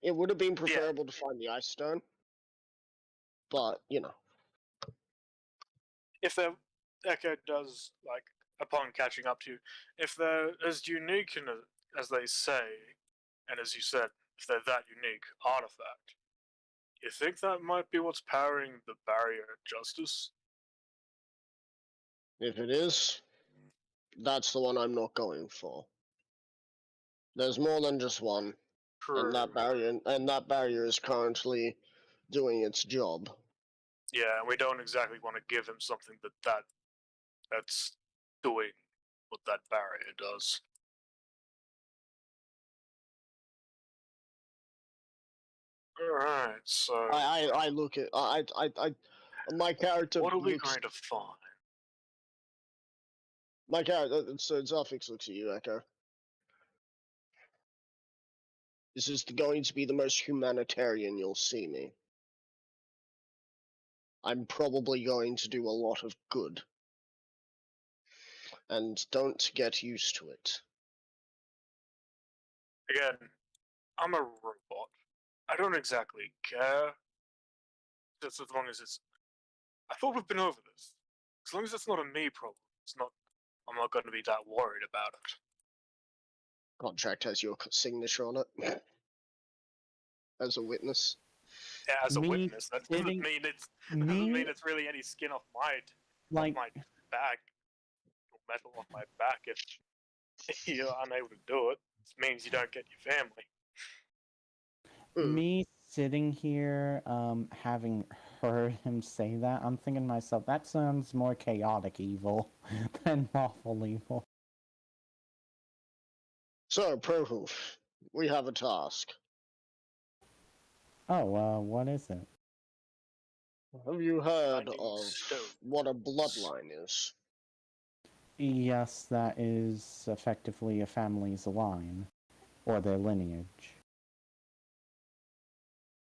B: It would have been
C: Yeah.
B: preferable to find the ice stone, but you know.
C: If the Echo does, like, upon catching up to you, if they're as unique as they say, and as you said, if they're that unique artifact, you think that might be what's powering the barrier of justice?
B: If it is, that's the one I'm not going for. There's more than just one,
C: True.
B: and that barrier is currently doing its job.
C: Yeah, we don't exactly want to give him something that's doing what that barrier does. Alright, so
B: I look at my character
C: what are we
B: looks
C: going to find?
B: my character. So Zafix looks at you, Echo. This is going to be the most humanitarian you'll see me. I'm probably going to do a lot of good. And don't get used to it.
C: Again, I'm a robot. I don't exactly care. Just as long as it's. I thought we've been over this. As long as it's not a me problem, it's not. I'm not going to be that worried about it.
B: Contract has your signature on it. As a witness.
C: Yeah, as a
A: Me
C: witness, that doesn't
A: sitting-
C: mean it's
A: me-
C: really any skin off my
A: Like,
C: my back or metal off my back if you're unable to do it. It means you don't get your family.
A: me sitting here, having heard him say that, I'm thinking to myself, that sounds more chaotic evil than lawful evil.
B: So, Prohoof, we have a task.
A: Oh, what is it?
B: Have you heard
C: Finding
B: of
C: stones.
B: what a bloodline is?
A: Yes, that is effectively a family's line, or their lineage.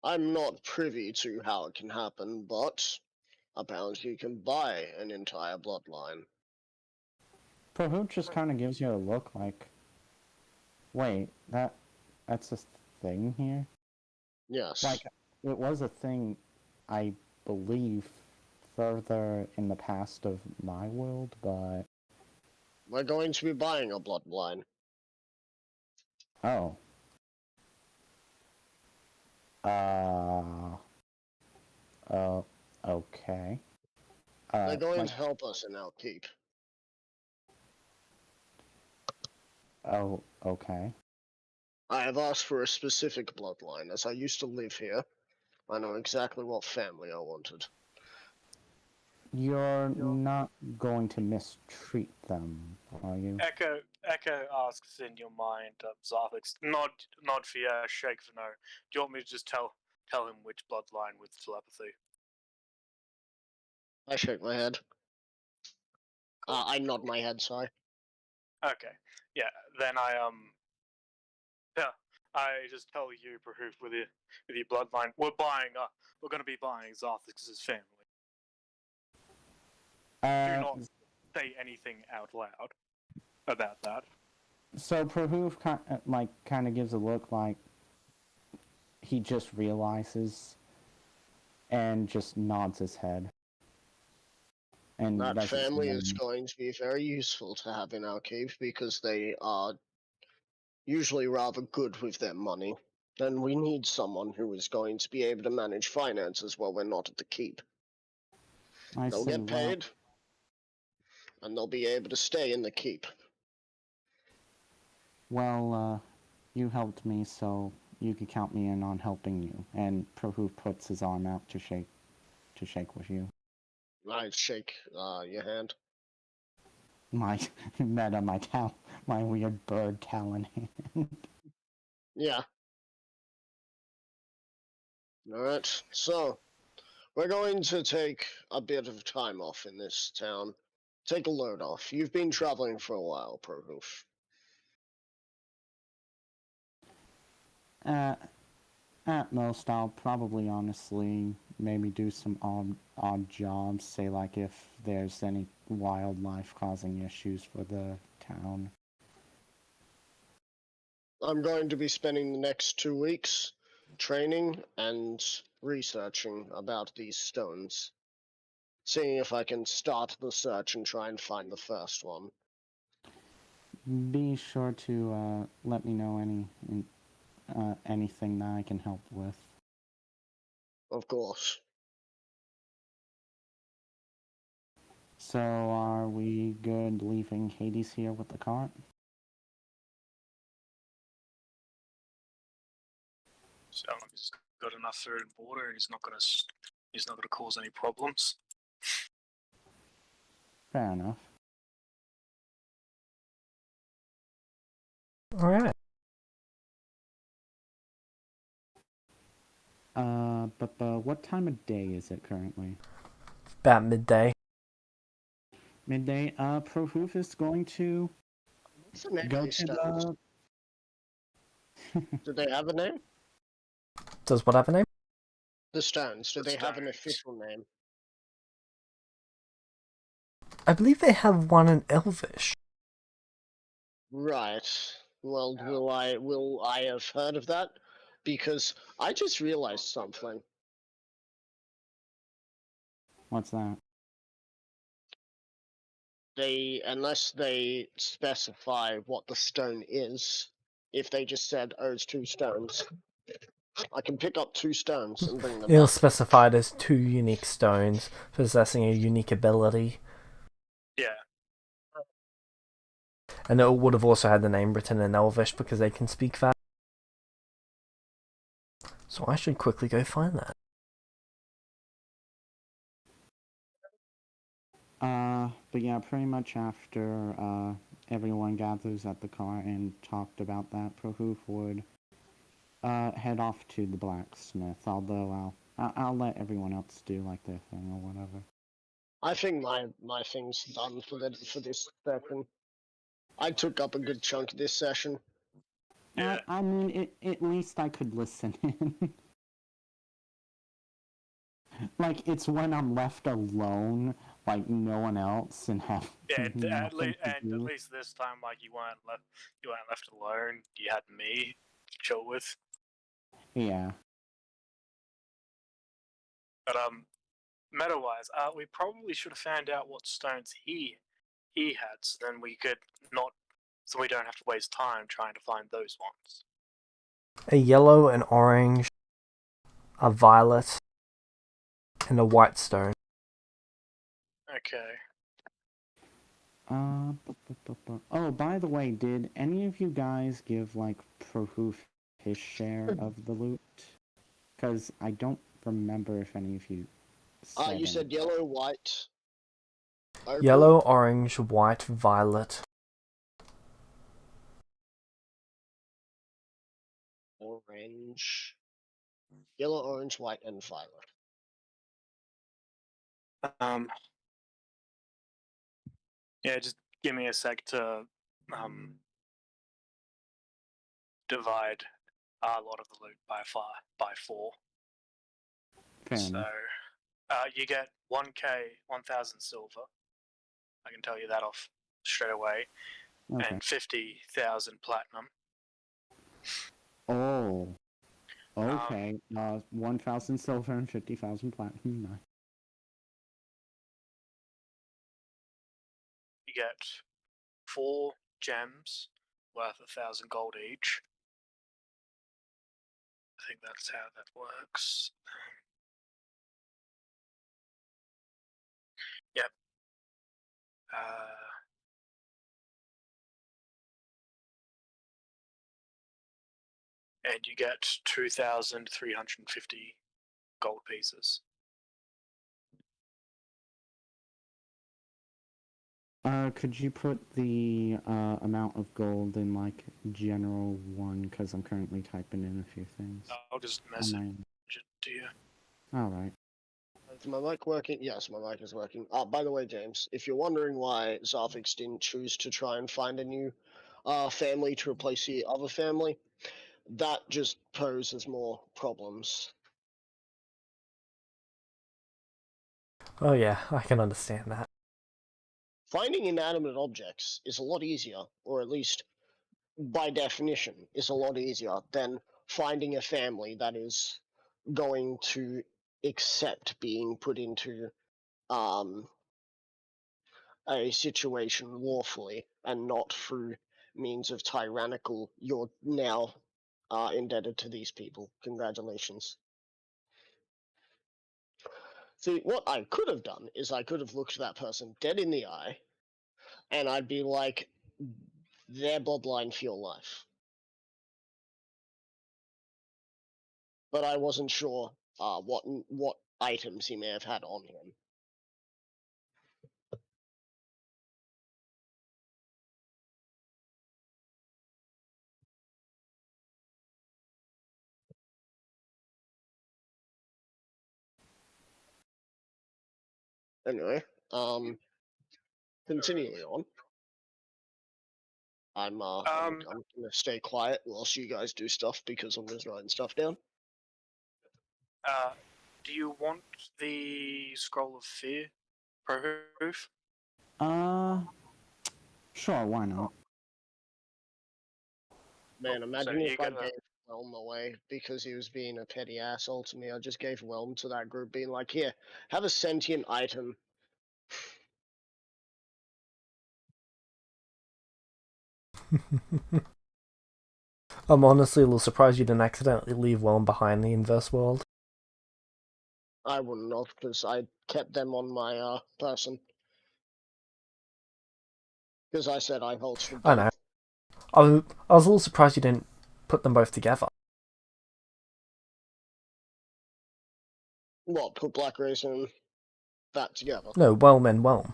B: I'm not privy to how it can happen, but apparently you can buy an entire bloodline.
A: Prohoot just kind of gives you a look like, wait, that's a thing here?
B: Yes.
A: Like, it was a thing, I believe, further in the past of my world, but...
B: We're going to be buying a bloodline.
A: Oh. Okay.
B: They're going
A: like,
B: to help us in our keep.
A: oh, okay.
B: I have asked for a specific bloodline, as I used to live here. I know exactly what family I wanted.
A: You're not going to mistreat them, are you?
C: Echo asks in your mind, Zarthix, nod for yeah, shake for no. Do you want me to just tell him which bloodline with telepathy?
B: I shake my head. I nod my head, sorry.
C: Okay, yeah. Then I just tell you, Prahoof, with your bloodline, we're going to be buying Zarthix's family. Do not say anything out loud about that.
A: So Prahoof kind of gives a look like, he just realizes and just nods his head. And
B: That
A: that's his
B: family is
A: moment.
B: going to be very useful to have in our keep because they are usually rather good with their money. And we need someone who is going to be able to manage finances while we're not at the keep.
A: I
B: They'll
A: see.
B: get paid, and they'll be able to stay in the keep.
A: Well, you helped me, so you can count me in on helping you. And Prohoof puts his arm out to shake with you.
B: I shake your hand.
A: My my weird bird talon hand.
B: Yeah. Alright, so we're going to take a bit of time off in this town. Take a load off. You've been traveling for a while, Prohoof.
A: At most, I'll probably honestly maybe do some odd jobs. Say like if there's any wildlife causing issues for the town.
B: I'm going to be spending the next 2 weeks training and researching about these stones. Seeing if I can start the search and try and find the first one.
A: Be sure to let me know anything that I can help with.
B: Of course.
A: So are we good leaving Hades here with the cart?
C: So long as he's got enough food and water, and he's not gonna cause any problems.
A: Fair enough.
D: Alright.
A: But what time of day is it currently?
D: About midday.
A: Midday. Prohoof is going to
B: What's the name
A: go
B: of these
A: to
B: stones?
A: the...
B: Do they have a name?
D: Does what have a name?
B: The stones. Do
C: The
B: they have an
C: stones.
B: official name?
D: I believe they have one in Elvish.
B: Right. Well, will I have heard of that? Because I just realized something.
A: What's that?
B: Unless they specify what the stone is, if they just said, oh, it's 2 stones, I can pick up 2 stones and bring them
D: It'll
B: back.
D: specify it as 2 unique stones, possessing a unique ability.
C: Yeah.
D: And it would have also had the name written in Elvish because they can speak that. So I should quickly go find that.
A: But yeah, pretty much after everyone gathers at the car and talked about that, Prohoof would head off to the blacksmith. Although I'll let everyone else do like their thing or whatever.
B: I think my thing's done for this session. I took up a good chunk of this session.
C: Yeah.
A: I mean, at least I could listen in. Like, it's when I'm left alone, like no one else, and have
C: Yeah, and
A: nothing to
C: at
A: do.
C: least this time, like you weren't left alone. You had me to chill with.
A: Yeah.
C: But meta-wise, we probably should have found out what stones he had, so then we could not, so we don't have to waste time trying to find those ones.
D: A yellow, an orange, a violet, and a white stone.
C: Okay.
A: Oh, by the way, did any of you guys give, like, Prohoof his share of the loot? Because I don't remember if any of you said
B: You said
A: anything.
B: yellow, white. Opal,
D: Yellow, orange, white, violet.
B: orange. Yellow, orange, white, and violet.
C: Yeah, just give me a sec to divide a lot of the loot by 4.
A: Fair
C: So,
A: enough.
C: you get 1k, 1,000 silver. I can tell you that off straight away,
A: Okay.
C: and 50,000 platinum.
A: Oh. Okay, 1,000 silver and 50,000 platinum. Nice.
E: You get 4 gems worth 1,000 gold each. I think that's how that works. Yep. And you get 2,350 gold pieces.
A: Could you put the amount of gold in like general one? Because I'm currently typing in a few things.
E: I'll just
A: on
E: message
A: my...
E: it to you.
A: All right.
B: Is my mic working? Yes, my mic is working. By the way, James, if you're wondering why Zarfix didn't choose to try and find a new family to replace the other family, that just poses more problems.
D: Oh yeah, I can understand that.
B: Finding inanimate objects is a lot easier, or at least by definition, is a lot easier than finding a family that is going to accept being put into a situation lawfully and not through means of tyrannical. You're now indebted to these people. Congratulations. See, what I could have done is I could have looked that person dead in the eye, and I'd be like, their bloodline for your life. But I wasn't sure what items he may have had on him. Anyway, continuing on. I'm gonna stay quiet whilst you guys do stuff because I'm just writing stuff down.
E: Do you want the Scroll of Fear proof?
A: Sure, why not?
B: Man, imagine
E: So
B: if I
E: gotta...
B: gave Whelm away because he was being a petty asshole to me. I just gave Whelm to that group, being like, here, have a sentient item.
D: I'm honestly a little surprised you didn't accidentally leave Whelm behind the inverse world.
B: I wouldn't have, because I kept them on my person. Because I said I holstered
D: I
B: both.
D: know. I was a little surprised you didn't put them both together.
B: What, put Black Race and that together?
D: No, Whelm and Whelm.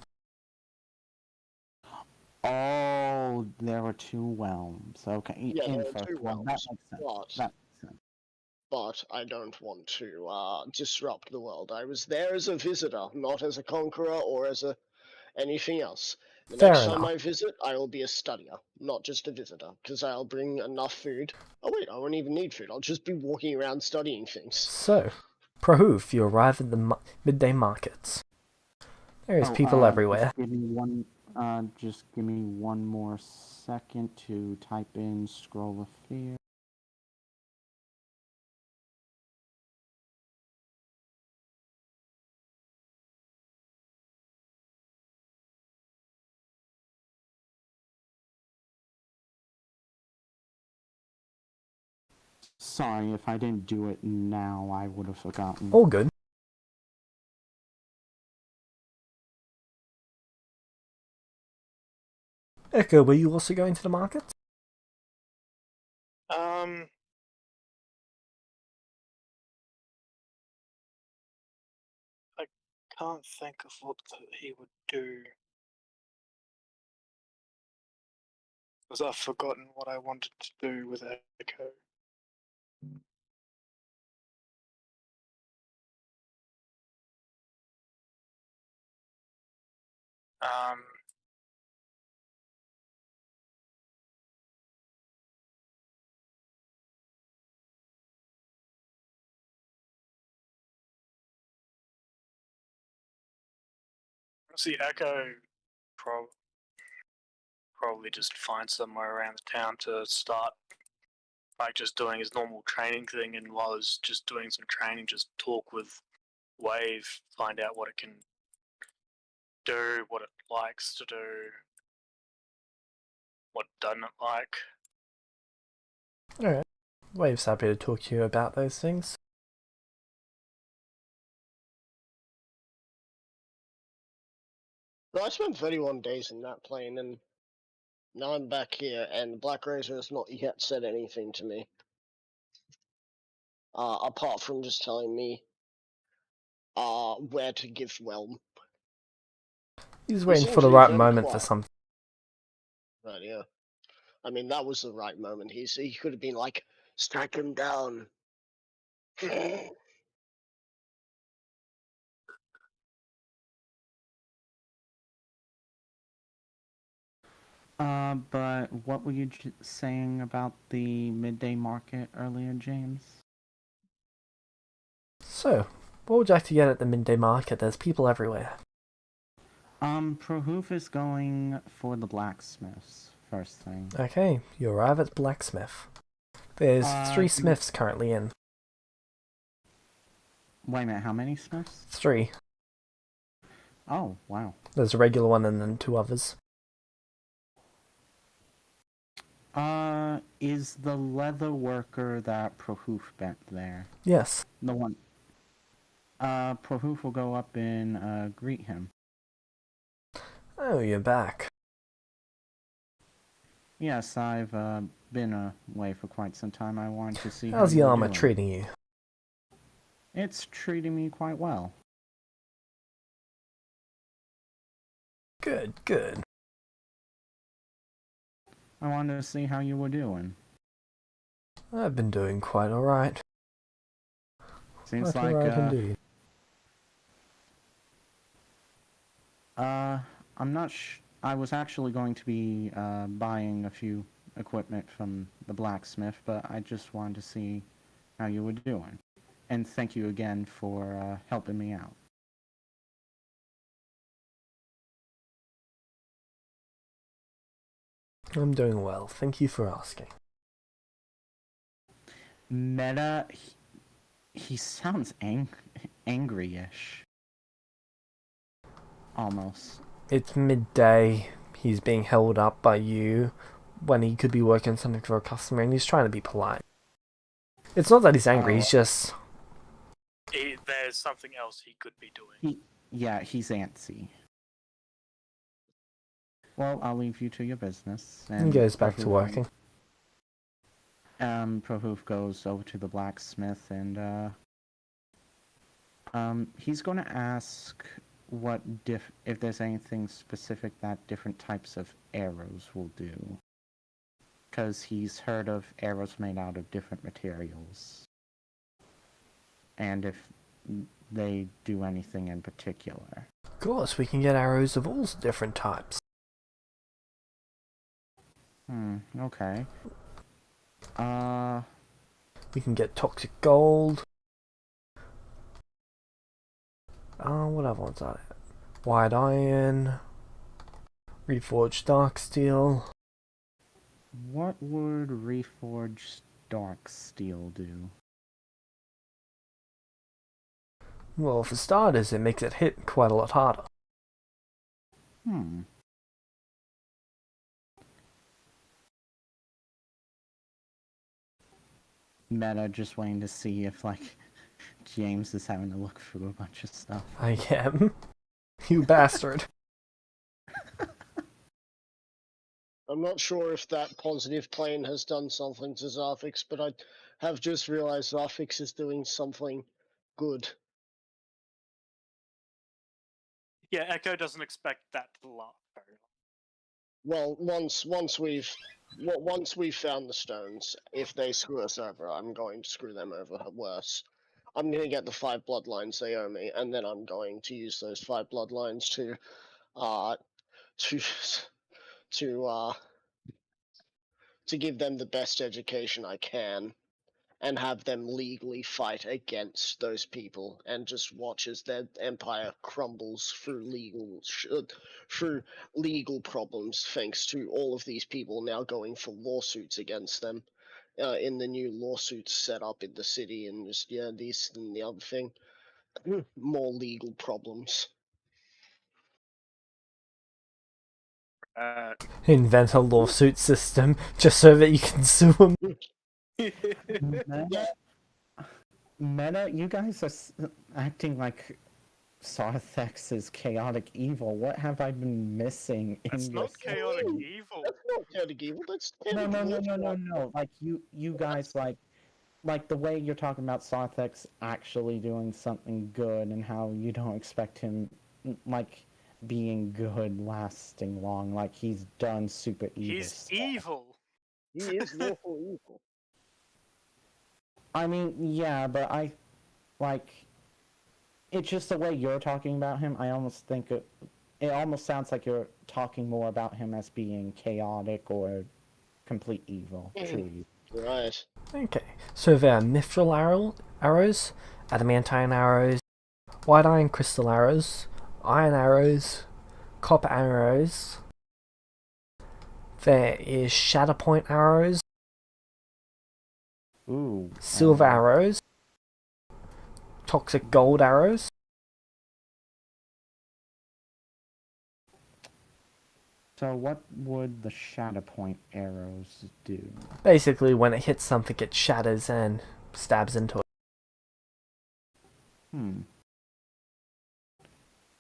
A: Oh, there were 2 realms. Okay,
B: Yeah, there are
A: inverse
B: 2
A: realm. That
B: realms,
A: makes sense. That makes sense.
B: but I don't want to disrupt the world. I was there as a visitor, not as a conqueror or as anything else. The
D: Fair
B: next time
D: enough.
B: I visit, I will be a studier, not just a visitor, because I'll bring enough food. Oh wait, I won't even need food. I'll just be walking around studying things.
D: So, Prahoof, you arrive at the midday markets. There's people everywhere.
A: Just give me one more second to type in Scroll of Fear. Sorry, if I didn't do it now, I would have forgotten.
D: All good. Echo, were you also going to the market?
E: I can't think of what he would do. Because I've forgotten what I wanted to do with Echo. See, Echo probably just find somewhere around the town to start
C: like just doing his normal training thing, and while he's just doing some training, just talk with Wave, find out what it can do, what it likes to do, what it doesn't like.
D: Alright. Wave's happy to talk to you about those things.
B: So I spent 31 days in that plane, and now I'm back here, and Black Razor has not yet said anything to me. Apart from just telling me where to give Whelm.
D: He's
B: He
D: waiting
B: seems
D: for the
B: to be
D: right
B: very
D: moment for
B: quiet.
D: something.
B: Right, yeah. I mean, that was the right moment. He could have been like, strike him down.
A: But what were you saying about the midday market earlier, James?
D: So, what would you like to get at the midday market? There's people everywhere.
A: Prohoof is going for the blacksmiths, first thing.
D: Okay, you arrive at blacksmith. There's 3 smiths currently in.
A: Wait a minute, how many smiths?
D: 3.
A: Oh, wow.
D: There's a regular one and then 2 others.
A: Is the leather worker that Prohoof bent there?
D: Yes.
A: The one. Prohoof will go up and, greet him.
D: Oh, you're back.
A: Yes, I've, been away for quite some time. I wanted to see
D: How's
A: how
D: the
A: you were
D: armor
A: doing.
D: treating you?
A: It's treating me quite well.
D: Good, good.
A: I wanted to see how you were doing.
D: I've been doing quite alright.
A: Seems
D: Quite
A: like,
D: alright indeed.
A: I'm not I was actually going to be, buying a few equipment from the blacksmith, but I just wanted to see how you were doing. And thank you again for, helping me out.
D: I'm doing well, thank you for asking.
A: Meta, he sounds angry-ish. Almost.
D: It's midday, he's being held up by you when he could be working something for a customer and he's trying to be polite. It's not that he's angry, he's just...
C: There's something else he could be doing.
A: Yeah, he's antsy. Well, I'll leave you to your business.
D: He
A: And
D: goes back to working.
A: Prohoof goes over to the blacksmith and, he's gonna ask if there's anything specific that different types of arrows will do. Because he's heard of arrows made out of different materials. And if they do anything in particular.
D: Of course, we can get arrows of all different types.
A: Okay.
D: We can get toxic gold. What other ones are there? White iron. Reforged dark steel.
A: What would reforged dark steel do?
D: Well, for starters, it makes it hit quite a lot harder.
A: Meta just waiting to see if, like, James is having to look through a bunch of stuff.
D: I am. You bastard.
B: I'm not sure if that positive plane has done something to Zarfix, but I have just realized Zarfix is doing something good.
C: Yeah, Echo doesn't expect that to last very long.
B: Well, once we've found the stones, if they screw us over, I'm going to screw them over worse. I'm going to get the 5 bloodlines they owe me, and then I'm going to use those 5 bloodlines to give them the best education I can, and have them legally fight against those people, and just watch as their empire crumbles through legal problems, thanks to all of these people now going for lawsuits against them, in the new lawsuits set up in the city, and just this and the other thing. More legal problems.
D: Invent a lawsuit system just so that you can sue them.
A: Meta, you guys are acting like Sarthex is chaotic evil. What have I been missing in
C: That's
A: your
C: not chaotic
B: Ooh.
C: evil.
B: That's not chaotic evil. That's
A: No,
B: chaotic
A: no, no, no, no,
B: evil.
A: no. Like you guys like the way you're talking about Sarthex actually doing something good and how you don't expect him like being good lasting long. Like he's done super evil
C: He's
A: stuff.
C: evil.
B: He is lawful evil.
A: I mean, yeah, but I like it's just the way you're talking about him. I almost think it almost sounds like you're talking more about him as being chaotic or complete evil. True evil.
B: Right.
D: Okay, so there are mithril arrows, adamantine arrows, white iron crystal arrows, iron arrows, copper arrows. There is shatterpoint arrows,
A: Ooh.
D: silver arrows, toxic gold arrows.
A: So what would the Shatterpoint arrows do?
D: Basically, when it hits something, it shatters and stabs into it.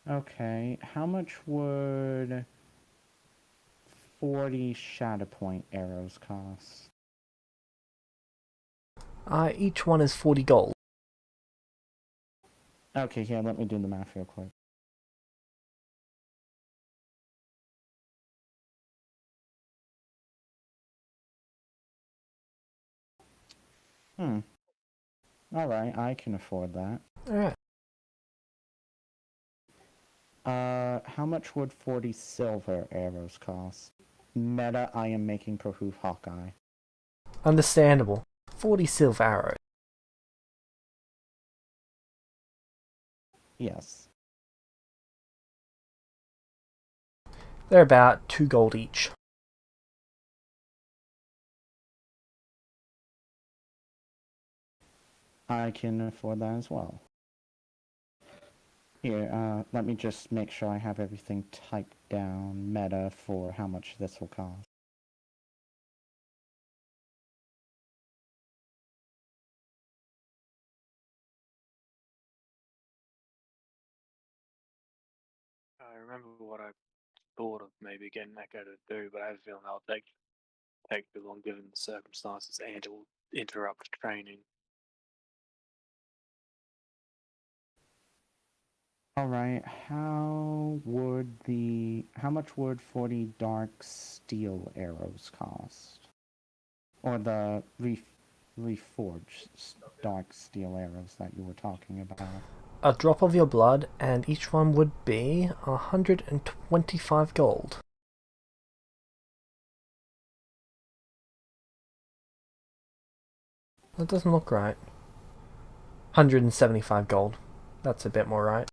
A: Okay, how much would 40 Shatterpoint arrows cost?
D: Each one is 40 gold.
A: Okay, here, let me do the math real quick. Alright, I can afford that.
D: Alright.
A: How much would 40 silver arrows cost? Meta, I am making Prohoof Hawkeye.
D: Understandable. 40 silver arrows.
A: Yes.
D: They're about 2 gold each.
A: I can afford that as well. Here, let me just make sure I have everything typed down, meta, for how much this will cost.
E: I remember what I thought of maybe getting Echo to do, but I have a feeling that'll take too long given the circumstances and it will interrupt training.
A: Alright, how much would 40 dark steel arrows cost? Or the reforged dark steel arrows that you were talking about?
D: A drop of your blood, and each one would be 125 gold. That doesn't look right. 175 gold. That's a bit more right.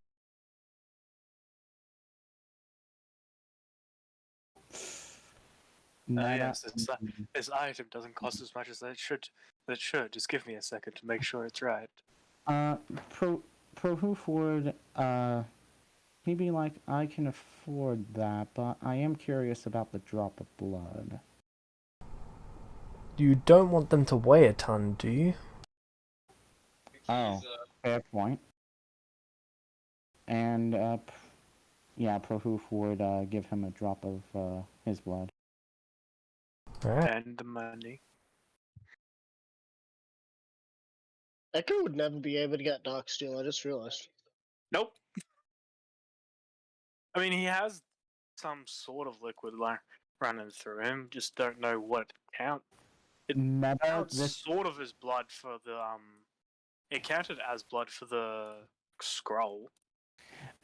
E: Yes, this item doesn't cost as much as it should. Just give me a second to make sure it's right.
A: Prohoof would, he'd be like, I can afford that, but I am curious about the drop of blood.
D: You don't want them to weigh a ton, do you?
A: Oh, fair point. And, yeah, Prohoof would, give him a drop of, his blood.
D: Alright.
E: And the money.
B: Echo would never be able to get dark steel. I just realized.
E: Nope. I mean, he has some sort of liquid running through him. Just don't know what count. It counts sort of as blood for the It counted as blood for the scroll.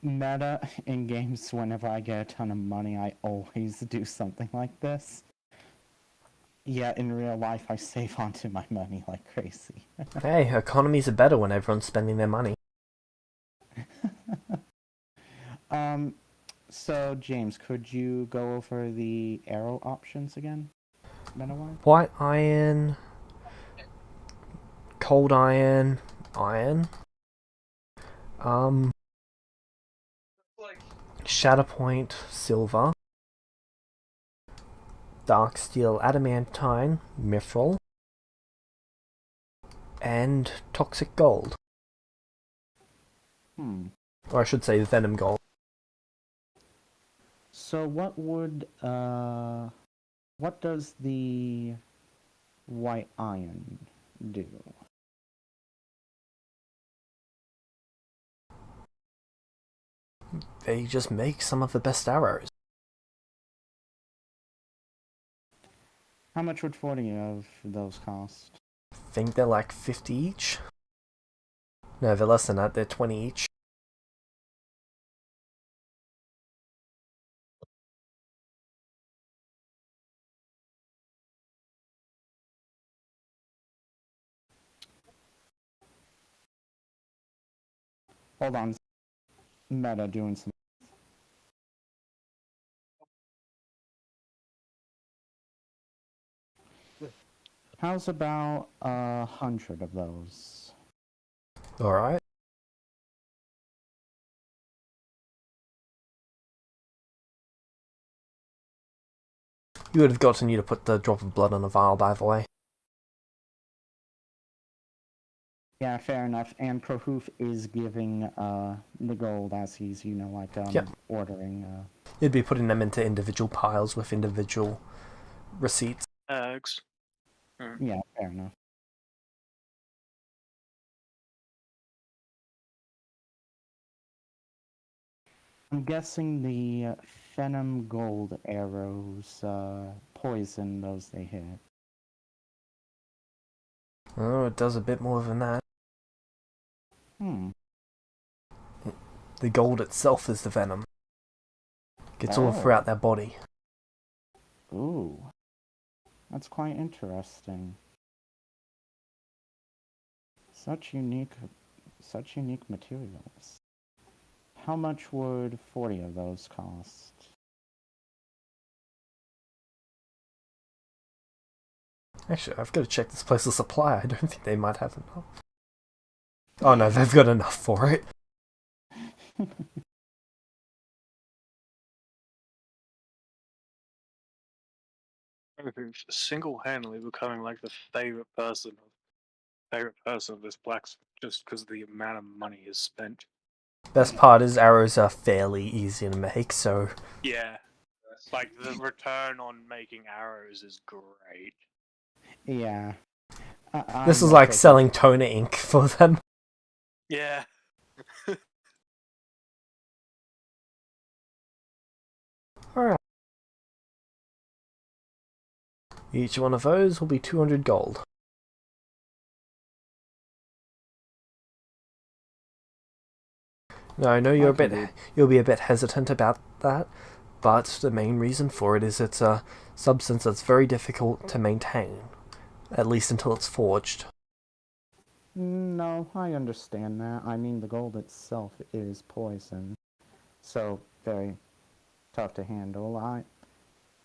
A: Meta, in games, whenever I get a ton of money, I always do something like this. Yeah, in real life, I save onto my money like crazy.
D: Hey, economies are better when everyone's spending their money.
A: So, James, could you go over the arrow options again? Meta-wise?
D: White iron, cold iron, Shatterpoint, silver, dark steel, adamantine, mithril, and toxic gold. Or I should say venom gold.
A: So what does the white iron do?
D: They just make some of the best arrows.
A: How much would 40 of those cost?
D: I think they're like 50 each. No, they're less than that, they're 20 each.
A: Hold on. Meta doing some. How's about 100 of those?
D: Alright. You would have gotten you to put the drop of blood on a vial, by the way.
A: Yeah, fair enough. And Prohoof is giving the gold as he's,
D: Yep.
A: ordering.
D: You'd be putting them into individual piles with individual receipts.
C: Eggs.
A: Yeah, fair enough. I'm guessing the Venom Gold arrows poison those they hit.
D: Oh, it does a bit more than that. The gold itself is the venom. Gets all throughout their body.
A: Ooh. That's quite interesting. Such unique materials. How much would 40 of those cost?
D: Actually, I've got to check this place's supply. I don't think they might have enough. Oh no, they've got enough for it.
C: Single-handedly becoming like the favorite person of this blacksmith just because of the amount of money is spent.
D: Best part is arrows are fairly easy to make, so...
C: Yeah. Like, the return on making arrows is great.
A: Yeah.
D: This is like selling toner ink for them.
C: Yeah.
D: Alright. Each one of those will be 200 gold. Now, I know you'll be a bit hesitant about that, but the main reason for it is it's a substance that's very difficult to maintain, at least until it's forged.
A: No, I understand that. I mean, the gold itself is poison, so very tough to handle.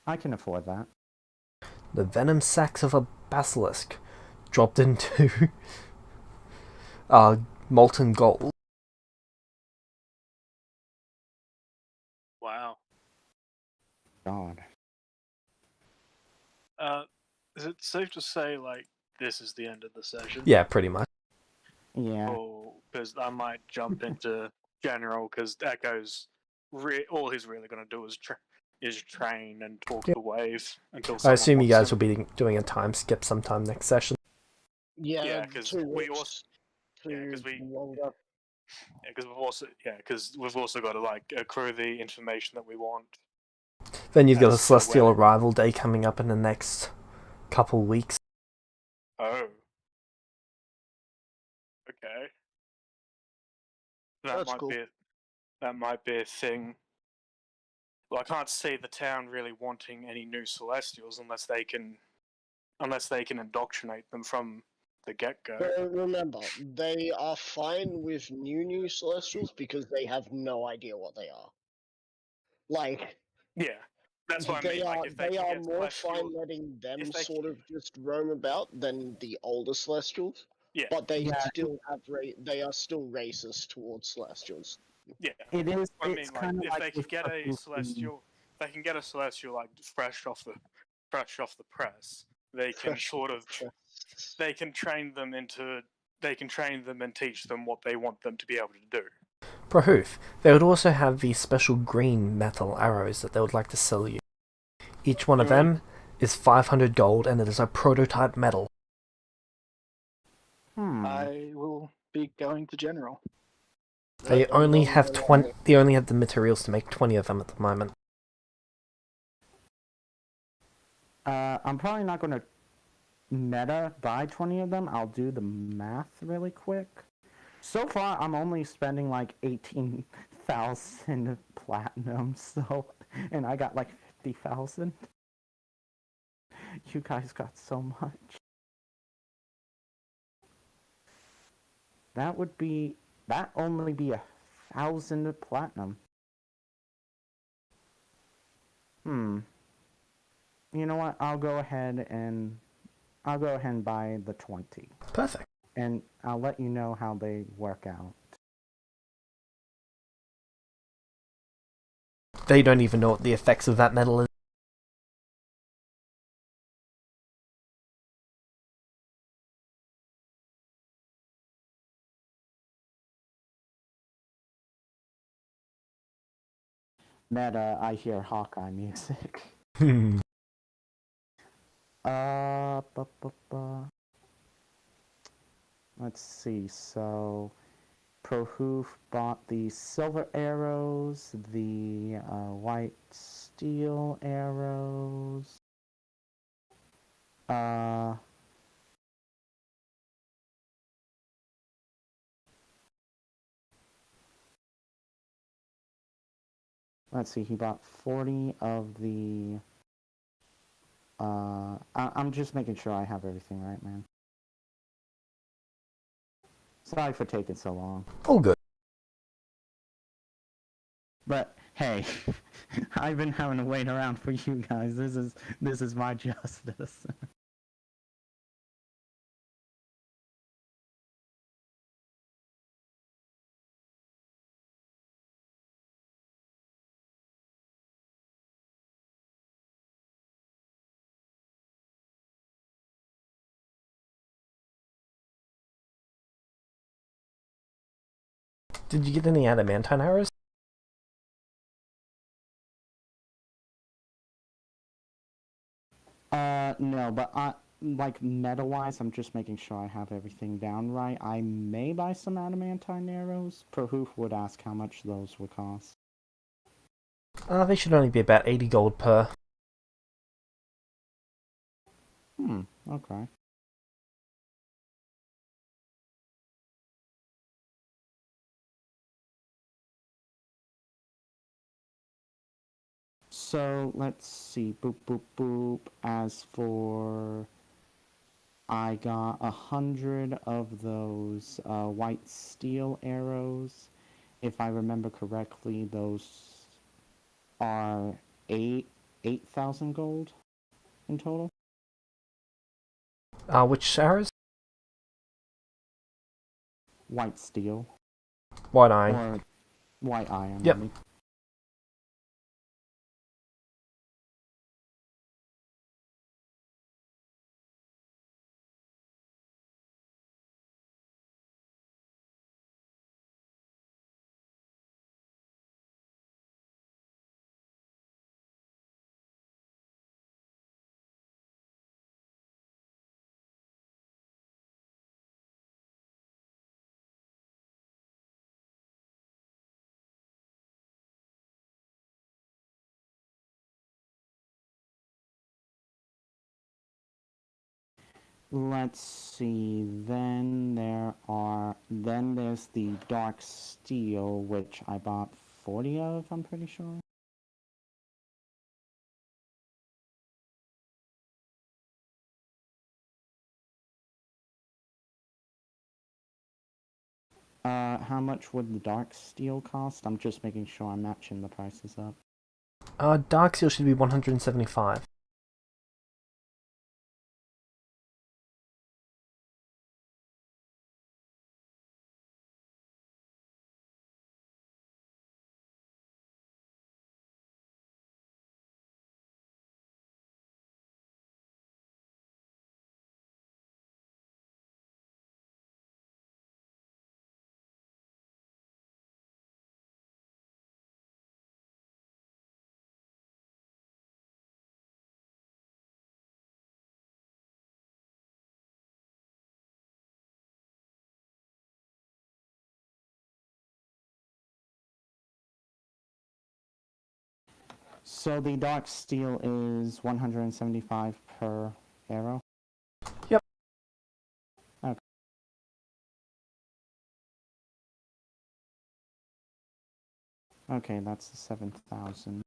A: I can afford that.
D: The venom sacs of a basilisk dropped into molten gold.
C: Wow.
A: God.
C: Is it safe to say, like, this is the end of the session?
D: Yeah, pretty much.
A: Yeah.
C: Oh, because I might jump into general, because Echo's all he's really going to do is train and talk to the wave until
D: I assume you guys
C: will
D: will be doing a time skip sometime next session.
B: Yeah,
C: because
B: 2
C: we
B: weeks
C: also
B: longer.
C: because we've also got to like accrue the information that we want.
D: Then you've got a
C: As to
D: Celestial
C: when-
D: Arrival Day coming up in the next couple weeks.
C: Oh. Okay.
B: That's cool.
C: That might be a thing. Well, I can't see the town really wanting any new Celestials unless they can indoctrinate them from the get-go.
B: But remember, they are fine with new Celestials because they have no idea what they are. Like,
C: Yeah, that's what I mean. Like, if they
B: are
C: can get
B: more
C: Celestial,
B: fine letting them
C: if they
B: sort of just roam about than the older Celestials.
E: Yeah,
B: but they
A: Yeah.
B: still have they are still racist towards Celestials.
E: yeah.
A: It is.
E: I
A: It's
E: mean, like,
A: kind of
E: if
A: like
E: they can
A: with
E: get a
A: Proof and-
E: celestial, they can get a celestial like fresh off the press. They can
B: Fresh
E: sort of they can train them and teach them what they want them to be able to do.
D: Prahoof, they would also have these special green metal arrows that they would like to sell you. Each one of them is 500 gold, and it is a prototype medal.
F: I will be going to general.
D: They only have They only have the materials to make 20 of them at the moment.
A: I'm probably not going to meta buy 20 of them. I'll do the math really quick. So far, I'm only spending like 18,000 platinum, so, and I got like 50,000. You guys got so much. That only be 1,000 platinum. You know what? I'll go ahead and buy the 20.
D: Perfect.
A: And I'll let you know how they work out.
D: They don't even know what the effects of that medal is.
A: Meta, I hear Hawkeye music. Let's see, so Prohoof bought the silver arrows, the white steel arrows. Let's see, he bought 40 of the... I'm just making sure I have everything right, man. Sorry for taking so long.
D: All good.
A: But hey, I've been having to wait around for you guys. This is my justice.
D: Did you get any adamantine arrows?
A: No, but like meta-wise, I'm just making sure I have everything down right. I may buy some adamantine arrows. Prohoof would ask how much those would cost.
D: They should only be about 80 gold per.
A: Okay. So, let's see. Boop, boop, boop. As for... I got 100 of those white steel arrows. If I remember correctly, those are 8,000 gold in total.
D: Which arrows?
A: White steel.
D: White iron.
A: Or white iron.
D: Yep.
A: I mean. Let's see, then there's the dark steel, which I bought 40 of, I'm pretty sure. How much would the dark steel cost? I'm just making sure I'm matching the prices up.
D: Dark steel should be 175.
A: So the dark steel is 175 per arrow?
D: Yep.
A: Okay. Okay, that's 7,000.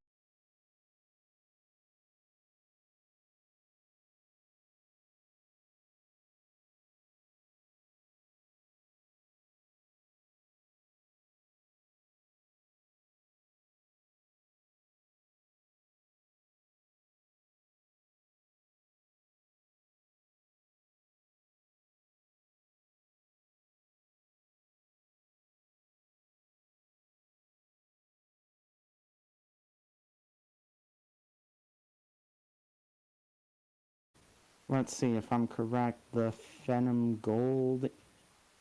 A: Let's see, if I'm correct, the Venom gold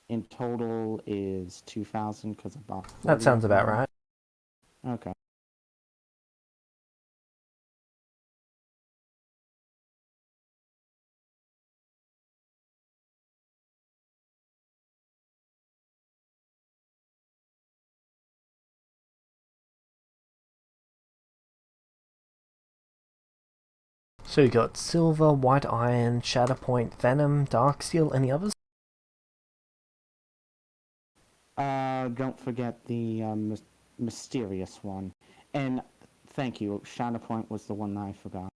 A: in total is 2,000 because I bought 40
D: That sounds
A: of
D: about
A: them.
D: right.
A: Okay.
D: So you got silver, white iron, shatterpoint, venom, dark steel, any others?
A: Don't forget the mysterious one. And thank you, Shatterpoint was the one that I forgot.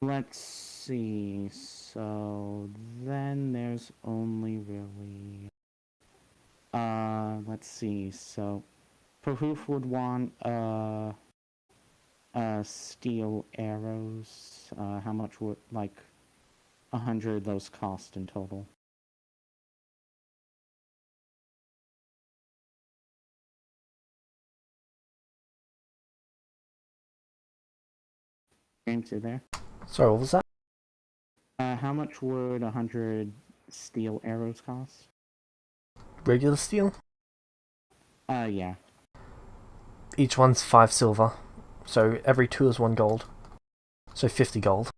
A: Let's see, so then there's only really... let's see, so Prahoof would want, steel arrows. How much would, like, 100 of those cost in total? James, you there?
D: Sorry, what was that?
A: How much would 100 steel arrows cost?
D: Regular steel?
A: Yeah.
D: Each one's 5 silver. So every 2 is 1 gold. So 50 gold.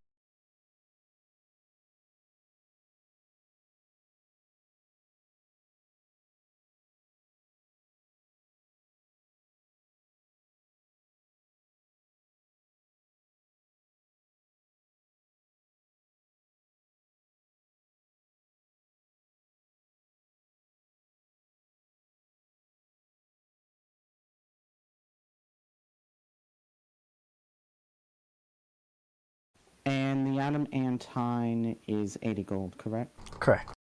A: And the adamantine is 80 gold, correct?
D: Correct.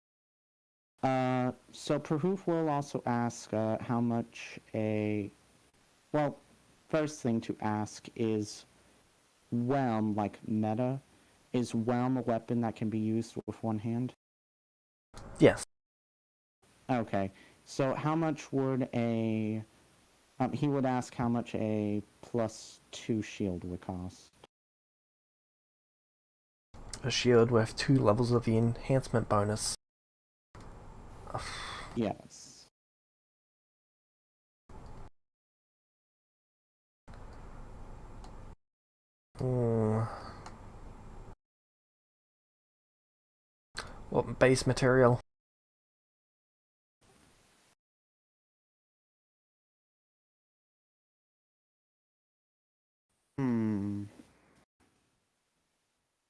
A: So Prahoof will also ask how much a... Well, first thing to ask is Whelm, like meta, is Whelm a weapon that can be used with one hand?
D: Yes.
A: Okay, so how much would a... he would ask how much a +2 shield would cost.
D: A shield with 2 levels of the enhancement bonus.
A: Yes.
D: What base material?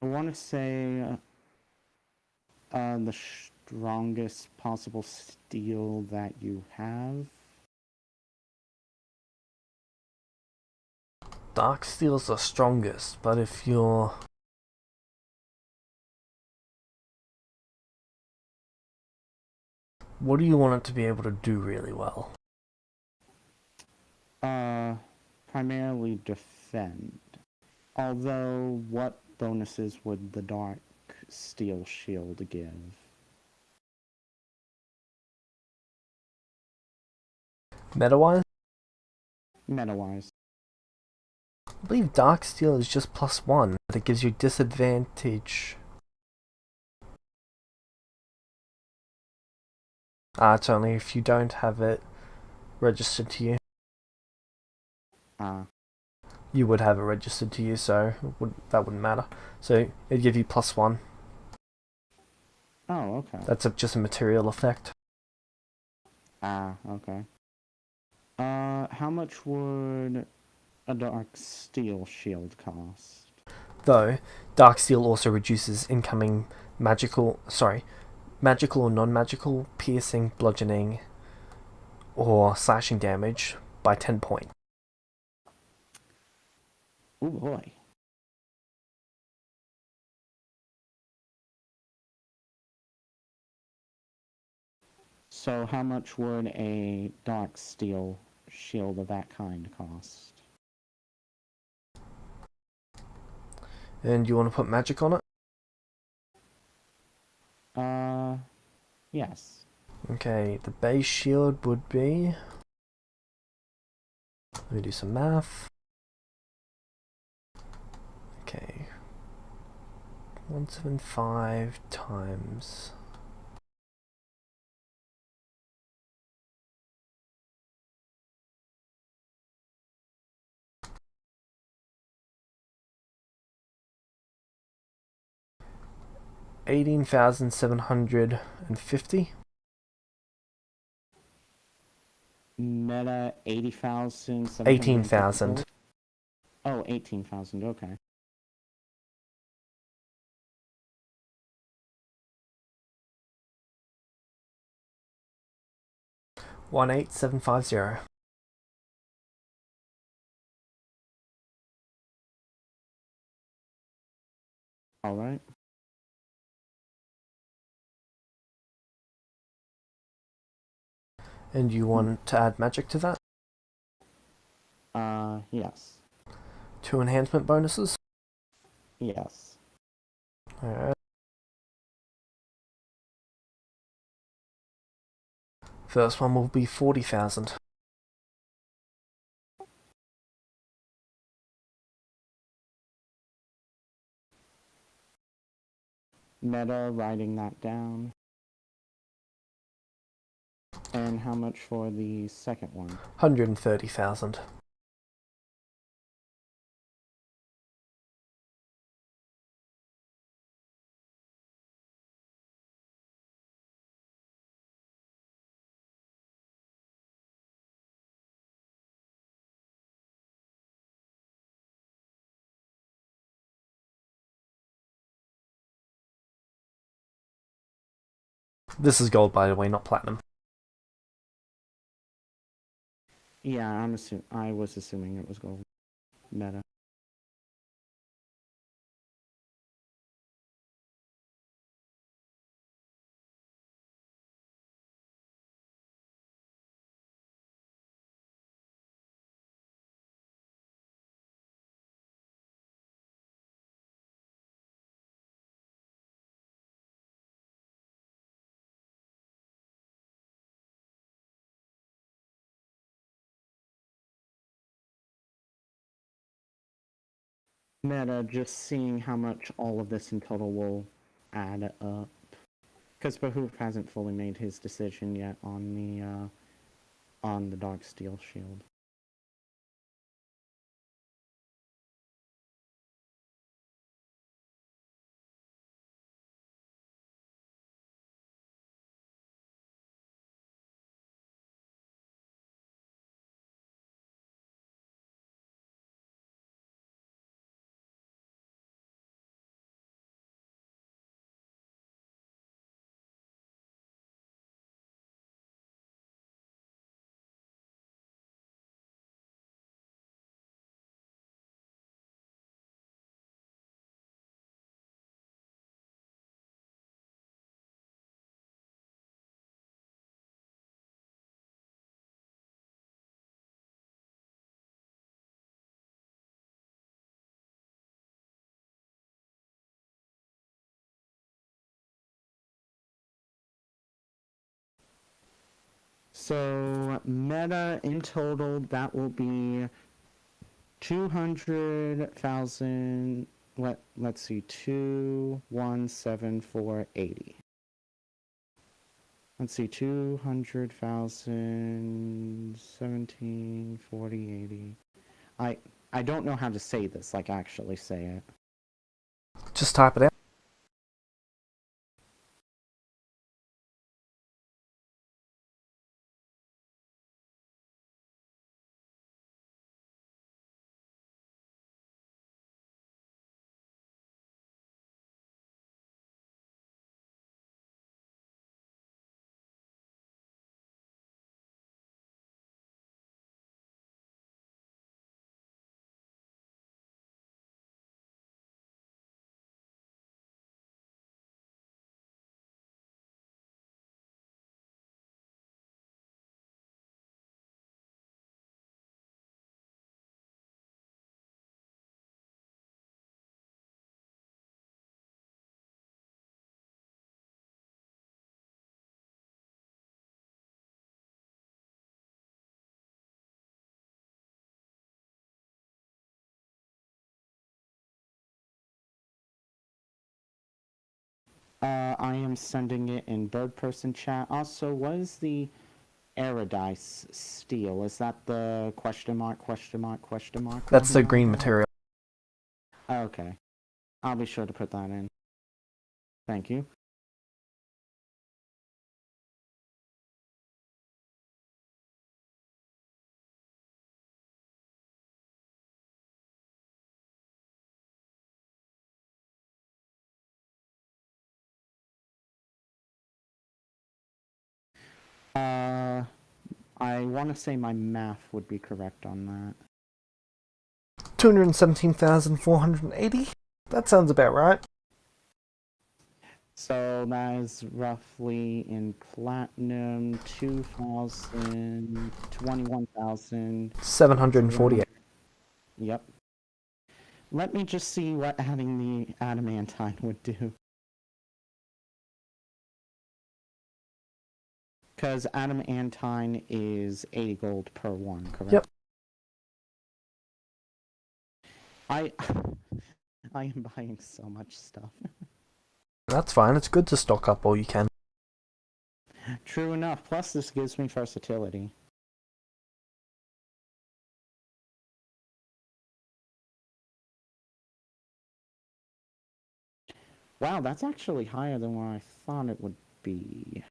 A: I want to say the strongest possible steel that you have.
D: Dark steel's the strongest, but if you're... What do you want it to be able to do really well?
A: Primarily defend. Although, what bonuses would the dark steel shield give?
D: Meta-wise?
A: Meta-wise.
D: I believe Darksteel is just +1, but it gives you disadvantage. It's only if you don't have it registered to you. You would have it registered to you, so that wouldn't matter. So it'd give you +1.
A: Oh, okay.
D: That's just a material effect.
A: Okay. How much would a dark steel shield cost?
D: Though, Darksteel also reduces incoming magical or non-magical piercing, bludgeoning, or slashing damage by 10 points.
A: Oh boy. So how much would a dark steel shield of that kind cost?
D: And you want to put magic on it?
A: Yes.
D: Okay, the base shield would be... Let me do some math. Okay. 175 times... $18,750.
A: Meta 80,000.
D: 18,000.
A: Oh, 18,000. Okay.
D: $18,750.
A: All right.
D: And you want to add magic to that?
A: Yes.
D: 2 enhancement bonuses?
A: Yes.
D: Alright. First one will be 40,000.
A: Meta, writing that down. And how much for the second one?
D: 130,000. This is gold, by the way, not platinum.
A: Yeah, I was assuming it was gold. Meta. Meta, just seeing how much all of this in total will add up. Because Behoof hasn't fully made his decision yet on the Dark Steel Shield. So meta in total, that will be 200,000. Let's see, 2,174,80. Let's see, 200,000, 17, 40, 80. I don't know how to say this, like actually say it.
D: Just type it out.
A: I am sending it in bird person chat. Also, what is the Aradise steel? Is that the question mark, question mark, question mark?
D: That's the green material.
A: Okay. I'll be sure to put that in. Thank you. I want to say my math would be correct on that.
D: 217,480? That sounds about right.
A: So that is roughly in platinum 2,000, 21,000.
D: 748.
A: Yep. Let me just see what adding the adamantine would do. Because adamantine is 80 gold per one, correct?
D: Yep.
A: I am buying so much stuff.
D: That's fine. It's good to stock up all you can.
A: True enough. Plus, this gives me versatility. Wow, that's actually higher than what I thought it would be.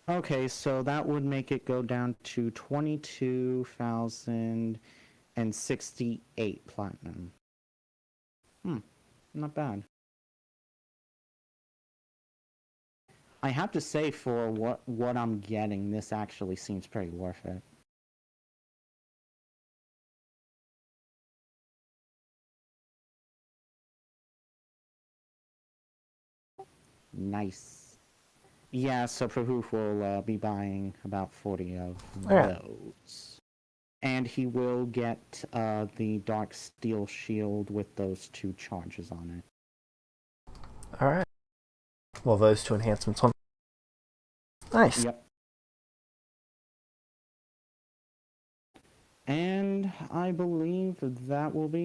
A: Okay, so that would make it go down to 22,068 platinum. Not bad. I have to say, for what I'm getting, this actually seems pretty worth it. Nice. Yeah, so Prahoof will be buying about 40 of those. And he will get the Dark Steel Shield with those 2 charges on it.
D: Alright. Well, those 2 enhancements on. Nice.
A: Yep. And I believe that will be